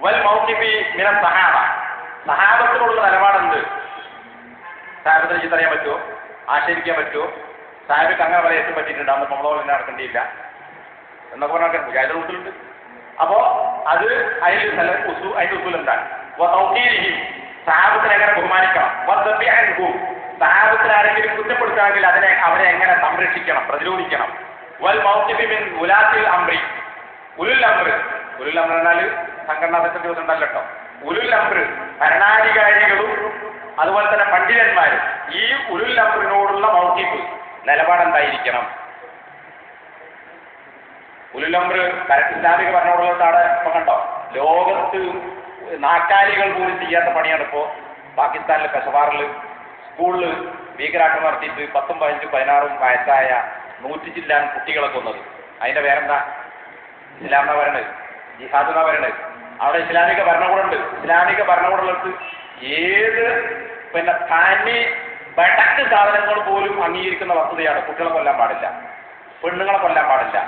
S2: വൽ മൗഖിഫി മിന സഹാബ, സഹാബത്തിനുള്ള നിലപാടുണ്ട്. സാഹിബത്തിനെ ചീത്തറിയാൻ പറ്റുമോ? ആശയിക്കാൻ പറ്റുമോ? സാഹിബിക്ക് അങ്ങനെ വരെ എത്തും പറ്റിയിട്ടുണ്ട്. അന്ന് നമ്മളോ തന്നെ നടക്കേണ്ടിയില്ല എന്നൊക്കെ പറഞ്ഞാൽ മുജാഹിദ് ഉസുലുണ്ട്. അപ്പോ അത് അതിന്റെ ഉസുൽ എന്താണ്? സഹാബത്തിനെ എങ്ങനെ ബഹുമാനിക്കണം, സഹാബത്തിനെ ആരെങ്കിലും കുറ്റപ്പെടുത്തുകയാണെങ്കിൽ അവരെ എങ്ങനെ സംരക്ഷിക്കണം, പ്രതിരോധിക്കണം. വൽ മൗഖിഫി മിൻ ഉലാത്തിൽ അംറി, ഉലുൽ അംറ് എന്നാൽ സംഘടനാ സെക്രട്ടറി ഉണ്ടല്ലോ കേട്ടോ. ഉലുൽ അംറ് ഭരണാധികാരികളും അതുപോലെ തന്നെ പണ്ഡിതന്മാരും ഈ ഉലുൽ അംറിനോടുള്ള മൗഖിഫ് നിലപാടെന്തായിരിക്കണം? ഉലുൽ അംറ് ഇസ്ലാമിക ഭരണകൂടങ്ങളോടാണ്. ഇപ്പൊ കണ്ടോ, ലോകത്ത് നാക്കാലികൾ പോലും ചെയ്യാത്ത പണിയാണ് ഇപ്പോ പാകിസ്ഥാനിലെ പെഷവാറിൽ സ്കൂളിൽ ഭീകരാക്രമണം നടത്തിയിട്ട് 10, 15, 16 വയസ്സായ 100 ചില്ലാൻ കുട്ടികളെ കൊന്നത്. അതിന്റെ പേരെന്താ? ഇസ്ലാം എന്നാ പറയണത്, ജിഹാദ് എന്നാ പറയണത്. അവിടെ ഇസ്ലാമിക ഭരണകൂടമുണ്ട്. ഇസ്ലാമിക ഭരണകൂടങ്ങൾക്ക് ഏത് തനി ബടക്ക് സാധനങ്ങൾ പോലും അംഗീകരിക്കുന്ന വസ്തുതയാണ്. കുട്ടികളെ കൊല്ലാൻ പാടില്ല, പെണ്ണുങ്ങളെ കൊല്ലാൻ പാടില്ല,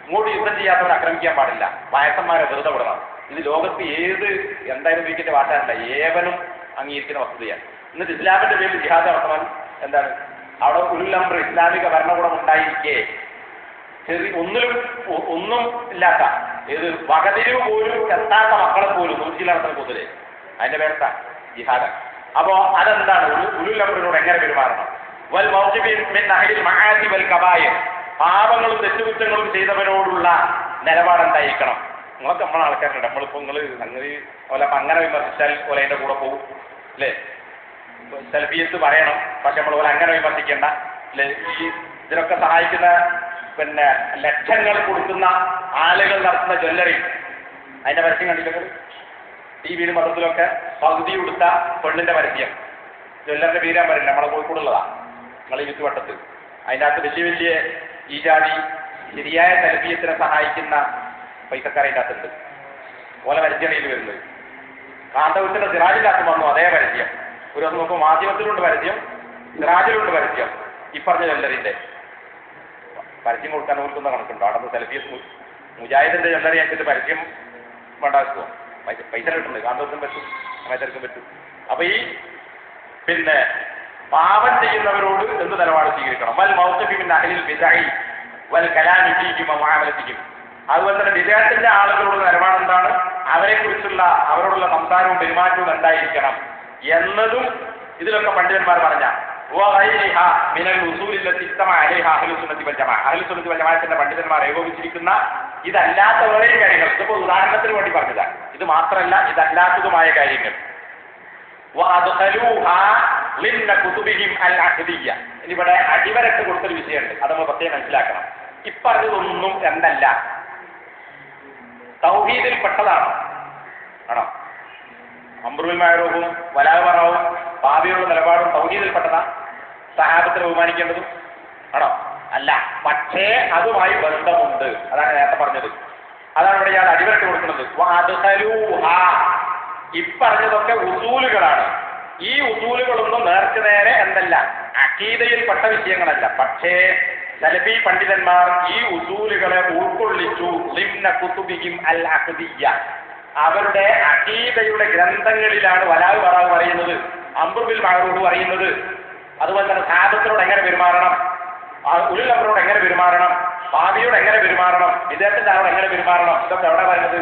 S2: ഇങ്ങോട്ട് യുദ്ധം ചെയ്യാത്തവരെ ആക്രമിക്കാൻ പാടില്ല, വയസ്സന്മാരെ വെറുതെ വിടണം. ഇത് ലോകത്ത് ഏത് എന്തായാലും വീക്കിന്റെ വാട്ടല്ല ഏവനും അംഗീകരിക്കുന്ന വസ്തുതയാണ്. എന്നിട്ട് ഇസ്ലാമിന്റെ പേരിൽ ജിഹാദ് നടത്തണം. എന്താണ് അവിടെ ഉലുൽ അംറ് ഇസ്ലാമിക ഭരണകൂടം ഉണ്ടായിരിക്കെ ഒന്നും ഇല്ലാത്ത ഏത് വകതിരിവ് പോലും എത്താത്ത മക്കളെ പോലും 100 നടത്തുന്ന കുതിരെ അതിന്റെ പേരെത്താ ജിഹാദ്. അപ്പോ അതെന്താണ്? ഉലുൽ അംറിനോട് എങ്ങനെ പെരുമാറണം? വൽ മൗഖിഫി മിൻ അഹ്ലിൽ മആസി വൽ കബായിർ, പാപങ്ങളും തെറ്റുകുറ്റങ്ങളും ചെയ്തവരോടുള്ള നിലപാടെന്തായിരിക്കണം? നിങ്ങളൊക്കെ നമ്മളെ ആൾക്കാരുണ്ട്. നമ്മളിപ്പോ അങ്ങനെ വിമർശിച്ചാൽ ഓല അതിന്റെ കൂടെ പോകും അല്ലേ? സെൽഫിയത്ത് പറയണം, പക്ഷെ നമ്മൾ ഓല അങ്ങനെ വിമർശിക്കേണ്ട അല്ലെ? ഈ ഇതിനൊക്കെ സഹായിക്കുന്ന ലക്ഷങ്ങൾ കൊടുക്കുന്ന ആളുകൾ നടത്തുന്ന ജ്വല്ലറി അതിന്റെ പരസ്യം കണ്ടില്ലെങ്കിൽ TV മതത്തിലൊക്കെ പകുതി കൊടുത്ത പെണ്ണിന്റെ പരസ്യം, ജ്വല്ലറിന്റെ പേര് ഞാൻ പറയില്ല, നമ്മളെ കോഴിക്കോടുള്ളതാ, നിങ്ങളെ ചുറ്റുവട്ടത്ത്. അതിൻ്റെ അകത്ത് വലിയ വലിയ ഈ ജാതി ശരിയായ സെൽഫിയത്തിനെ സഹായിക്കുന്ന പൈസക്കാരെ അകത്തുണ്ട്. ഓല പരസ്യമാണ് ഇതിൽ വരുന്നത്. കാന്തപുരത്തിന്റെ സിറാജിനകത്ത് വന്നു അതേ പരസ്യം. ഒരു ദിവസം നോക്കുമ്പോൾ മാധ്യമത്തിലുണ്ട് പരസ്യം, സിറാജിലുണ്ട് പരസ്യം. ഈ പറഞ്ഞ ജ്വല്ലറിന്റെ പരസ്യം കൊടുക്കാൻ കൊടുക്കുന്ന കണക്കുണ്ടോ? അവിടെ സെൽഫി മുജാഹിദിന്റെ ജ്വല്ലറി ആക്കിയിട്ട് പരസ്യം വേണ്ടാക്കുമോ? പൈസ കിട്ടുന്നത് കാന്തപുരത്തിനും പറ്റും, സമയത്തിനും പറ്റും. അപ്പൊ ഈ പാപം ചെയ്യുന്നവരോട് എന്ത് നിലപാട് സ്വീകരിക്കണം? വൽ മൗഖിഫി മിൻ അഹ്ലിൽ ബിദ്അഇ വൽ കലാമി ഫീഹിം വമുആമലതിഹിം, അതുപോലെ തന്നെ വിദേഹത്തിന്റെ ആളുകളോട് നിലപാട് എന്താണ്, അവരെക്കുറിച്ചുള്ള അവരോടുള്ള സംസാരവും പെരുമാറ്റവും എന്തായിരിക്കണം എന്നതും ഇതിലൊക്കെ പണ്ഡിതന്മാർ പറഞ്ഞ അഹ്ലുസുന്നത്തി പണ്ഡിതന്മാർ ഏകോപിച്ചിരിക്കുന്ന ഇതല്ലാത്ത വേറെ കാര്യങ്ങൾ. ഇതിപ്പോ ഉദാഹരണത്തിന് വേണ്ടി പറഞ്ഞതാണ്. ഇത് മാത്രമല്ല, ഇതല്ലാത്തതുമായ കാര്യങ്ങൾ. ഇവിടെ അടിവരട്ട് കൊടുത്തൊരു വിഷയമുണ്ട്, അത് നമ്മൾ പ്രത്യേകം മനസ്സിലാക്കണം. ഇപ്പറഞ്ഞതൊന്നും എന്നല്ല തൗഹീദിൽ പെട്ടതാണോ? ആണോ? അംറുൽ മഅറൂഫും വലാ വറാവും ഭാവിയുള്ള നിലപാടും തൗഹീദിൽപ്പെട്ടതാ? സഹാബത്തിനെ ബഹുമാനിക്കേണ്ടതും ആണോ? അല്ല. പക്ഷേ അതുമായി ബന്ധമുണ്ട്. അതാണ് നേരത്തെ പറഞ്ഞത്. അതാണ് ഇവിടെ ഞാൻ അടിവരട്ട് കൊടുക്കുന്നത്. ഇപ്പറഞ്ഞതൊക്കെ ഉസൂലുകളാണ്. ഈ ഉസൂലുകളൊന്നും നേർക്ക് നേരെ എന്തല്ല അഖീദയിൽപ്പെട്ട വിഷയങ്ങളല്ല. പക്ഷേ സലഫി പണ്ഡിതന്മാർ ഈ ഉസൂലുകളെ ഉൾക്കൊള്ളിച്ചു ളിംന കുതുബിഹിം അൽ അഖ്ദിയ്യ, അവരുടെ അഖീദയുടെ ഗ്രന്ഥങ്ങളിലാണ് വലാവ് വറാവ് പറയുന്നത്. ബിൽ മഅറൂഫ് അറിയുന്നത്, അതുപോലെ തന്നെ സഹാബത്തിനോട് എങ്ങനെ പെരുമാറണം, ഉലുൽ അംറോട് എങ്ങനെ പെരുമാറണം, ഭാവിയോട് എങ്ങനെ പെരുമാറണം, വിദേഹത്തിന്റെ ആളോട് എങ്ങനെ പെരുമാറണം, ഇതൊക്കെ എവിടെ പറയുന്നത്?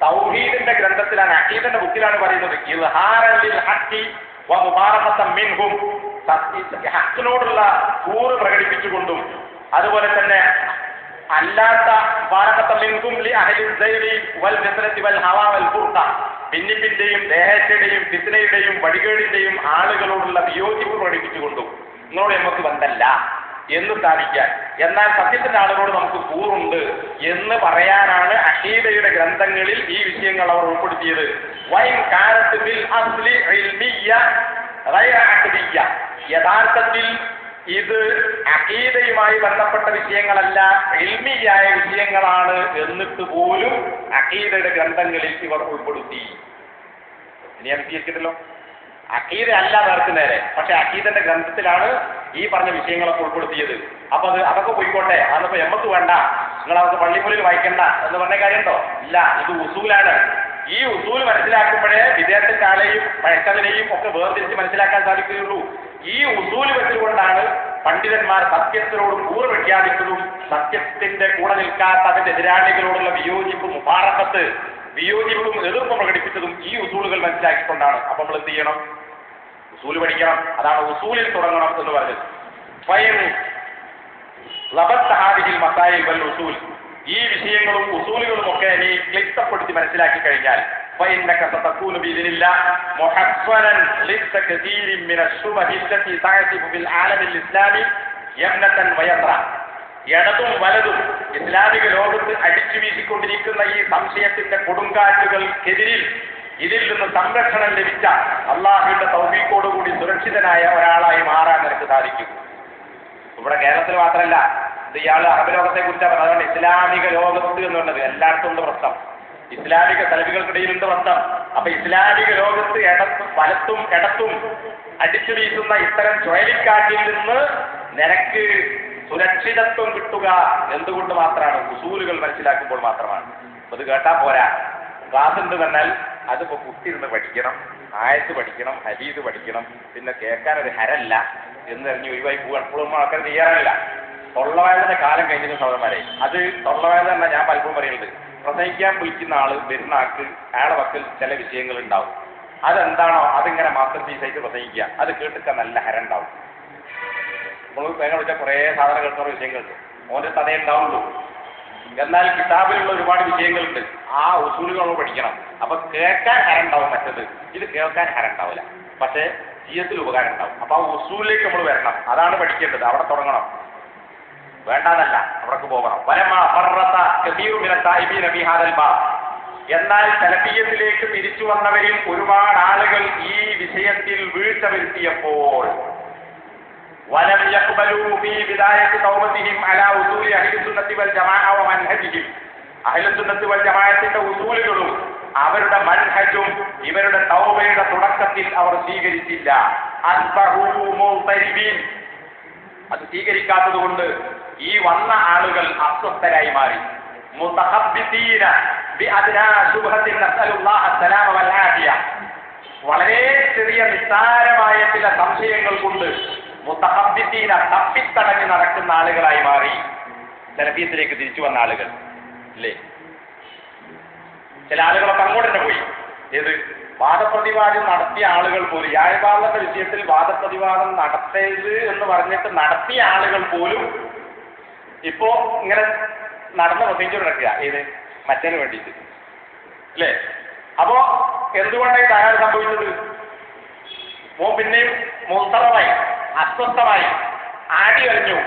S2: തൗഹീദിന്റെ ഗ്രന്ഥത്തിലാണ്, അഖീദന്റെ ബുക്കിലാണ് പറയുന്നത്. ഇൽഹാറൻ ലിൽ ഹഖി വ മുബാറഖതൻ മിൻഹും, ഹഖിനോടുള്ള കൂറ് പ്രകടിപ്പിച്ചുകൊണ്ടും അതുപോലെ തന്നെ അല്ലാത്ത മുബാറഖതൻ മിൻഹും ലി അഹ്ലി സൈരി വൽ ഫിത്നതി വൽ ഹവാ വൽ ഫുർഖ, ഭിന്നിപ്പിന്റെയും ദേഹത്തിന്റെയും ഫിത്നയുടെയും വടികേടിന്റെയും ആളുകളോടുള്ള വിയോജിപ്പ് പ്രകടിപ്പിച്ചുകൊണ്ടും നിങ്ങളോട് നമുക്ക് ബന്ധമല്ല എന്ന് സ്ഥാപിക്കാൻ, എന്നാൽ സത്യത്തിന്റെ ആളുകളോട് നമുക്ക് കൂറുണ്ട് എന്ന് പറയാനാണ് അഖീദയുടെ ഗ്രന്ഥങ്ങളിൽ ഈ വിഷയങ്ങൾ അവർ ഉൾപ്പെടുത്തിയത്. വൈൻ കാലത്ത് ബിൽ അസ്ലി ഇൽമിയ്യ ഗൈറ അഖ്ദിയ്യ, യഥാർത്ഥത്തിൽ ഇത് അഖീദയുമായി ബന്ധപ്പെട്ട വിഷയങ്ങളല്ല, ഇൽമിയായ വിഷയങ്ങളാണ് എന്നിട്ട് പോലും അഖീദയുടെ ഗ്രന്ഥങ്ങളിൽ ഇവർ ഉൾപ്പെടുത്തി. ഇനി അനുസരിച്ചിട്ടല്ലോ, അഖീദ അല്ല നേർക്ക് നേരെ, പക്ഷെ അഖീദന്റെ ഗ്രന്ഥത്തിലാണ് ഈ പറഞ്ഞ വിഷയങ്ങളൊക്കെ ഉൾപ്പെടുത്തിയത്. അപ്പൊ അതൊക്കെ പോയിക്കോട്ടെ, അതിപ്പോ എമ്മക്ക് വേണ്ട, നിങ്ങൾ അവർക്ക് പള്ളിക്കുള്ളിൽ വായിക്കണ്ട എന്ന് പറഞ്ഞ കാര്യമുണ്ടോ? ഇല്ല, ഇത് ഉസൂലാണ്. ഈ ഉസൂൽ മനസ്സിലാക്കുമ്പോഴേ വിദേഹത്തിന്റെ ആളെയും പഴക്കതിനെയും ഒക്കെ വേർതിരിച്ച് മനസ്സിലാക്കാൻ സാധിക്കുകയുള്ളൂ. ഈ ഉസൂൽ വെച്ചുകൊണ്ടാണ് പണ്ഡിതന്മാർ സത്യത്തിനോട് കൂറ് പ്രഖ്യാപിച്ചതും സത്യത്തിന്റെ കൂടെ നിൽക്കാത്ത അതിന്റെ എതിരാളികളോടുള്ള വിയോജിപ്പും മുബാറഖത്ത്, വിയോജിപ്പും എതിർപ്പും പ്രകടിപ്പിച്ചതും ഈ ഉസൂലുകൾ മനസ്സിലാക്കിക്കൊണ്ടാണ്. അപ്പൊ നമ്മൾ എന്ത് ചെയ്യണം? ഉസൂൽ പഠിക്കണം. അതാണ് ഉസൂലിൽ തുടങ്ങണം എന്ന് പറഞ്ഞത്. ഉസൂൽ, ഈ വിഷയങ്ങളും ഉസൂലുകളും ഒക്കെ നീ ക്ലിപ്തപ്പെടുത്തി മനസ്സിലാക്കി കഴിഞ്ഞാൽ ഇടതും വലതും ഇസ്ലാമിക ലോകത്ത് അടിച്ചു വീശിക്കൊണ്ടിരിക്കുന്ന ഈ സംശയത്തിന്റെ കൊടുങ്കാറ്റുകൾക്കെതിരിൽ ഇതിൽ നിന്ന് സംരക്ഷണം ലഭിച്ച അള്ളാഹുവിന്റെ തൗഫീഖോടുകൂടി സുരക്ഷിതനായ ഒരാളായി മാറാൻ നിനക്ക് സാധിക്കും. ഇവിടെ കേരളത്തിൽ മാത്രമല്ല, ഇത് ഇയാൾ അറബ് ലോകത്തെ കുറിച്ചാണ് പറഞ്ഞത്. അതുകൊണ്ട് ഇസ്ലാമിക ലോകത്ത് എന്നുള്ളത് എല്ലായിടത്തും ഉണ്ട് പ്രശ്നം, ഇസ്ലാമിക തലവികൾക്കിടയിലുണ്ട് പ്രശ്നം. അപ്പൊ ഇസ്ലാമിക ലോകത്ത് വലത്തും ഇടത്തും അടിച്ചു വീശുന്ന ഇത്തരം ചുഴലിക്കാറ്റിൽ നിന്ന് നിനക്ക് സുരക്ഷിതത്വം കിട്ടുക എന്തുകൊണ്ട് മാത്രമാണ്? ഉസൂലുകൾ മനസ്സിലാക്കുമ്പോൾ മാത്രമാണ്. അത് കേട്ടാ പോരാ, ക്ലാസ് ഉണ്ട് പറഞ്ഞാൽ അതിപ്പോ കുത്തിയിരുന്ന് പഠിക്കണം, ആയത്ത് പഠിക്കണം, ഹദീസ് പഠിക്കണം, പിന്നെ കേൾക്കാൻ ഒരു ഹരല്ല എന്ന് അറിഞ്ഞ് ഒഴിവായി പോകാൻ ഇപ്പോഴും ആൾക്കാർ തയ്യാറല്ല. തൊള്ളവേദന കാലം കഴിഞ്ഞിരുന്ന സഹോദരന്മാരെ, അത് തൊള്ളവേദന തന്നെ ഞാൻ പലപ്പോഴും പറയുന്നത്, പ്രസംഗിക്കാൻ വിളിക്കുന്ന ആള് വരുന്ന ആൾക്ക് അയാളെ വക്കൽ ചില വിഷയങ്ങൾ ഉണ്ടാവും. അതെന്താണോ അതിങ്ങനെ മാസ്റ്റർ പീസായിട്ട് പ്രസംഗിക്കുക, അത് കേട്ടിക്കാൻ നല്ല ഹര ഉണ്ടാവും. നമ്മൾ വേഗം വിളിച്ചാൽ കുറേ സാധനം കേൾക്കുന്ന വിഷയങ്ങളുണ്ട്, ഓൻ്റെ തതേ ഉണ്ടാവുള്ളൂ. എന്നാൽ കിതാബിലുള്ള ഒരുപാട് വിഷയങ്ങളുണ്ട്, ആ ഉസൂലുകൾ പഠിക്കണം. അപ്പൊ കേൾക്കാൻ ഹരം ഉണ്ടാവും, മറ്റത് ഇത് കേൾക്കാൻ ഹരം ഉണ്ടാവില്ല, പക്ഷേ ജീവിതത്തിൽ ഉപകാരം ഉണ്ടാവും. അപ്പൊ ആ ഉസൂലിലേക്ക് നമ്മൾ വരണം, അതാണ് പഠിക്കേണ്ടത്. അവിടെ തുടങ്ങണം, വേണ്ടാന്നല്ല, അവിടേക്ക് പോകണം. എന്നാൽ സലഫിയ്യത്തിലേക്ക് തിരിച്ചു വന്നവരിൽ ഒരുപാട് ആളുകൾ ഈ വിഷയത്തിൽ വീഴ്ച വരുത്തിയപ്പോൾ ولم يقبلوا في بداية توبتهم على أصول أهل السنة والجماعة ومنهجهم. അഹ്ലു സുന്നത്ത് വൽ ജമാഅത്തിന്റെ ഉസൂലുകളും അവരുടെ മൻഹജും ഇവരുടെ തൗബയുടെ തുടക്കത്തിൽ അവർ സ്വീകരിച്ചില്ല. അത് സ്വീകരിക്കാത്തത് കൊണ്ട് ഈ വന്ന ആളുകൾ അസ്വസ്ഥരായി മാറി. മുതഹബ്ബിതീന ബിഅദ്നാ ശുബ്ഹത്തിൻ നസ്അലുല്ലാഹ അസ്സലാമ വൽ ആഫിയ, വളരെ ചെറിയ നിസ്സാരമായ ചില സംശയങ്ങൾ കൊണ്ട് മുതഹബ്ബിതീന തപ്പിത്തടഞ്ഞ് നടക്കുന്ന ആളുകളായി മാറി സലഫിയത്തിലേക്ക് തിരിച്ചു വന്ന ആളുകൾ അല്ലേ. ചില ആളുകളൊക്കെ അങ്ങോട്ട് തന്നെ പോയി. ഏത് വാദപ്രതിവാദം നടത്തിയ ആളുകൾ പോലും, യായബാദത്തിന്റെ വിഷയത്തിൽ വാദപ്രതിവാദം നടത്തരുത് എന്ന് പറഞ്ഞിട്ട് നടത്തിയ ആളുകൾ പോലും ഇപ്പോ ഇങ്ങനെ നടന്ന് പ്രസംഗിച്ചു നടക്കുക. ഏത് മറ്റേന് വേണ്ടിയിട്ട് അല്ലേ. അപ്പോ എന്തുകൊണ്ടാണ് ഇത് അയാൾ സംഭവിച്ചത്? പിന്നെയും മുസ്തറമായി, അസ്വസ്ഥമായി, ആടി കഴിഞ്ഞു,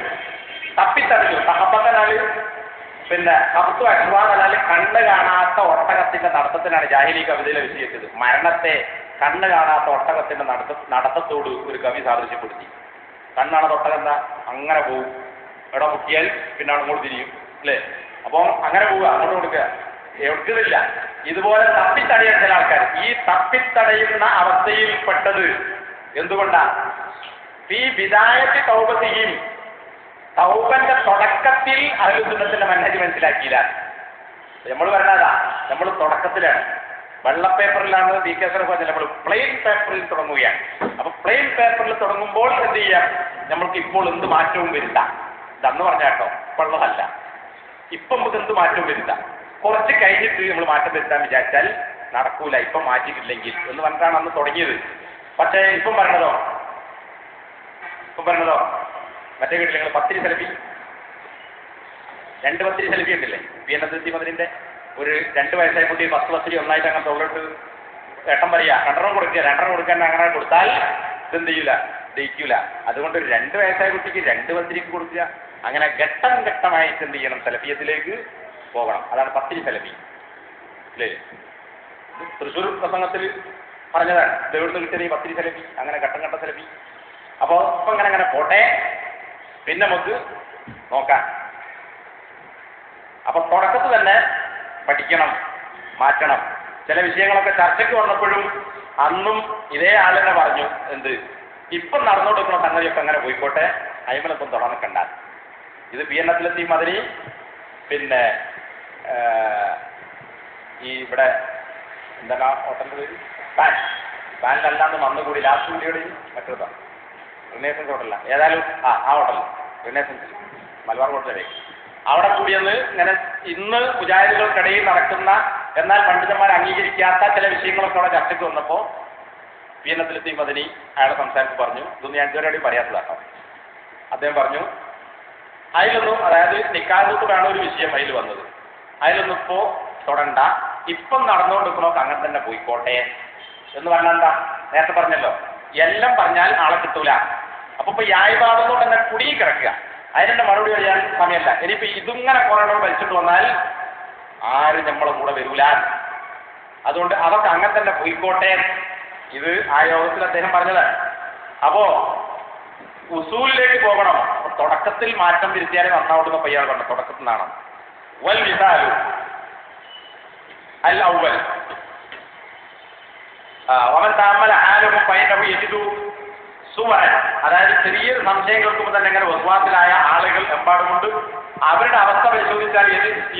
S2: തപ്പിത്തറിഞ്ഞു. തഹബത്തനാല് പിന്നെ കബത്തു അഷ്വാദനാല് കണ്ണ് കാണാത്ത ഒട്ടകത്തിന്റെ നടത്തത്തിനാണ് ജാഹിലി കവിതയിലെ വിഷയിച്ചത്. മരണത്തെ കണ്ണ് കാണാത്ത ഒട്ടകത്തിന്റെ നടത്തത്തോട് ഒരു കവി സാദൃശ്യപ്പെടുത്തി. കണ്ണാണ് ഒട്ടകം എന്താ അങ്ങനെ പോവും, എവിടെ മുട്ടിയാൽ പിന്നെ അങ്ങോട്ട് തിരിയും അല്ലേ. അപ്പോൾ അങ്ങനെ പോവുക, അങ്ങോട്ട് കൊടുക്കുക, എടുക്കുന്നില്ല. ഇതുപോലെ തപ്പിത്തടയാൻ ചില ആൾക്കാർ. ഈ തപ്പിത്തടയുന്ന അവസ്ഥയിൽപ്പെട്ടത് എന്തുകൊണ്ടാ? ഈ ബിദായത്തി തൗബത്തിയും തൗബന്റെ തുടക്കത്തിൽ അഹ്ലു സുന്നത്തിന്റെ മൻഹജ് മനസ്സിലാക്കിയില്ല. നമ്മൾ പറഞ്ഞതാ, നമ്മൾ തുടക്കത്തിലാണ്. വെള്ള പേപ്പറിലാണ് BK അഷ്റഫ് പറഞ്ഞത്, നമ്മൾ പ്ലെയിൻ പേപ്പറിൽ തുടങ്ങുകയാണ്. അപ്പൊ പ്ലെയിൻ പേപ്പറിൽ തുടങ്ങുമ്പോൾ എന്ത് ചെയ്യാം, നമ്മൾക്ക് ഇപ്പോൾ എന്ത് മാറ്റവും വരുത്താം. ഇതന്ന് പറഞ്ഞാട്ടോ, ഇപ്പോഴല്ല, ഇപ്പം നമുക്ക് എന്ത് മാറ്റവും വരുത്താം. കുറച്ച് കഴിഞ്ഞിട്ട് നമ്മൾ മാറ്റം വരുത്താൻ വിചാരിച്ചാൽ നടക്കൂല, ഇപ്പം മാറ്റിയിട്ടില്ലെങ്കിൽ എന്ന് പറഞ്ഞിട്ടാണ് അന്ന് തുടങ്ങിയത്. പക്ഷേ ഇപ്പം പറഞ്ഞതോ മറ്റേ വീട്ടിൽ നിങ്ങൾ പത്തിരി സെൽഫി, 2 പത്തിരി സെൽഫി ഉണ്ടല്ലേ PNSSC മതിലിന്റെ ഒരു 2 വയസ്സായ കുട്ടി 10 പത്തിരി ഒന്നായിട്ട് അങ്ങനെ തൊള്ളിട്ട് ഏട്ടം പറയാ 2 കൊടുക്കുക, 2 കൊടുക്കാൻ അങ്ങനെ കൊടുത്താൽ ഇതെന്ത് ചെയ്യൂല, ദഹിക്കൂല. അതുകൊണ്ട് ഒരു 2 വയസ്സായ കുട്ടിക്ക് 2 പത്തിരിക്ക് കൊടുക്കുക. അങ്ങനെ ഘട്ടം ഘട്ടമായിട്ട് എന്ത് ചെയ്യണം, സെലഫിയത്തിലേക്ക് പോകണം. അതാണ് പത്തിരി സെലഫി അല്ലേ. തൃശ്ശൂർ പ്രസംഗത്തിൽ പറഞ്ഞതാണ്, ഇതെവിടുന്ന് കിട്ടിയത് ഈ പത്തിരി സെലഫി, അങ്ങനെ ഘട്ടം ഘട്ട സെലഫി. അപ്പോൾ ഇപ്പം അങ്ങനെ പോട്ടെ, പിന്നെ നമുക്ക് നോക്കാം. അപ്പൊ തുടക്കത്തിൽ തന്നെ പഠിക്കണം, മാറ്റണം. ചില വിഷയങ്ങളൊക്കെ ചർച്ചയ്ക്ക് വന്നപ്പോഴും അന്നും ഇതേ ആളെന്നെ പറഞ്ഞു, എന്ത് ഇപ്പം നടന്നുകൊടുക്കുന്ന സംഗതിയൊക്കെ അങ്ങനെ പോയിക്കോട്ടെ, അയ്മലൊപ്പം തുടർന്നിക്കണ്ട. ഇത് PNSSC മതിരി, പിന്നെ ഈ ഇവിടെ എന്താണ് ഹോട്ടലിൻ്റെ പേര്, പാനിലല്ലാന്ന് വന്നുകൂടി ലാസ്റ്റ് കൂടിയോടെ മറ്റൊരുതാണ് റിനേസൻസ് ഹോട്ടലില്ല, ഏതായാലും ആ ഹോട്ടൽ റിനേസൻസ് മലബാർ ഹോട്ടലേ, അവിടെ കൂടിയെന്ന് ഇങ്ങനെ ഇന്ന് മുജാഹിദുകൾക്കിടയിൽ നടക്കുന്ന എന്നാൽ പണ്ഡിതന്മാർ അംഗീകരിക്കാത്ത ചില വിഷയങ്ങളൊക്കെ അവിടെ ചർച്ചയ്ക്ക് വന്നപ്പോൾ PNSSC മദനി അയാളെ സംസാരിച്ച് പറഞ്ഞു, ഇതൊന്നും ഞാൻ ഇതുവരെ പറയാത്തതാട്ടോ. അദ്ദേഹം പറഞ്ഞു, അതിലൊന്നും, അതായത് നിക്കാഹത്ത് വേണ ഒരു വിഷയം അതിൽ വന്നത്, അതിലൊന്നും ഇപ്പോൾ തൊടണ്ട, ഇപ്പം നടന്നുകൊണ്ടിരിക്കണോക്കെ അങ്ങനെ തന്നെ പോയിക്കോട്ടെ എന്ന് പറഞ്ഞാൽ എന്താ, നേരത്തെ പറഞ്ഞല്ലോ, എല്ലാം പറഞ്ഞാൽ ആളെ കിട്ടൂല. അപ്പൊ ഇപ്പൊ യായ്പാടുന്നോണ്ട് തന്നെ കുടുങ്ങി കിടക്കുക, അതിനെ മറുപടി പറയാൻ സമയമല്ല. ഇനിയിപ്പോ ഇതിങ്ങനെ കുറെ വലിച്ചിട്ട് വന്നാൽ ആരും നമ്മളെ കൂടെ വരൂല. അതുകൊണ്ട് അതൊക്കെ അങ്ങനെ തന്നെ പോയിക്കോട്ടെ. ഇത് ആ യോഗത്തിൽ അദ്ദേഹം പറഞ്ഞതാണ്. അപ്പോ ഉസൂലിലേക്ക് പോകണം. തുടക്കത്തിൽ മാറ്റം വരുത്തിയാലേ നന്നാവുന്ന പയ്യാൾ പറഞ്ഞു, തുടക്കത്തിൽ നിന്നാണ്. വൽ മിസാലു അൽ അവ്വൽ വമൻ തഅമ്മല ഹാലഹു ഫഇന്നഹു യജിദു സുവറൻ. അതായത് ചെറിയൊരു സംശയം കേൾക്കുമ്പോൾ തന്നെ ഇങ്ങനെ വസ്വാസിലായ ആളുകൾ എമ്പാടുമുണ്ട്. അവരുടെ അവസ്ഥ പരിശോധിച്ചാൽ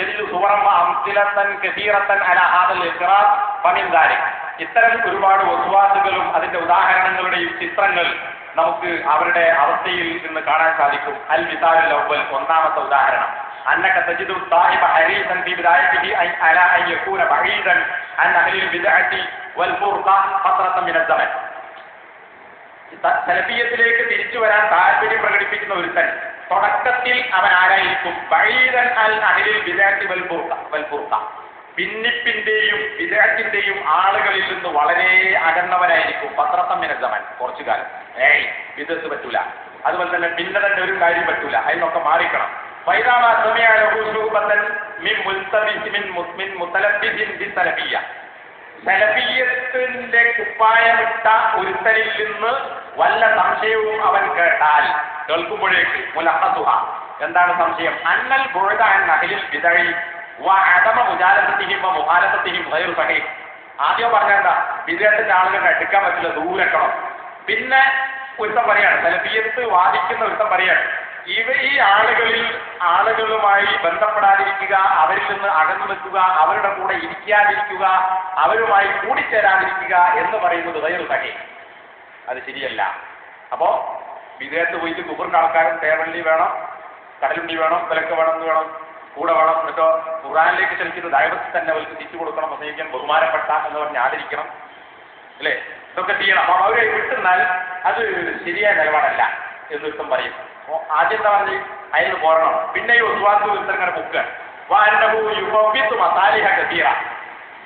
S2: യജിദു സുവറൻ വഅംസിലതൻ കസീറതൻ അലാ ഹാദൽ ഇഖ്റാർ ഫമിൻ ദാലിക്. ഇത്തരം ഒരുപാട് വസ്വാസുകളും അതിന്റെ ഉദാഹരണങ്ങളുടെയും ചിത്രങ്ങൾ നമുക്ക് അവരുടെ അവസ്ഥയിൽ നിന്ന് കാണാൻ സാധിക്കും. അൽ മിസാലുൽ അവ്വൽ, ഒന്നാമത്തെ ഉദാഹരണം, അന്നക തജിദു സാഹിബ ഹരീസൻ ഫീ ബിദായതിഹി അലാ അൻ യകൂന ബഈദൻ അൻ അഹ്ലിൽ ബിദ്അത്തി വൽ ഫുർഖ ഫത്രത മിന സമൻ. സലഫിയത്തിലേക്ക് തിരിച്ചു വരാൻ താല്പര്യം പ്രകടിപ്പിക്കുന്ന ഒരുത്തൻ തുടക്കത്തിൽ അവൻ ആരായിരിക്കും? ബഈദൻ അൽ അഹ്ലിൽ ബിദ്അത്തി വൽ ഫുർഖ, ഭിന്നിപ്പിന്റെയും വിദേഹത്തിന്റെയും ആളുകളിൽ നിന്ന് വളരെ അകന്നവനായിരിക്കും. പത്രത്തം മിന സമൻ, കുറച്ചു കാലം വിദത്ത് പറ്റൂല. അതുപോലെ തന്നെ ഭിന്നതന്റെ ഒരു കാര്യം പറ്റൂല, അതിനൊക്കെ മാറിക്കണം. സലഫിയത്തിന്റെ കുപ്പായമിട്ട ഒരുത്തനിൽ നിന്ന് വല്ല സംശയവും അവൻ കേട്ടാൽ, കേൾക്കുമ്പോഴേക്ക് മുലഹസുഹ, എന്താണ് സംശയം? അന്നൽ ബുഅദ അൻ അഹ്ലിൽ ബിദഅി വഅദമ മുജാലസതിഹിം വമുഖാലഫതിഹിം ഗൈറു സഹീഹ്. ആദ്യം പറഞ്ഞാ ബിദഅത്തിന്റെ ആളുകളെ അടുക്കാൻ പറ്റില്ല, ദൂരക്കണം. പിന്നെ ഒരുത്തം പറയാണ്, സലഫിയത്ത് വാദിക്കുന്ന ഒരുത്തം പറയാണ്, ഈ ആളുകളുമായി ബന്ധപ്പെടാതിരിക്കുക, അവരിൽ നിന്ന് അകന്നു നിൽക്കുക, അവരുടെ കൂടെ ഇരിക്കാതിരിക്കുക, അവരുമായി കൂടിച്ചേരാതിരിക്കുക എന്ന് പറയുന്നത് ഗൈറു സഹീഹ്, അത് ശരിയല്ല. അപ്പോ വിദേശത്ത് പോയിട്ട് കുബറിന്റെ ആൾക്കാരും ടേബിളിൽ വേണം, കടലുണ്ടി വേണം, വിലക്ക് വേണം, എന്ന് വേണം, കൂടെ വേണം. എന്നിട്ടോ ഖുർആനിലേക്ക് ക്ഷണിക്കുന്ന ദൈവത്തിൽ തന്നെ അവർക്ക് തിരിച്ചു കൊടുക്കണം, പ്രസംഗിക്കാൻ ബഹുമാനപ്പെട്ട എന്ന് പറഞ്ഞ് ആദരിക്കണം, അല്ലേ? ഇതൊക്കെ ചെയ്യണം. അപ്പൊ അവരെ വിട്ടുന്നാൽ അത് ശരിയായ നിലപാടല്ല എന്നിട്ടും പറയും. ആദ്യം എന്താ പറഞ്ഞ് അതിൽ പോരണം. പിന്നെ ഈ ഉസ്വാസ് ഇങ്ങനെ പൊക്കുക മസാലിഹ കസീറ.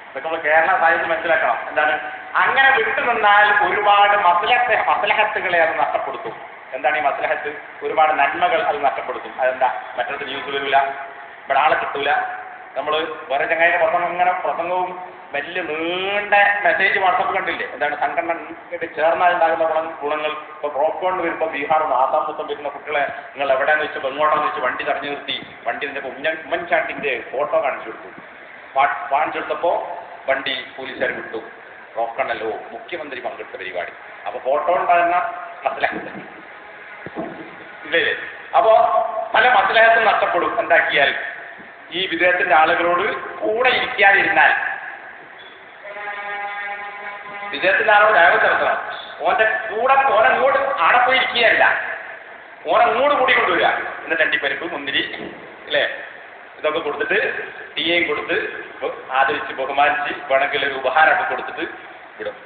S2: ഇതൊക്കെ നമ്മൾ കേരള സാഹിത്യം മനസ്സിലാക്കണം. എന്താണ് അങ്ങനെ വിട്ടുനിന്നാൽ ഒരുപാട് മസ്ലഹത്തുകളെ അത് നഷ്ടപ്പെടുത്തും. എന്താണ് ഈ മസ്ലഹത്ത്? ഒരുപാട് നന്മകൾ അത് നഷ്ടപ്പെടുത്തും. അതെന്താ? മറ്റൊരു ന്യൂസ് വരില്ല, ഇവിടെ ആളെ കിട്ടൂല. നമ്മൾ വേറെ ചങ്ങായിയുടെ പ്രസംഗവും വലിയ നീണ്ട മെസ്സേജ് വാട്സപ്പ് കണ്ടില്ലേ? എന്താണ് സംഘടന ചേർന്നാലുണ്ടാകുന്ന ഗുണങ്ങൾ. ഇപ്പോൾ പ്രോപ്കോൺ വരുമ്പോൾ ബീഹാർ ആസാം മൊത്തം വരുന്ന കുട്ടികളെ നിങ്ങൾ എവിടെയെന്ന് വെച്ചാൽ എങ്ങോട്ടാന്ന് വെച്ച് വണ്ടി തടഞ്ഞു നിർത്തി, വണ്ടി ഉമ്മൻചാണ്ടിന്റെ ഫോട്ടോ കാണിച്ചു കൊടുത്തു. കാണിച്ചെടുത്തപ്പോൾ വണ്ടി പോലീസുകാർ വിട്ടു. റോക്കണല്ലോ മുഖ്യമന്ത്രി പങ്കെടുത്ത പരിപാടി. അപ്പൊ ഫോട്ടോ ഉണ്ടാകുന്ന മസ്ലഹത്ത് ഇല്ലേ? അപ്പോ പല മസ്ലഹത്തും നഷ്ടപ്പെടും. എന്താക്കിയാൽ ഈ വിദേഹത്തിന്റെ ആളുകളോട് കൂടെ ഇരിക്കാതിരുന്നാൽ. വിദേഹത്തിന്റെ ആളോട് ദൈവത്ത് നടത്തണം. ഓന്റെ കൂടെ ഓനങ്ങോട്ട് ആടെ പോയി ഇരിക്കുകയല്ല, ഓനങ്ങോട്ട് കൂടി കൊണ്ടുവരിക. എന്നിട്ട് അണ്ടിപ്പരിപ്പ്, മുന്തിരി, അല്ലേ, ഇതൊക്കെ കൊടുത്തിട്ട് ടീയും കൊടുത്ത് ആദരിച്ച് ബഹുമാനിച്ച് വേണമെങ്കിൽ ഒരു ഉപഹാരമൊക്കെ കൊടുത്തിട്ട് വിടും.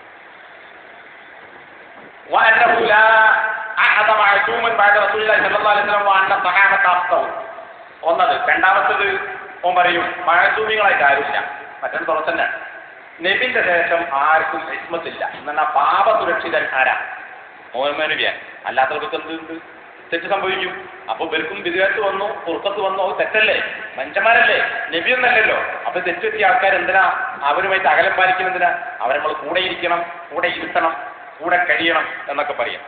S2: ഒന്നത്. രണ്ടാമത്തത് ഓൻ പറയും മഴസൂമികളായിട്ട് ആരുമില്ല. മറ്റൊരു തുറത്തന്നെ നബിന്റെ ശേഷം ആർക്കും ഇസ്മത്തില്ല. എന്നാൽ പാപ സുരക്ഷിതൻ ആരാ? മോഹമ്മദിയാൻ. അല്ലാത്തവർക്ക് എന്ത് തെറ്റ് സംഭവിക്കും? അപ്പൊ ഇവർക്കും വിദേഹത്ത് വന്നു, പുറത്തത്ത് വന്നു. അത് തെറ്റല്ലേ? മനുഷ്യന്മാരല്ലേ, നബിയൊന്നല്ലല്ലോ. അപ്പൊ തെറ്റെത്തിയ ആൾക്കാർ എന്തിനാ അവരുമായിട്ട് അകലം പാലിക്കണം? എന്തിനാ അവരെ നമ്മൾ കൂടെ ഇരിക്കണം, കൂടെ ഇരുത്തണം, കൂടെ കഴിയണം എന്നൊക്കെ പറയാം.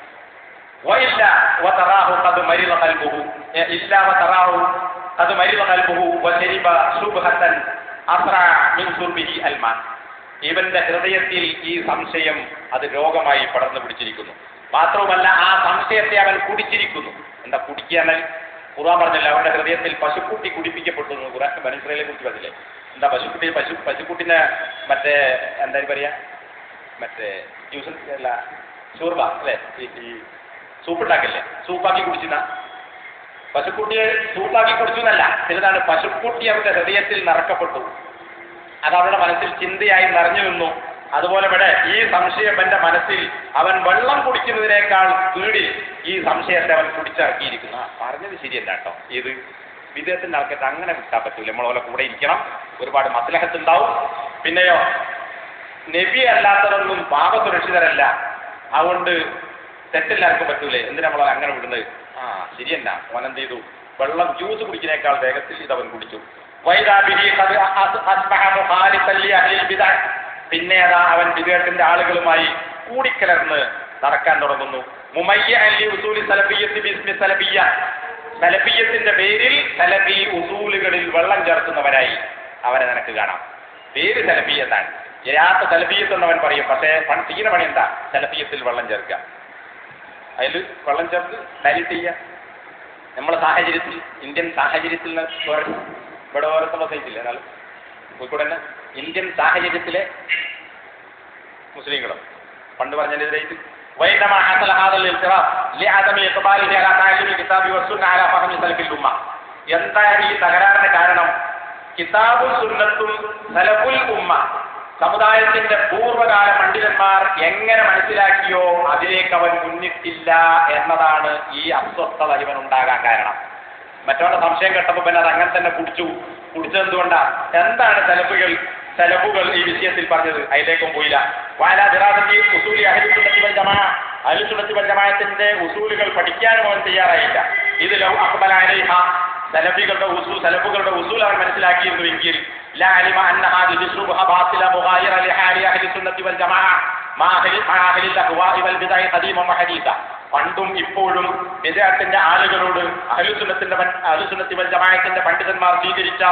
S2: ഇവന്റെ ഹൃദയത്തിൽ ഈ സംശയം അത് രോഗമായി പടർന്നു പിടിച്ചിരിക്കുന്നു. മാത്രവുമല്ല ആ സംശയത്തെ അവൻ കുടിച്ചിരിക്കുന്നു. എന്താ കുടിക്കാൻ? ഖുർആൻ പറഞ്ഞല്ലോ അവരുടെ ഹൃദയത്തിൽ പശുക്കുട്ടി കുടിപ്പിക്കപ്പെട്ടു. ഖുർആൻ ബനി ഇസ്രായേലിനെ കുറിച്ച് പറഞ്ഞില്ലേ? എന്താ പശുക്കുട്ടി? പശുക്കുട്ടിനെ മറ്റേ എന്താ പറയാ, മറ്റേ ജ്യൂസ് അല്ല, ഷൂർബ അല്ലേ, ഈ സൂപ്പുണ്ടാക്കില്ലേ, സൂപ്പാക്കി കുടിച്ചിരുന്ന പശുക്കുട്ടിയെ സൂപ്പാക്കി കുടിച്ചു എന്നല്ല, ചിലതാണ് പശുക്കുട്ടി അവരുടെ ഹൃദയത്തിൽ നിറക്കപ്പെട്ടു. അത് അവരുടെ മനസ്സിൽ ചിന്തയായി നിറഞ്ഞു നിന്നു. അതുപോലെ ഇവിടെ ഈ സംശയം എന്റെ മനസ്സിൽ അവൻ വെള്ളം കുടിക്കുന്നതിനേക്കാൾ സ്പീഡിൽ ഈ സംശയത്തെ അവൻ കുടിച്ചിറക്കിയിരിക്കുന്നു. പറഞ്ഞത് ശരിയല്ല കേട്ടോ. ഇത് വിദേഹത്തിന്റെ ആൾക്കാർക്ക് അങ്ങനെ വിട്ടാൻ പറ്റൂല. നമ്മളോലെ കൂടെ ഇരിക്കണം, ഒരുപാട് മസ്ലഹത്തുണ്ടാവും. പിന്നെയോ നബി അല്ലാത്തതൊന്നും പാപസുരക്ഷിതരല്ല, അതുകൊണ്ട് തെറ്റെല്ലാവർക്കും പറ്റൂലേ, എന്തിനാ നമ്മളെ അങ്ങനെ വിടുന്നത്? ശരിയല്ല. ഓനെന്ത് ചെയ്തു? വെള്ളം ജ്യൂസ് കുടിക്കുന്നേക്കാൾ വേഗത്തിൽ ഇതവൻ കുടിച്ചു. പിന്നെ അതാ അവൻ വിദേഹത്തിന്റെ ആളുകളുമായി കൂടിക്കലർന്ന് നടക്കാൻ തുടങ്ങുന്നു. സലഫിയ്യത്തിന്റെ പേരിൽ സലഫി ഉസൂലുകളിൽ വെള്ളം ചേർക്കുന്നവരായി അവനെ നിനക്ക് കാണാം. പേര് സലഫി എന്നാണ്, യഥാർത്ഥ സലഫിയത്ത് എന്നവൻ പറയും. പക്ഷേ ചെയ്യുന്ന പണി എന്താ? സലഫിയത്തിൽ വെള്ളം ചേർക്കുക, അതിൽ വെള്ളം ചേർത്ത് ഡയലിറ്റ് ചെയ്യുക. നമ്മളെ സാഹചര്യത്തിൽ, ഇന്ത്യൻ സാഹചര്യത്തിൽ ഇവിടെ ഓരോരുത്തർ സഹിച്ചില്ലേ ഒരാൾ കോഴിക്കോട് തന്നെ, ഇന്ത്യൻ സാഹചര്യത്തിലെ മുസ്ലിങ്ങളും പണ്ട് പറഞ്ഞതിനെതിരായിട്ട് എന്താണ് ഈ തകരാറിന് കാരണം? കിതാബും സുന്നത്തും സലഫുൽ ഉമ്മ, സമുദായത്തിന്റെ പൂർവ്വകാല പണ്ഡിതന്മാർ എങ്ങനെ മനസ്സിലാക്കിയോ അതിലേക്ക് അവൻ മുന്നിട്ടില്ല എന്നതാണ് ഈ അസ്വസ്ഥത ഇവനുണ്ടാകാൻ കാരണം. മറ്റവരുടെ സംശയം കേട്ടപ്പോൾ പിന്നെ അത് അങ്ങനെ തന്നെ കുടിച്ചെന്തുകൊണ്ടാ? എന്താണ് സലഫുകൾ ഈ വിഷയത്തിൽ പറഞ്ഞത്? അതിലേക്കും പോയില്ല. അഹ്ലുസുന്നത്തി വൽ ജമാഅത്തിന്റെ ഉസൂലുകൾ പഠിക്കാനും അവൻ തയ്യാറായില്ല. ഇത് സലഫുകളുടെ ഉസൂൽ അവൻ മനസ്സിലാക്കിയിരുന്നുവെങ്കിൽ പണ്ടും ഇപ്പോഴും വിദഅത്തിന്റെ ആളുകളോട് അഹ്ലുസുന്നത്തി വൽ ജമാഅത്തിന്റെ പണ്ഡിതന്മാർ സ്വീകരിച്ച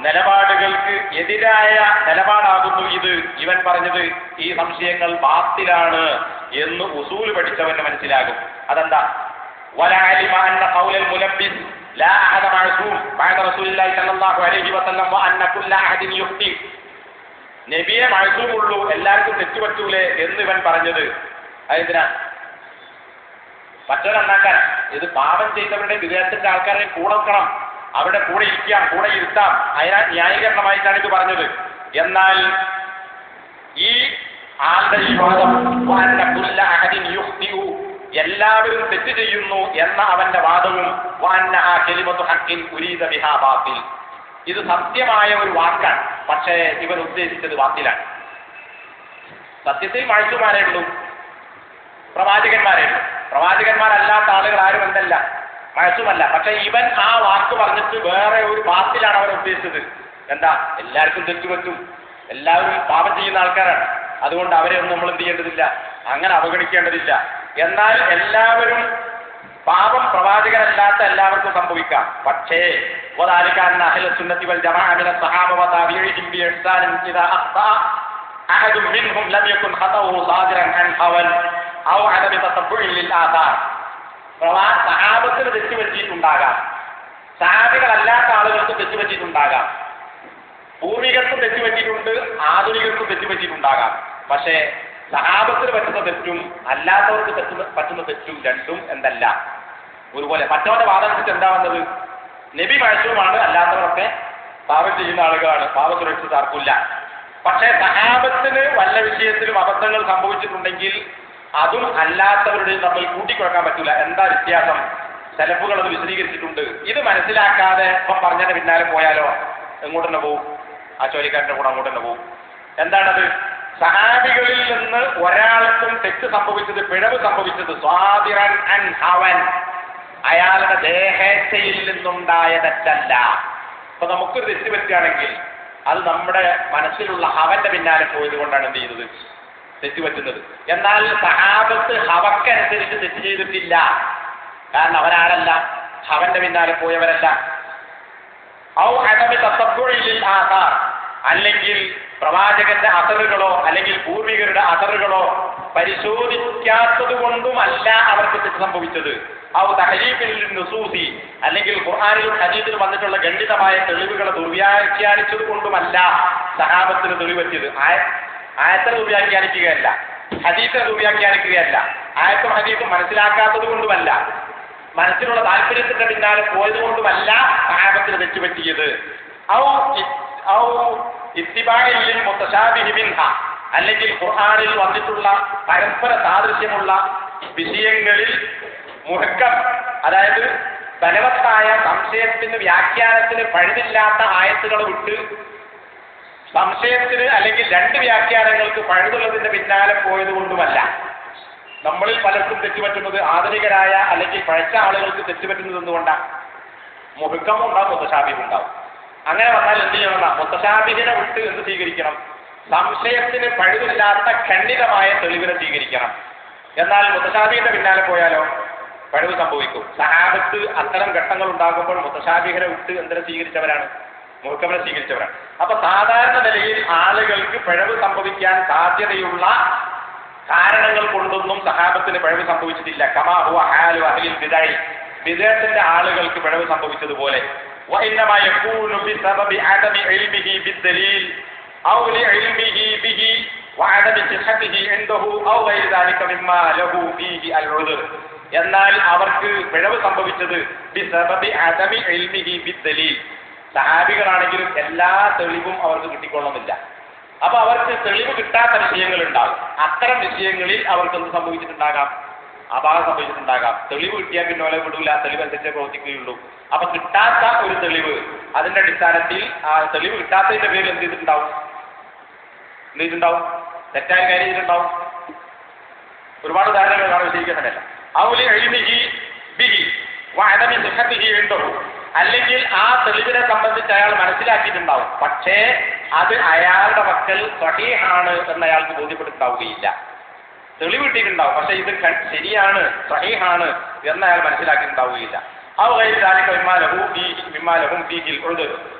S2: നിലപാടുകൾക്ക് എതിരായ നിലപാടാകുന്നു ഇത്. ഇവൻ പറഞ്ഞത് ഈ സംശയങ്ങൾ ബാത്തിലാണ് എന്ന് ഉസൂൽ പഠിച്ചവന് മനസ്സിലാകും. അതെന്താ? വലഅലിമ അന്ന ഖൗലൽ മുലബ്ബിസ് ലാ അഹദ മഅസൂം ബഅദ റസൂലില്ലാഹി സ്വല്ലല്ലാഹു അലൈഹി വസല്ലം വഅന്ന കുല്ല അഹദിൻ യുഖ്തി. നബിയെ മഅസൂമുള്ളൂ, എല്ലാവർക്കും തെറ്റുപറ്റൂലേ എന്ന് ഇവൻ പറഞ്ഞത് അതെന്തിനാ? മറ്റൊരെണ്ണാക്കാൻ. ഇത് പാപം ചെയ്തവരുടെ വിദേഹത്തിന്റെ ആൾക്കാരെ കൂടെ വെക്കണം, അവരുടെ കൂടെ ഇരിക്കാം, കൂടെ ഇരുത്താം. അതിനാ ന്യായീകരണമായിട്ടാണ് ഇത് പറഞ്ഞത്. എന്നാൽ ഈ ആളുടെ ഈ വാദം എല്ലാവരും തെറ്റ് ചെയ്യുന്നു എന്ന അവന്റെ വാദവും ഇത് സത്യമായ ഒരു വാക്കാണ്, പക്ഷേ ഇവൻ ഉദ്ദേശിച്ചത് വാക്കിലാണ്. സത്യത്തിൽ മഴച്ചുമാരേ ഉള്ളൂ, പ്രവാചകന്മാരേ ഉള്ളൂ. പ്രവാചകന്മാരല്ലാത്ത ആളുകൾ ആരും എന്തല്ല, മഴച്ചുമല്ല. പക്ഷെ ഇവൻ ആ വാക്ക് പറഞ്ഞിട്ട് വേറെ ഒരു വാക്കിലാണ് അവൻ ഉദ്ദേശിച്ചത്. എന്താ? എല്ലാവർക്കും തെറ്റുപറ്റും, എല്ലാവരും പാപം ചെയ്യുന്ന ആൾക്കാരാണ്, അതുകൊണ്ട് അവരെ ഒന്നും നമ്മൾ എന്ത് ചെയ്യേണ്ടതില്ല, അങ്ങനെ അവഗണിക്കേണ്ടതില്ല. എന്നാൽ എല്ലാവരും പാപം പ്രവാചകരല്ലാത്ത എല്ലാവർക്കും സംഭവിക്കാം. പക്ഷേ അഹ്ലുസുന്നത്തി വൽ ജമാഅ മിന സ്വഹാബ വ താബിഈൻ ബിഇഹ്സാൻ ഇദാ അഖ്താ അഹദും മിൻഹും ലം യകുൻ ഖതഉഹു സാദിറൻ അൻ ഹവൻ ഔ അദമി തതബ്ബുഇൻ ലിൽ ആഥാർ. സഹാബത്തിന് തെറ്റുപറ്റിയിട്ടുണ്ടാകാം, സഹാബികളല്ലാത്ത ആളുകൾക്ക് തെറ്റുപറ്റിയിട്ടുണ്ടാകാം, പൂർവികർക്കും തെറ്റുപറ്റിയിട്ടുണ്ട്, ആധുനികർക്കും തെറ്റുപറ്റിയിട്ടുണ്ടാകാം. പക്ഷേ സഹാബത്തിന് പറ്റുന്ന തെറ്റും അല്ലാത്തവർക്ക് പറ്റുന്ന തെറ്റും രണ്ടും എന്തല്ല ഒരുപോലെ. മറ്റവന്റെ വാദം വെച്ചിട്ട് എന്താ വന്നത്? നബി മഴച്ചുമാണ്, അല്ലാത്തവരൊക്കെ പാപം ചെയ്യുന്ന ആളുകളാണ്, പാപം സുരക്ഷിത ആർക്കില്ല. പക്ഷേ സഹാബത്തിന് വല്ല വിഷയത്തിലും അബദ്ധങ്ങൾ സംഭവിച്ചിട്ടുണ്ടെങ്കിൽ അതും അല്ലാത്തവരുടെയും തമ്മിൽ കൂട്ടിക്കുഴക്കാൻ പറ്റില്ല. എന്താ വ്യത്യാസം? സലഫുകൾ അത് വിശദീകരിച്ചിട്ടുണ്ട്. ഇത് മനസ്സിലാക്കാതെ ഇപ്പം പറഞ്ഞതിന്റെ പിന്നാലെ പോയാലോ എങ്ങോട്ട് തന്നെ പോവും? ആ ചോലിക്കാരന്റെ കൂടെ അങ്ങോട്ട് തന്നെ പോവും. എന്താണത്? സഹാബികളിൽ നിന്ന് ഒരാൾക്കും തെറ്റ് സംഭവിച്ചത്, പിഴവ് സംഭവിച്ചത് സ്വാദിറൻ അൻ ഹവൻ, അയാളുടെ ദേഹേച്ഛയിൽ നിന്നുണ്ടായ തെറ്റല്ല. അപ്പൊ നമുക്കൊരു തെറ്റ് പറ്റുകയാണെങ്കിൽ അത് നമ്മുടെ മനസ്സിലുള്ള ഹവന്റെ പിന്നാലെ പോയത് കൊണ്ടാണ് എന്ത് ചെയ്യുന്നത്? തെറ്റ് പറ്റുന്നത്. എന്നാൽ സഹാബത്ത് ഹവക്കനുസരിച്ച് തെറ്റ് ചെയ്തിട്ടില്ല. കാരണം അവരാരല്ല, ഹവന്റെ പിന്നാലെ പോയവരല്ല. ഔ അദമി തത്തബ്ബുഇൽ ആസാർ, അല്ലെങ്കിൽ പ്രവാചകന്റെ അസറുകളോ അല്ലെങ്കിൽ പൂർവികരുടെ അസറുകളോ പരിശോധിക്കാത്തത് കൊണ്ടുമല്ല അവർക്ക് തെറ്റ് സംഭവിച്ചത്. ഔ തഹരീഫിൽ നുസൂസി, അല്ലെങ്കിൽ ഖുർആനിലും ഹദീസിലും വന്നിട്ടുള്ള ഖണ്ഡിതമായ തെളിവുകളെ ദുർവ്യാഖ്യാനിച്ചത് കൊണ്ടുമല്ല സഹാബത്തിന് തെളിവ് പറ്റിയത്. ആയത്തിനെ ദുർവ്യാഖ്യാനിക്കുകയല്ല, ഹദീസിനെ ദുർവ്യാഖ്യാനിക്കുകയല്ല, ആയത്തും ഹദീസും മനസ്സിലാക്കാത്തത് കൊണ്ടുമല്ല, മനസ്സിലുള്ള താല്പര്യത്തിന്റെ പിന്നാലെ പോയത് കൊണ്ടുമല്ല സഹാബത്തിന് തെറ്റുപറ്റിയത്. ഔ ഇത്തിബാഇൽ മുതശാബിഹി മിൻഹ, അല്ലെങ്കിൽ ഖുർആനിൽ വന്നിട്ടുള്ള പരസ്പര സാദൃശ്യമുള്ള വിഷയങ്ങളിൽ മുഹക്കം, അതായത് ബലവത്തായ സംശയത്തിന് വ്യാഖ്യാനത്തിന് പഴുതില്ലാത്ത ആയത്തുകൾ വിട്ട് സംശയത്തിന് അല്ലെങ്കിൽ രണ്ട് വ്യാഖ്യാനങ്ങൾക്ക് പഴുതുള്ളതിന്റെ പിന്നാലെ പോയത് കൊണ്ടുമല്ല. നമ്മളിൽ പലർക്കും തെറ്റുപറ്റുന്നത് ആധുനികരായ അല്ലെങ്കിൽ പഴച്ച ആളുകൾക്ക് തെറ്റുപറ്റുന്നത് എന്തുകൊണ്ടാണ്? മുഹക്കം ഉണ്ടാവും, മുതശാബിഹ് ഉണ്ടാവും. അങ്ങനെ വന്നാൽ എന്ത് ചെയ്യണം? മുതശാബിഹിനെ വിട്ട് എന്ത് സ്വീകരിക്കണം? സംശയത്തിന് പഴുതില്ലാത്ത ഖണ്ഡിതമായ തെളിവിനെ സ്വീകരിക്കണം. എന്നാൽ മുതശാബിഹിന്റെ പിന്നാലെ പോയാലോ പഴുവ് സംഭവിക്കും. സഹാബത്ത് അത്തരം ഘട്ടങ്ങൾ ഉണ്ടാകുമ്പോൾ മുതശാബിഹിനെ വിട്ട് എന്തിനെ സ്വീകരിച്ചവരാണ്? മുഹക്കമിനെ സ്വീകരിച്ചവരാണ്. അപ്പൊ സാധാരണ നിലയിൽ ആളുകൾക്ക് പിഴവ് സംഭവിക്കാൻ സാധ്യതയുള്ള കാരണങ്ങൾ കൊണ്ടൊന്നും സഹാബത്തിന് പിഴവ് സംഭവിച്ചിട്ടില്ല. കമാ ഹുവ ഹാലു അഹ്ലിൽ ബിദഅ, ബിദഅത്തിന്റെ ആളുകൾക്ക് പിഴവ് സംഭവിച്ചതുപോലെ. വഇന്നമാ യകൂനു ബിസബബി അദമി ഇൽമിഹി ബിദ്ദലീൽ ഔ ലിഇൽമിഹി ബിഹി വഅദമി സിഹ്ഹതിഹി ഇൻദഹു ഔ ഗൈറ ദാലിക മിമ്മാ ലഹു ഫീഹി അൽഉദ്ർ. എന്നാൽ അവർക്ക് പിഴവ് സംഭവിച്ചത് ബിസബബി അദമി ഇൽമിഹി ബിദ്ദലീൽ. സഹാബികളാണെങ്കിലും എല്ലാ തെളിവും അവർക്ക് കിട്ടിക്കൊള്ളുന്നില്ല. അപ്പൊ അവർക്ക് തെളിവ് കിട്ടാത്ത വിഷയങ്ങൾ ഉണ്ടാകും. അത്തരം വിഷയങ്ങളിൽ അവർക്ക് എന്ത് സംഭവിച്ചിട്ടുണ്ടാകാം? അപാകം സംഭവിച്ചിട്ടുണ്ടാകാം. തെളിവ് കിട്ടിയാൽ പിന്നെ ഓലെ വിടൂല, തെളിവ് അനുസരിച്ച് പ്രവർത്തിക്കുകയുള്ളൂ. അപ്പൊ കിട്ടാത്ത ഒരു തെളിവ്, അതിന്റെ അടിസ്ഥാനത്തിൽ ആ തെളിവ് കിട്ടാത്തതിന്റെ പേരിൽ എന്ത് ചെയ്തിട്ടുണ്ടാവും? തെറ്റായ കാര്യം ചെയ്തിട്ടുണ്ടാവും. ഒരുപാട് ഉദാഹരണങ്ങൾ കാണാൻ വിശദീകരിക്കാനല്ല. ഔലി ഇൽമിഹി ബിഹി വഅദമി സിഹ്ഹതിഹി ഇൻദഹു, അല്ലെങ്കിൽ ആ തെളിവിനെ സംബന്ധിച്ച് അയാൾ മനസ്സിലാക്കിയിട്ടുണ്ടാവും, പക്ഷേ അത് അയാളുടെ പക്കൽ സഹീഹാണ് എന്ന് അയാൾക്ക് ബോധ്യപ്പെടുത്താവുകയില്ല. തെളിവ് കിട്ടിയിട്ടുണ്ടാവും, പക്ഷെ ഇത് ശരിയാണ്, സഹീഹാണ് എന്ന് അയാൾ മനസ്സിലാക്കിയിട്ടുണ്ടാവുകയില്ല. ഔ ഗൈറ ദാലിക മിമ്മാ ലഹും ഫീഹിൽ ഉദ്ർ,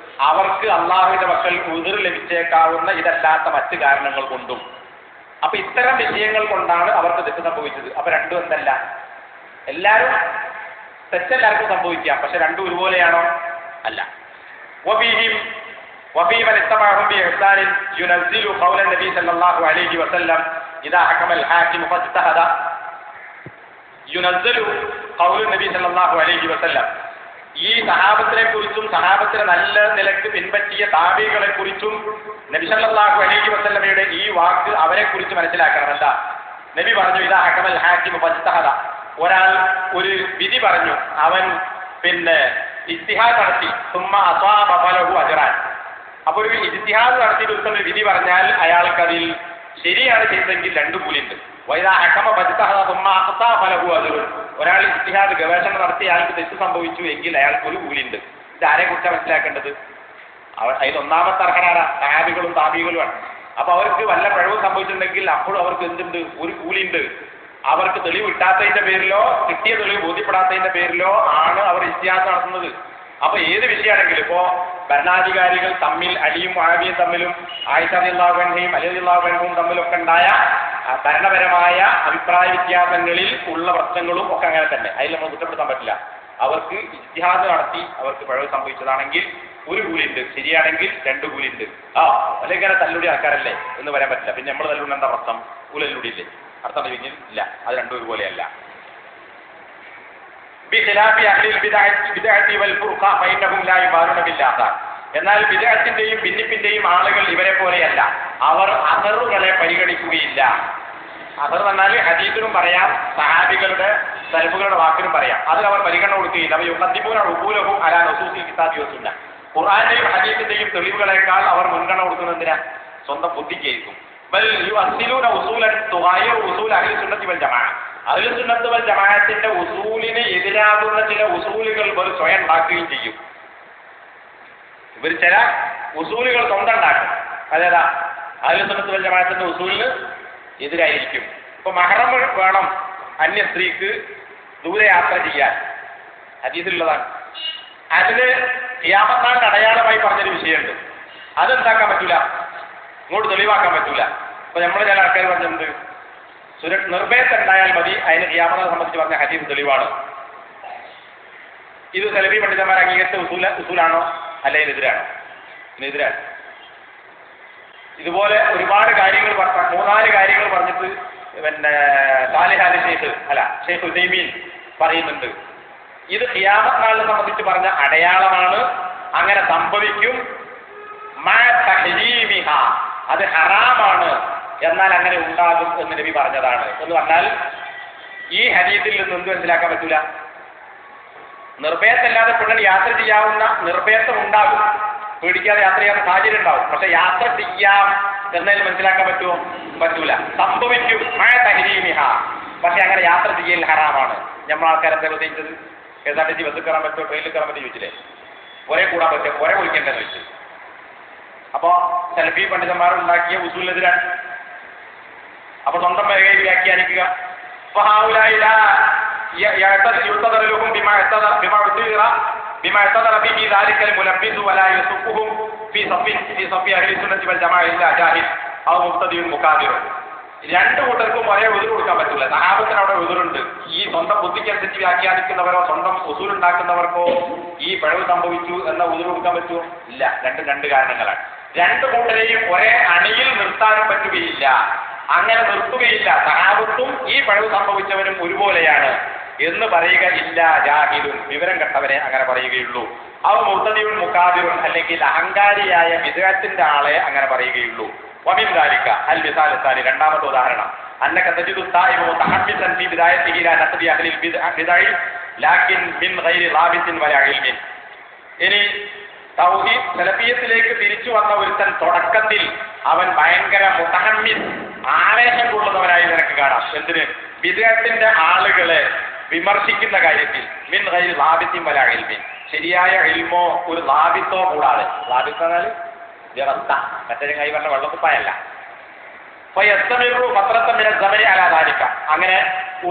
S2: അവർക്ക് അള്ളാഹുവിന്റെ പക്കൽ ഉദ്ർ ലഭിച്ചേക്കാവുന്ന ഇതല്ലാത്ത മറ്റ് കാരണങ്ങൾ കൊണ്ടും. അപ്പൊ ഇത്തരം വിഷയങ്ങൾ കൊണ്ടാണ് അവർക്ക് തെറ്റ് സംഭവിച്ചത്. അപ്പൊ രണ്ടും എന്തല്ല? എല്ലാവരും തെറ്റെല്ലാവർക്കും സംഭവിക്കാം, പക്ഷെ രണ്ടും ഒരുപോലെയാണോ? അല്ല. وفي من اتبعهم بإحسان ينزل قول النبي صلى الله عليه وسلم إذا حكم الحاكم فاجتهد. ينزل قول النبي صلى الله عليه وسلم. ഈ സഹാബത്തിനെ കുറിച്ചും സഹാബത്തിനെ നല്ല നിലക്ക് പിൻപറ്റിയ താബികളെ കുറിച്ചും നബി സല്ലല്ലാഹു അലൈഹി വസല്ലമയുടെ ഈ വാക്ക് അവരെ കുറിച്ച് മനസ്സിലാക്കണം. എന്താ നബി പറഞ്ഞു? ഇദാ ഹകമൽ ഹാകിം ഫജ്തഹദ, ഒരാൾ ഒരു വിധി പറഞ്ഞു, അവൻ പിന്നെ ഇജ്തിഹാദ് നടത്തി, സുമ്മ അസ്വാബ ഫലഹു അജ്റാൻ. അപ്പൊ ഒരു ഇജ്തിഹാദ് നടത്തിയിട്ട് ഒരു വിധി പറഞ്ഞാൽ അയാൾക്കതിൽ ശരിയാണ് ചെയ്തതെങ്കിൽ 2 കൂലിയുണ്ട്. വൈദാ ഹകമ ഫജ്തഹദ സുമ്മ അഖ്താ ഫലഹു അജ്റുൻ. ഒരാൾ ഇജ്തിഹാദ് ഗവേഷണം നടത്തി അയാൾക്ക് തെറ്റ് സംഭവിച്ചു എങ്കിൽ അയാൾക്ക് 1 കൂലിയുണ്ട്. ഇത് ആരെ കുറിച്ചാണ് മനസ്സിലാക്കേണ്ടത്? അതിൽ ഒന്നാമത്തെ അർഹരാണ് സഹാബികളും താബികളുമാണ്. അപ്പൊ അവർക്ക് വല്ല പിഴവ് സംഭവിച്ചിട്ടുണ്ടെങ്കിൽ അപ്പോഴും അവർക്ക് എന്തുണ്ട്? 1 കൂലിയുണ്ട്. അവർക്ക് തെളിവ് കിട്ടാത്തതിന്റെ പേരിലോ കിട്ടിയ തെളിവ് ബോധ്യപ്പെടാത്തതിന്റെ പേരിലോ ആണ് അവർ ഇജ്തിഹാദ് നടത്തുന്നത്. അപ്പൊ ഏത് വിഷയമാണെങ്കിലും, ഇപ്പോ ഭരണാധികാരികൾ തമ്മിൽ, അലിയും മുആവിയയും തമ്മിലും ആയിഷ റളിയല്ലാഹു അൻഹയും അലി റളിയല്ലാഹു അൻഹും തമ്മിലൊക്കെ ഉണ്ടായ ഭരണപരമായ അഭിപ്രായ വ്യത്യാസങ്ങളിൽ ഉള്ള പ്രശ്നങ്ങളും ഒക്കെ അങ്ങനെ തന്നെ, അതിൽ നമ്മൾ കുറ്റപ്പെടുത്താൻ പറ്റില്ല. അവർക്ക് ഇജ്തിഹാദ് നടത്തി അവർക്ക് പിഴവ് സംഭവിച്ചതാണെങ്കിൽ ഒരു കൂലിയുണ്ട്, ശരിയാണെങ്കിൽ 2 കൂലിയുണ്ട്. അല്ലെങ്കിൽ ഇങ്ങനെ തല്ലുടി ആൾക്കാരല്ലേ എന്ന് പറയാൻ പറ്റില്ല. പിന്നെ നമ്മൾ തല്ലുണ്ട് എന്താ അർത്ഥം? കൂലല്ലുടിയില്ലേ? അർത്ഥം കഴിഞ്ഞാൽ ഇല്ല, അത് രണ്ടും ഒരുപോലെയല്ല. എന്നാൽ ബിദ്അത്തിന്റെയും ഭിന്നിപ്പിന്റെയും ആളുകൾ ഇവരെ പോലെയല്ല. അവർ അസറുകളെ പരിഗണിക്കുകയില്ല. അസർ എന്നാൽ ഹദീസിനും പറയാം, സഹാബികളുടെ സലഫുകളുടെ വാക്കിനും പറയാം. അതിൽ അവർ പരിഗണന കൊടുക്കുകയില്ല. അവർ യുഖദ്ദിമൂന ഉഖൂലഹും അലാ നസൂസിൽ കിതാബി വസുന്ന. ഖുർആന്റെയും ഹദീസിന്റെയും തെളിവുകളെക്കാൾ അവർ മുൻഗണന കൊടുക്കുന്നതിനാ സ്വന്തം ബുദ്ധിക്കായിരിക്കും. ബൽ യുഅസ്സിലൂന ഉസൂലൻ തുഗായിറു ഉസൂൽ അഹ്ലി സുന്നത്തി വൽ ജമാഅ. അഹ്ലു സുന്നത്ത് വൽ ജമാഅത്തിന്റെ ഉസൂലിന് എതിരാകുന്ന ചില ഉസൂലുകൾ ഇവർ സ്വയം ഉണ്ടാക്കുകയും ചെയ്യും. ഇവർ ചില ഉസൂലുകൾ സ്വന്തം ഉണ്ടാക്കും. അതേതാ? അഹ്ലു സുന്നത്ത് വൽ ജമാഅത്തിന്റെ ഉസൂലിന് എതിരായിരിക്കും. ഇപ്പൊ മഹറം വേണം അന്യ സ്ത്രീക്ക് ദൂരയാത്ര ചെയ്യാൻ, ഹദീസിലുള്ളതാണ്. അതിന് ഖിയാമത്ത് അടയാളമായി പറഞ്ഞൊരു വിഷയമുണ്ട്. അതെന്താക്കാൻ പറ്റൂല, ഇങ്ങോട്ട് തെളിവാക്കാൻ പറ്റൂല. അപ്പൊ നമ്മൾ ചില ആൾക്കാർ പറഞ്ഞിട്ടുണ്ട്, നിർഭയത്തുണ്ടായാൽ മതി, അതിന് ഖിയാമത്തിനെ സംബന്ധിച്ച് പറഞ്ഞ ഹദീസ് തെളിവാണ്. ഇത് സലഫി പണ്ഡിതന്മാർ അംഗീകരിച്ച ഉസൂലാണോ അല്ല ഇതിനെതിരാണോ? ഇതിനെതിരാണ്. ഇതുപോലെ ഒരുപാട് കാര്യങ്ങൾ 3-4 കാര്യങ്ങൾ പറഞ്ഞിട്ട് പിന്നെ സാലിഹ് അലി ഷെയ്ഖ് ഉസൈമീൻ പറയുന്നുണ്ട്. ഇത് ഖിയാമത്ത് നാളിനെ സംബന്ധിച്ച് പറഞ്ഞ അടയാളമാണ്, അങ്ങനെ സംഭവിക്കും. അത് ഹറാമാണ്, എന്നാൽ അങ്ങനെ ഉണ്ടാകും എന്ന് നബി പറഞ്ഞതാണ് എന്ന് പറഞ്ഞാൽ ഈ ഹദീസിൽ നിന്ന് എന്ത് മനസ്സിലാക്കാൻ പറ്റൂല? നിർഭയത്തല്ലാതെ പെണ്ണിന് യാത്ര ചെയ്യാവുന്ന നിർഭയത്വം ഉണ്ടാകും, പേടിക്കാതെ യാത്ര ചെയ്യാൻ സാഹചര്യം ഉണ്ടാവും. പക്ഷെ യാത്ര ചെയ്യാം എന്നതിൽ മനസ്സിലാക്കാൻ പറ്റുമോ? പറ്റൂല. സംഭവിക്കും പക്ഷെ അങ്ങനെ യാത്ര ചെയ്യൽ ഹറാമാണ്. നമ്മൾ ആൾക്കാരെന്താ ഉദ്ദേശിച്ചത്? KSRTC ബസ്സിൽ കയറാൻ പറ്റുമോ, ട്രെയിനിൽ കയറാൻ പറ്റുമോ ചോദിച്ചില്ലേ? ഒരേ കൂടാൻ പറ്റുമോ, ഒരേ ഒഴിക്കേണ്ടെന്ന് ചോദിച്ചു. അപ്പോ സലഫി പണ്ഡിതന്മാർ ഉണ്ടാക്കിയ ഉസൂലിനെതിരാണ്. അപ്പൊ സ്വന്തം മേഖലയിൽ വ്യാഖ്യാനിക്കുക. بما اعتذر به ذلك الملبس ولا يسقهم في صف اهل السنه والجماعه الا جاهل او مبتدئ مكابر. 2 കൂട്ടർക്കും ഒരേ ഉദർ കൊടുക്കാൻ പറ്റില്ല. സഹാബത്തിന് അവിടെ ഉദറുണ്ട്. ഈ സ്വന്തം ബുദ്ധിക്കനുസരിച്ച് വ്യാഖ്യാനിക്കുന്നവരോ സ്വന്തം ഉസൂൽ ഉണ്ടാക്കുന്നവർക്കോ ഈ പിഴവ് സംഭവിച്ചു എന്ന ഉദർ കൊടുക്കാൻ പറ്റുമോ? ഇല്ല. രണ്ട് കാരണങ്ങളാണ്. 2 കൂട്ടരെയും ഒരേ അണിയിൽ നിർത്താനും പറ്റുകയില്ല. അങ്ങനെ നിർത്തുകയില്ല. സഹാബത്തും ഈ പിഴവ് സംഭവിച്ചവരും ഒരുപോലെയാണ് എന്ന് പറയുക ഇല്ല. ജാഹിലുൻ, വിവരം കെട്ടവരെ അങ്ങനെ പറയുകയുള്ളൂ. അവ മുർത്തദിയുൻ മുഖാബിറുൻ, അല്ലെങ്കിൽ അഹങ്കാരിയായ വിദഅത്തിന്റെ ആളെ അങ്ങനെ പറയുകയുള്ളൂ. വമിൻ ദാലിക അൽ മിസാൽ സാലി, രണ്ടാമത്തെ ഉദാഹരണം, അന്നക തജിദു സായിബു മുതഹമ്മിസൻ ഫീ ബിദായത്തിഹി ലാ നഖദി അഹ്ലിൽ ബിദഅ ലാകിൻ മിൻ ഗൈരി റാബിത്തിൻ വലാ ഇൽമിൻ. ഇനി തൗഹീദ് സലഫിയത്തിലേക്ക് തിരിച്ചു വന്ന ഒരുത്തൻ തുടക്കത്തിൽ അവൻ ഭയങ്കര മുതഹമ്മിസ്, ആവേശം കൊള്ളുന്നവനായി നിനക്ക് കാണാം. എന്തിന്? ബിദഅത്തിന്റെ ആളുകളെ വിമർശിക്കുന്ന കാര്യത്തിൽ മിൻ ഗൈരി റാബിത്തിൻ വലാ ഇൽമിൻ, ശരിയായ ഇൽമോ ഒരു റാബിത്തോ കൂടാതെ. റാബിത്ത് എന്നാൽ വ്യവസ്ഥ, മറ്റേ കൈ പറഞ്ഞ വെള്ളക്കുപ്പായല്ല. അങ്ങനെ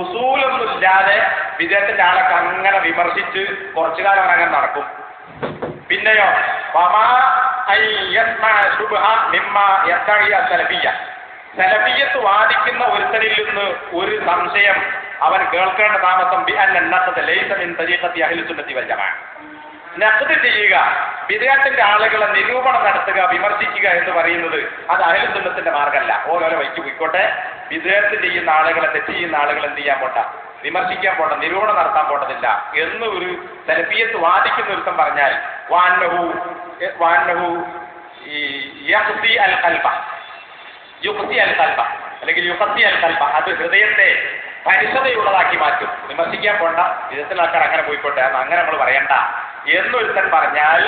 S2: ഉസൂലൊന്നുമില്ലാതെ വിദേഹത്തിന്റെ ആളൊക്കെ അങ്ങനെ വിമർശിച്ച് കുറച്ചു കാലം അങ്ങനെ നടക്കും. പിന്നെയോ സലഫിയ്യത്ത് വാദിക്കുന്ന ഒരുത്തനിൽ നിന്ന് ഒരു സംശയം അവൻ കേൾക്കേണ്ട താമസം നഖ്ദ് ചെയ്യുക, ബിദ്അത്തിന്റെ ആളുകളെ നിരൂപണം നടത്തുക, വിമർശിക്കുക എന്ന് പറയുന്നത് അത് അഹ്ലു സുന്നത്തിന്റെ മാർഗമല്ല. ഓരോരോ വഴിക്ക് പോയിക്കോട്ടെ. ബിദ്അത്ത് ചെയ്യുന്ന ആളുകളെ, തെറ്റ് ചെയ്യുന്ന ആളുകൾ എന്ത് ചെയ്യാൻ പോണ്ട? വിമർശിക്കാൻ പോണ്ട, നിരൂപണം നടത്താൻ പോണ്ടതില്ല എന്ന് ഒരു സലഫിയ്യത്ത് വാദിക്കുന്ന ഒരുത്തം പറഞ്ഞാൽ അത് ഹൃദയത്തെ പരിശുദ്ധയുള്ളതാക്കി മാറ്റും. വിമർശിക്കാൻ പോണ്ട, വിധത്തിൽ ആൾക്കാർ അങ്ങനെ പോയിക്കോട്ടെ, അങ്ങനെ നമ്മൾ പറയണ്ട എന്നൊരുത്തൻ പറഞ്ഞാൽ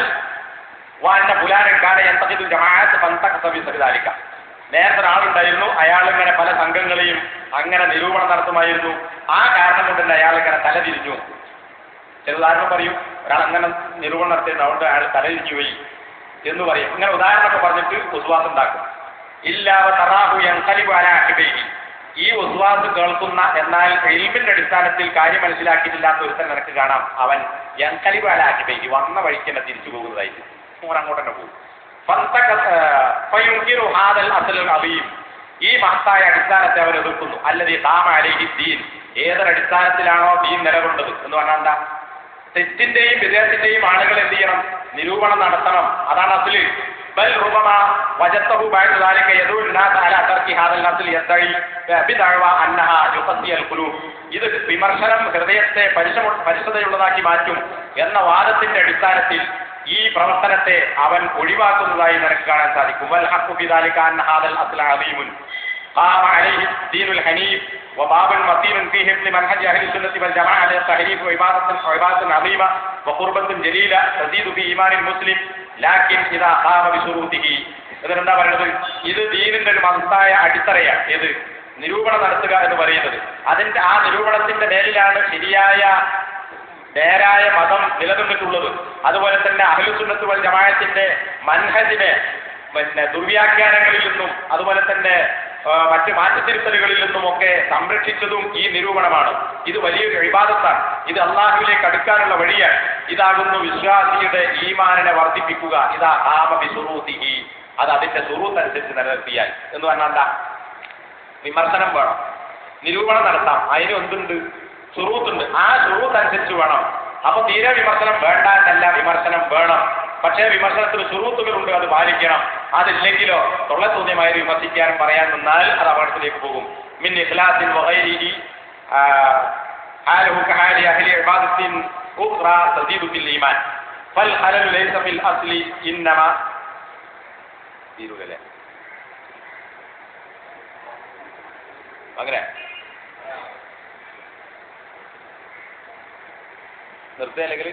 S2: നേരത്തെ ഒരാളുണ്ടായിരുന്നു, അയാൾ ഇങ്ങനെ പല സംഘങ്ങളെയും അങ്ങനെ നിരൂപണം നടത്തുമായിരുന്നു. ആ കാരണം കൊണ്ട് തന്നെ അയാൾ ഇങ്ങനെ തലതിരിഞ്ഞു. ചില ഉദാഹരണം പറയും, ഒരാൾ അങ്ങനെ നിരൂപണം നടത്തിയിരുന്നു, അതുകൊണ്ട് അയാൾ തലതിരിഞ്ഞു പോയി എന്ന് പറയും. ഇങ്ങനെ ഉദാഹരണമൊക്കെ പറഞ്ഞിട്ട് ഉസ്വാസ് ഉണ്ടാക്കും. ഇല്ലാതെ തറാഹു യൻഖലിബു അലാ അഖിബൈഹി, ഈ ഉസ്വാസ് കേൾക്കുന്ന എന്നാൽ ഇൽമിന്റെ അടിസ്ഥാനത്തിൽ കാര്യം മനസ്സിലാക്കിയിട്ടില്ലാത്ത ഒരുത്തൻ നിനക്ക് കാണാം, അവൻ യൻഖലിബു അലാ അഖിബൈഹി, വന്ന വഴിക്ക് തന്നെ തിരിച്ചു പോകുന്നതായിട്ട് അങ്ങോട്ട് തന്നെ പോകും. ഈ മഹത്തായ അടിസ്ഥാനത്തെ അവർ എതിർക്കുന്നു. അല്ലതി ഖാമ അലൈഹി ദീൻ, ഏതൊരടിസ്ഥാനത്തിലാണോ ദീൻ നിലകൊണ്ടത് എന്ന് പറഞ്ഞാൽ എന്താ? തെറ്റിന്റെയും വിദേഹത്തിന്റെയും ആളുകൾ എന്ത് ചെയ്യണം? നിരൂപണം നടത്തണം. അതാണ് അസ്ല്. ബൽ റുബമ വജത്തഹു ബഅദ ദാലിക യദുൽ നാസ് അലാ തർക്കി ഹാദൽ അസ്ൽ യദഇ ബിദഅവ അന്നഹ യുഖത്തിയൽ ഖുലൂബ്. ഇത് വിമർശനം ഹൃദയത്തെ പരിശുദ്ധതയുള്ളതാക്കി മാറ്റും എന്ന വാദത്തിന്റെ അടിസ്ഥാനത്തിൽ ഈ പ്രവർത്തനത്തെ അവൻ ഒഴിവാക്കുന്നതായി നിനക്ക് കാണാൻ സാധിക്കും. വൽ ഹഖ്ഖു ബിദാലിക അന്ന ഹാദൽ അസ്ല അദീമുൻ ഖാമ അലൈഹി ദീനുൽ ഹനീഫ് وباب متين في حفظ منهج اهل السنه والجماعه على التحريف وعباده عظيمه وقربه جليله تزيد في ايمان المسلم لكن اذا قام بشروطه. ഇതിനെന്താ പറയുന്നത്? ഇത് ദീനിന്റെ ഒരു മഹത്തായ അടിത്തറയാണ്. ഏത്? നിരൂപണം നടത്തുക എന്ന് പറയുന്നത്. അതിന്റെ ആ നിരൂപണത്തിന്റെ മേലിലാണ് ശരിയായ നേരായ മതം നിലനിന്നിട്ടുള്ളത്. അതുപോലെ തന്നെ അഹ്ലുസുന്നത്ത് വൽ ജമാഅത്തിന്റെ മൻഹജിനെ ദുർവ്യാഖ്യാനങ്ങളിൽ നിന്നും അതുപോലെ തന്നെ മറ്റ് മാറ്റത്തിരുത്തലുകളിൽ നിന്നുമൊക്കെ സംരക്ഷിച്ചതും ഈ നിരൂപണമാണ്. ഇത് വലിയൊരു ഇബാദത്താണ്. ഇത് അള്ളാഹുവിലേക്ക് അടുക്കാനുള്ള വഴിയാണ്. ഇതാകുന്നു വിശ്വാസിയുടെ ഈമാനിനെ വർദ്ധിപ്പിക്കുക. ഇതാ ഖാമ ബിശുറൂതിഹി. അത് അതിന്റെ ശുറൂത്ത് അനുസരിച്ച് നിലനിർത്തിയാൽ എന്ന് പറഞ്ഞാൽ എന്താ? വിമർശനം വേണം, നിരൂപണം നടത്താം. അതിന് എന്തുണ്ട്? ശുറൂത്തുണ്ട്. ആ ശുറൂത്ത് അനുസരിച്ച് വേണം. അപ്പൊ തീരെ വിമർശനം വേണ്ട എന്നല്ല, വിമർശനം വേണം. പക്ഷേ വിമർശനത്തിന് ശുറൂത്തുകളുണ്ട്, അത് പാലിക്കണം. അതില്ലെങ്കിലോ തൊള്ളത്തോന്നിയമായി വിമർശിക്കാനും പറയാൻ നിന്നാൽ അത് അപകടത്തിലേക്ക് പോകും. മിൻ ഇഖ്ലാസിൻ വഗൈരിഹി ഹാലുഹു കഹാലി അഹ്ലി ഇബാദത്തിൻ ഉഖ്റ തസീദു ബിൽ ഈമാൻ ഫൽ ഖലൽ ലൈസ ബിൽ അസ്ലി ഇന്നമ തീരുകല്ലേ അങ്ങനെ നിർത്തിയില്ലെങ്കിൽ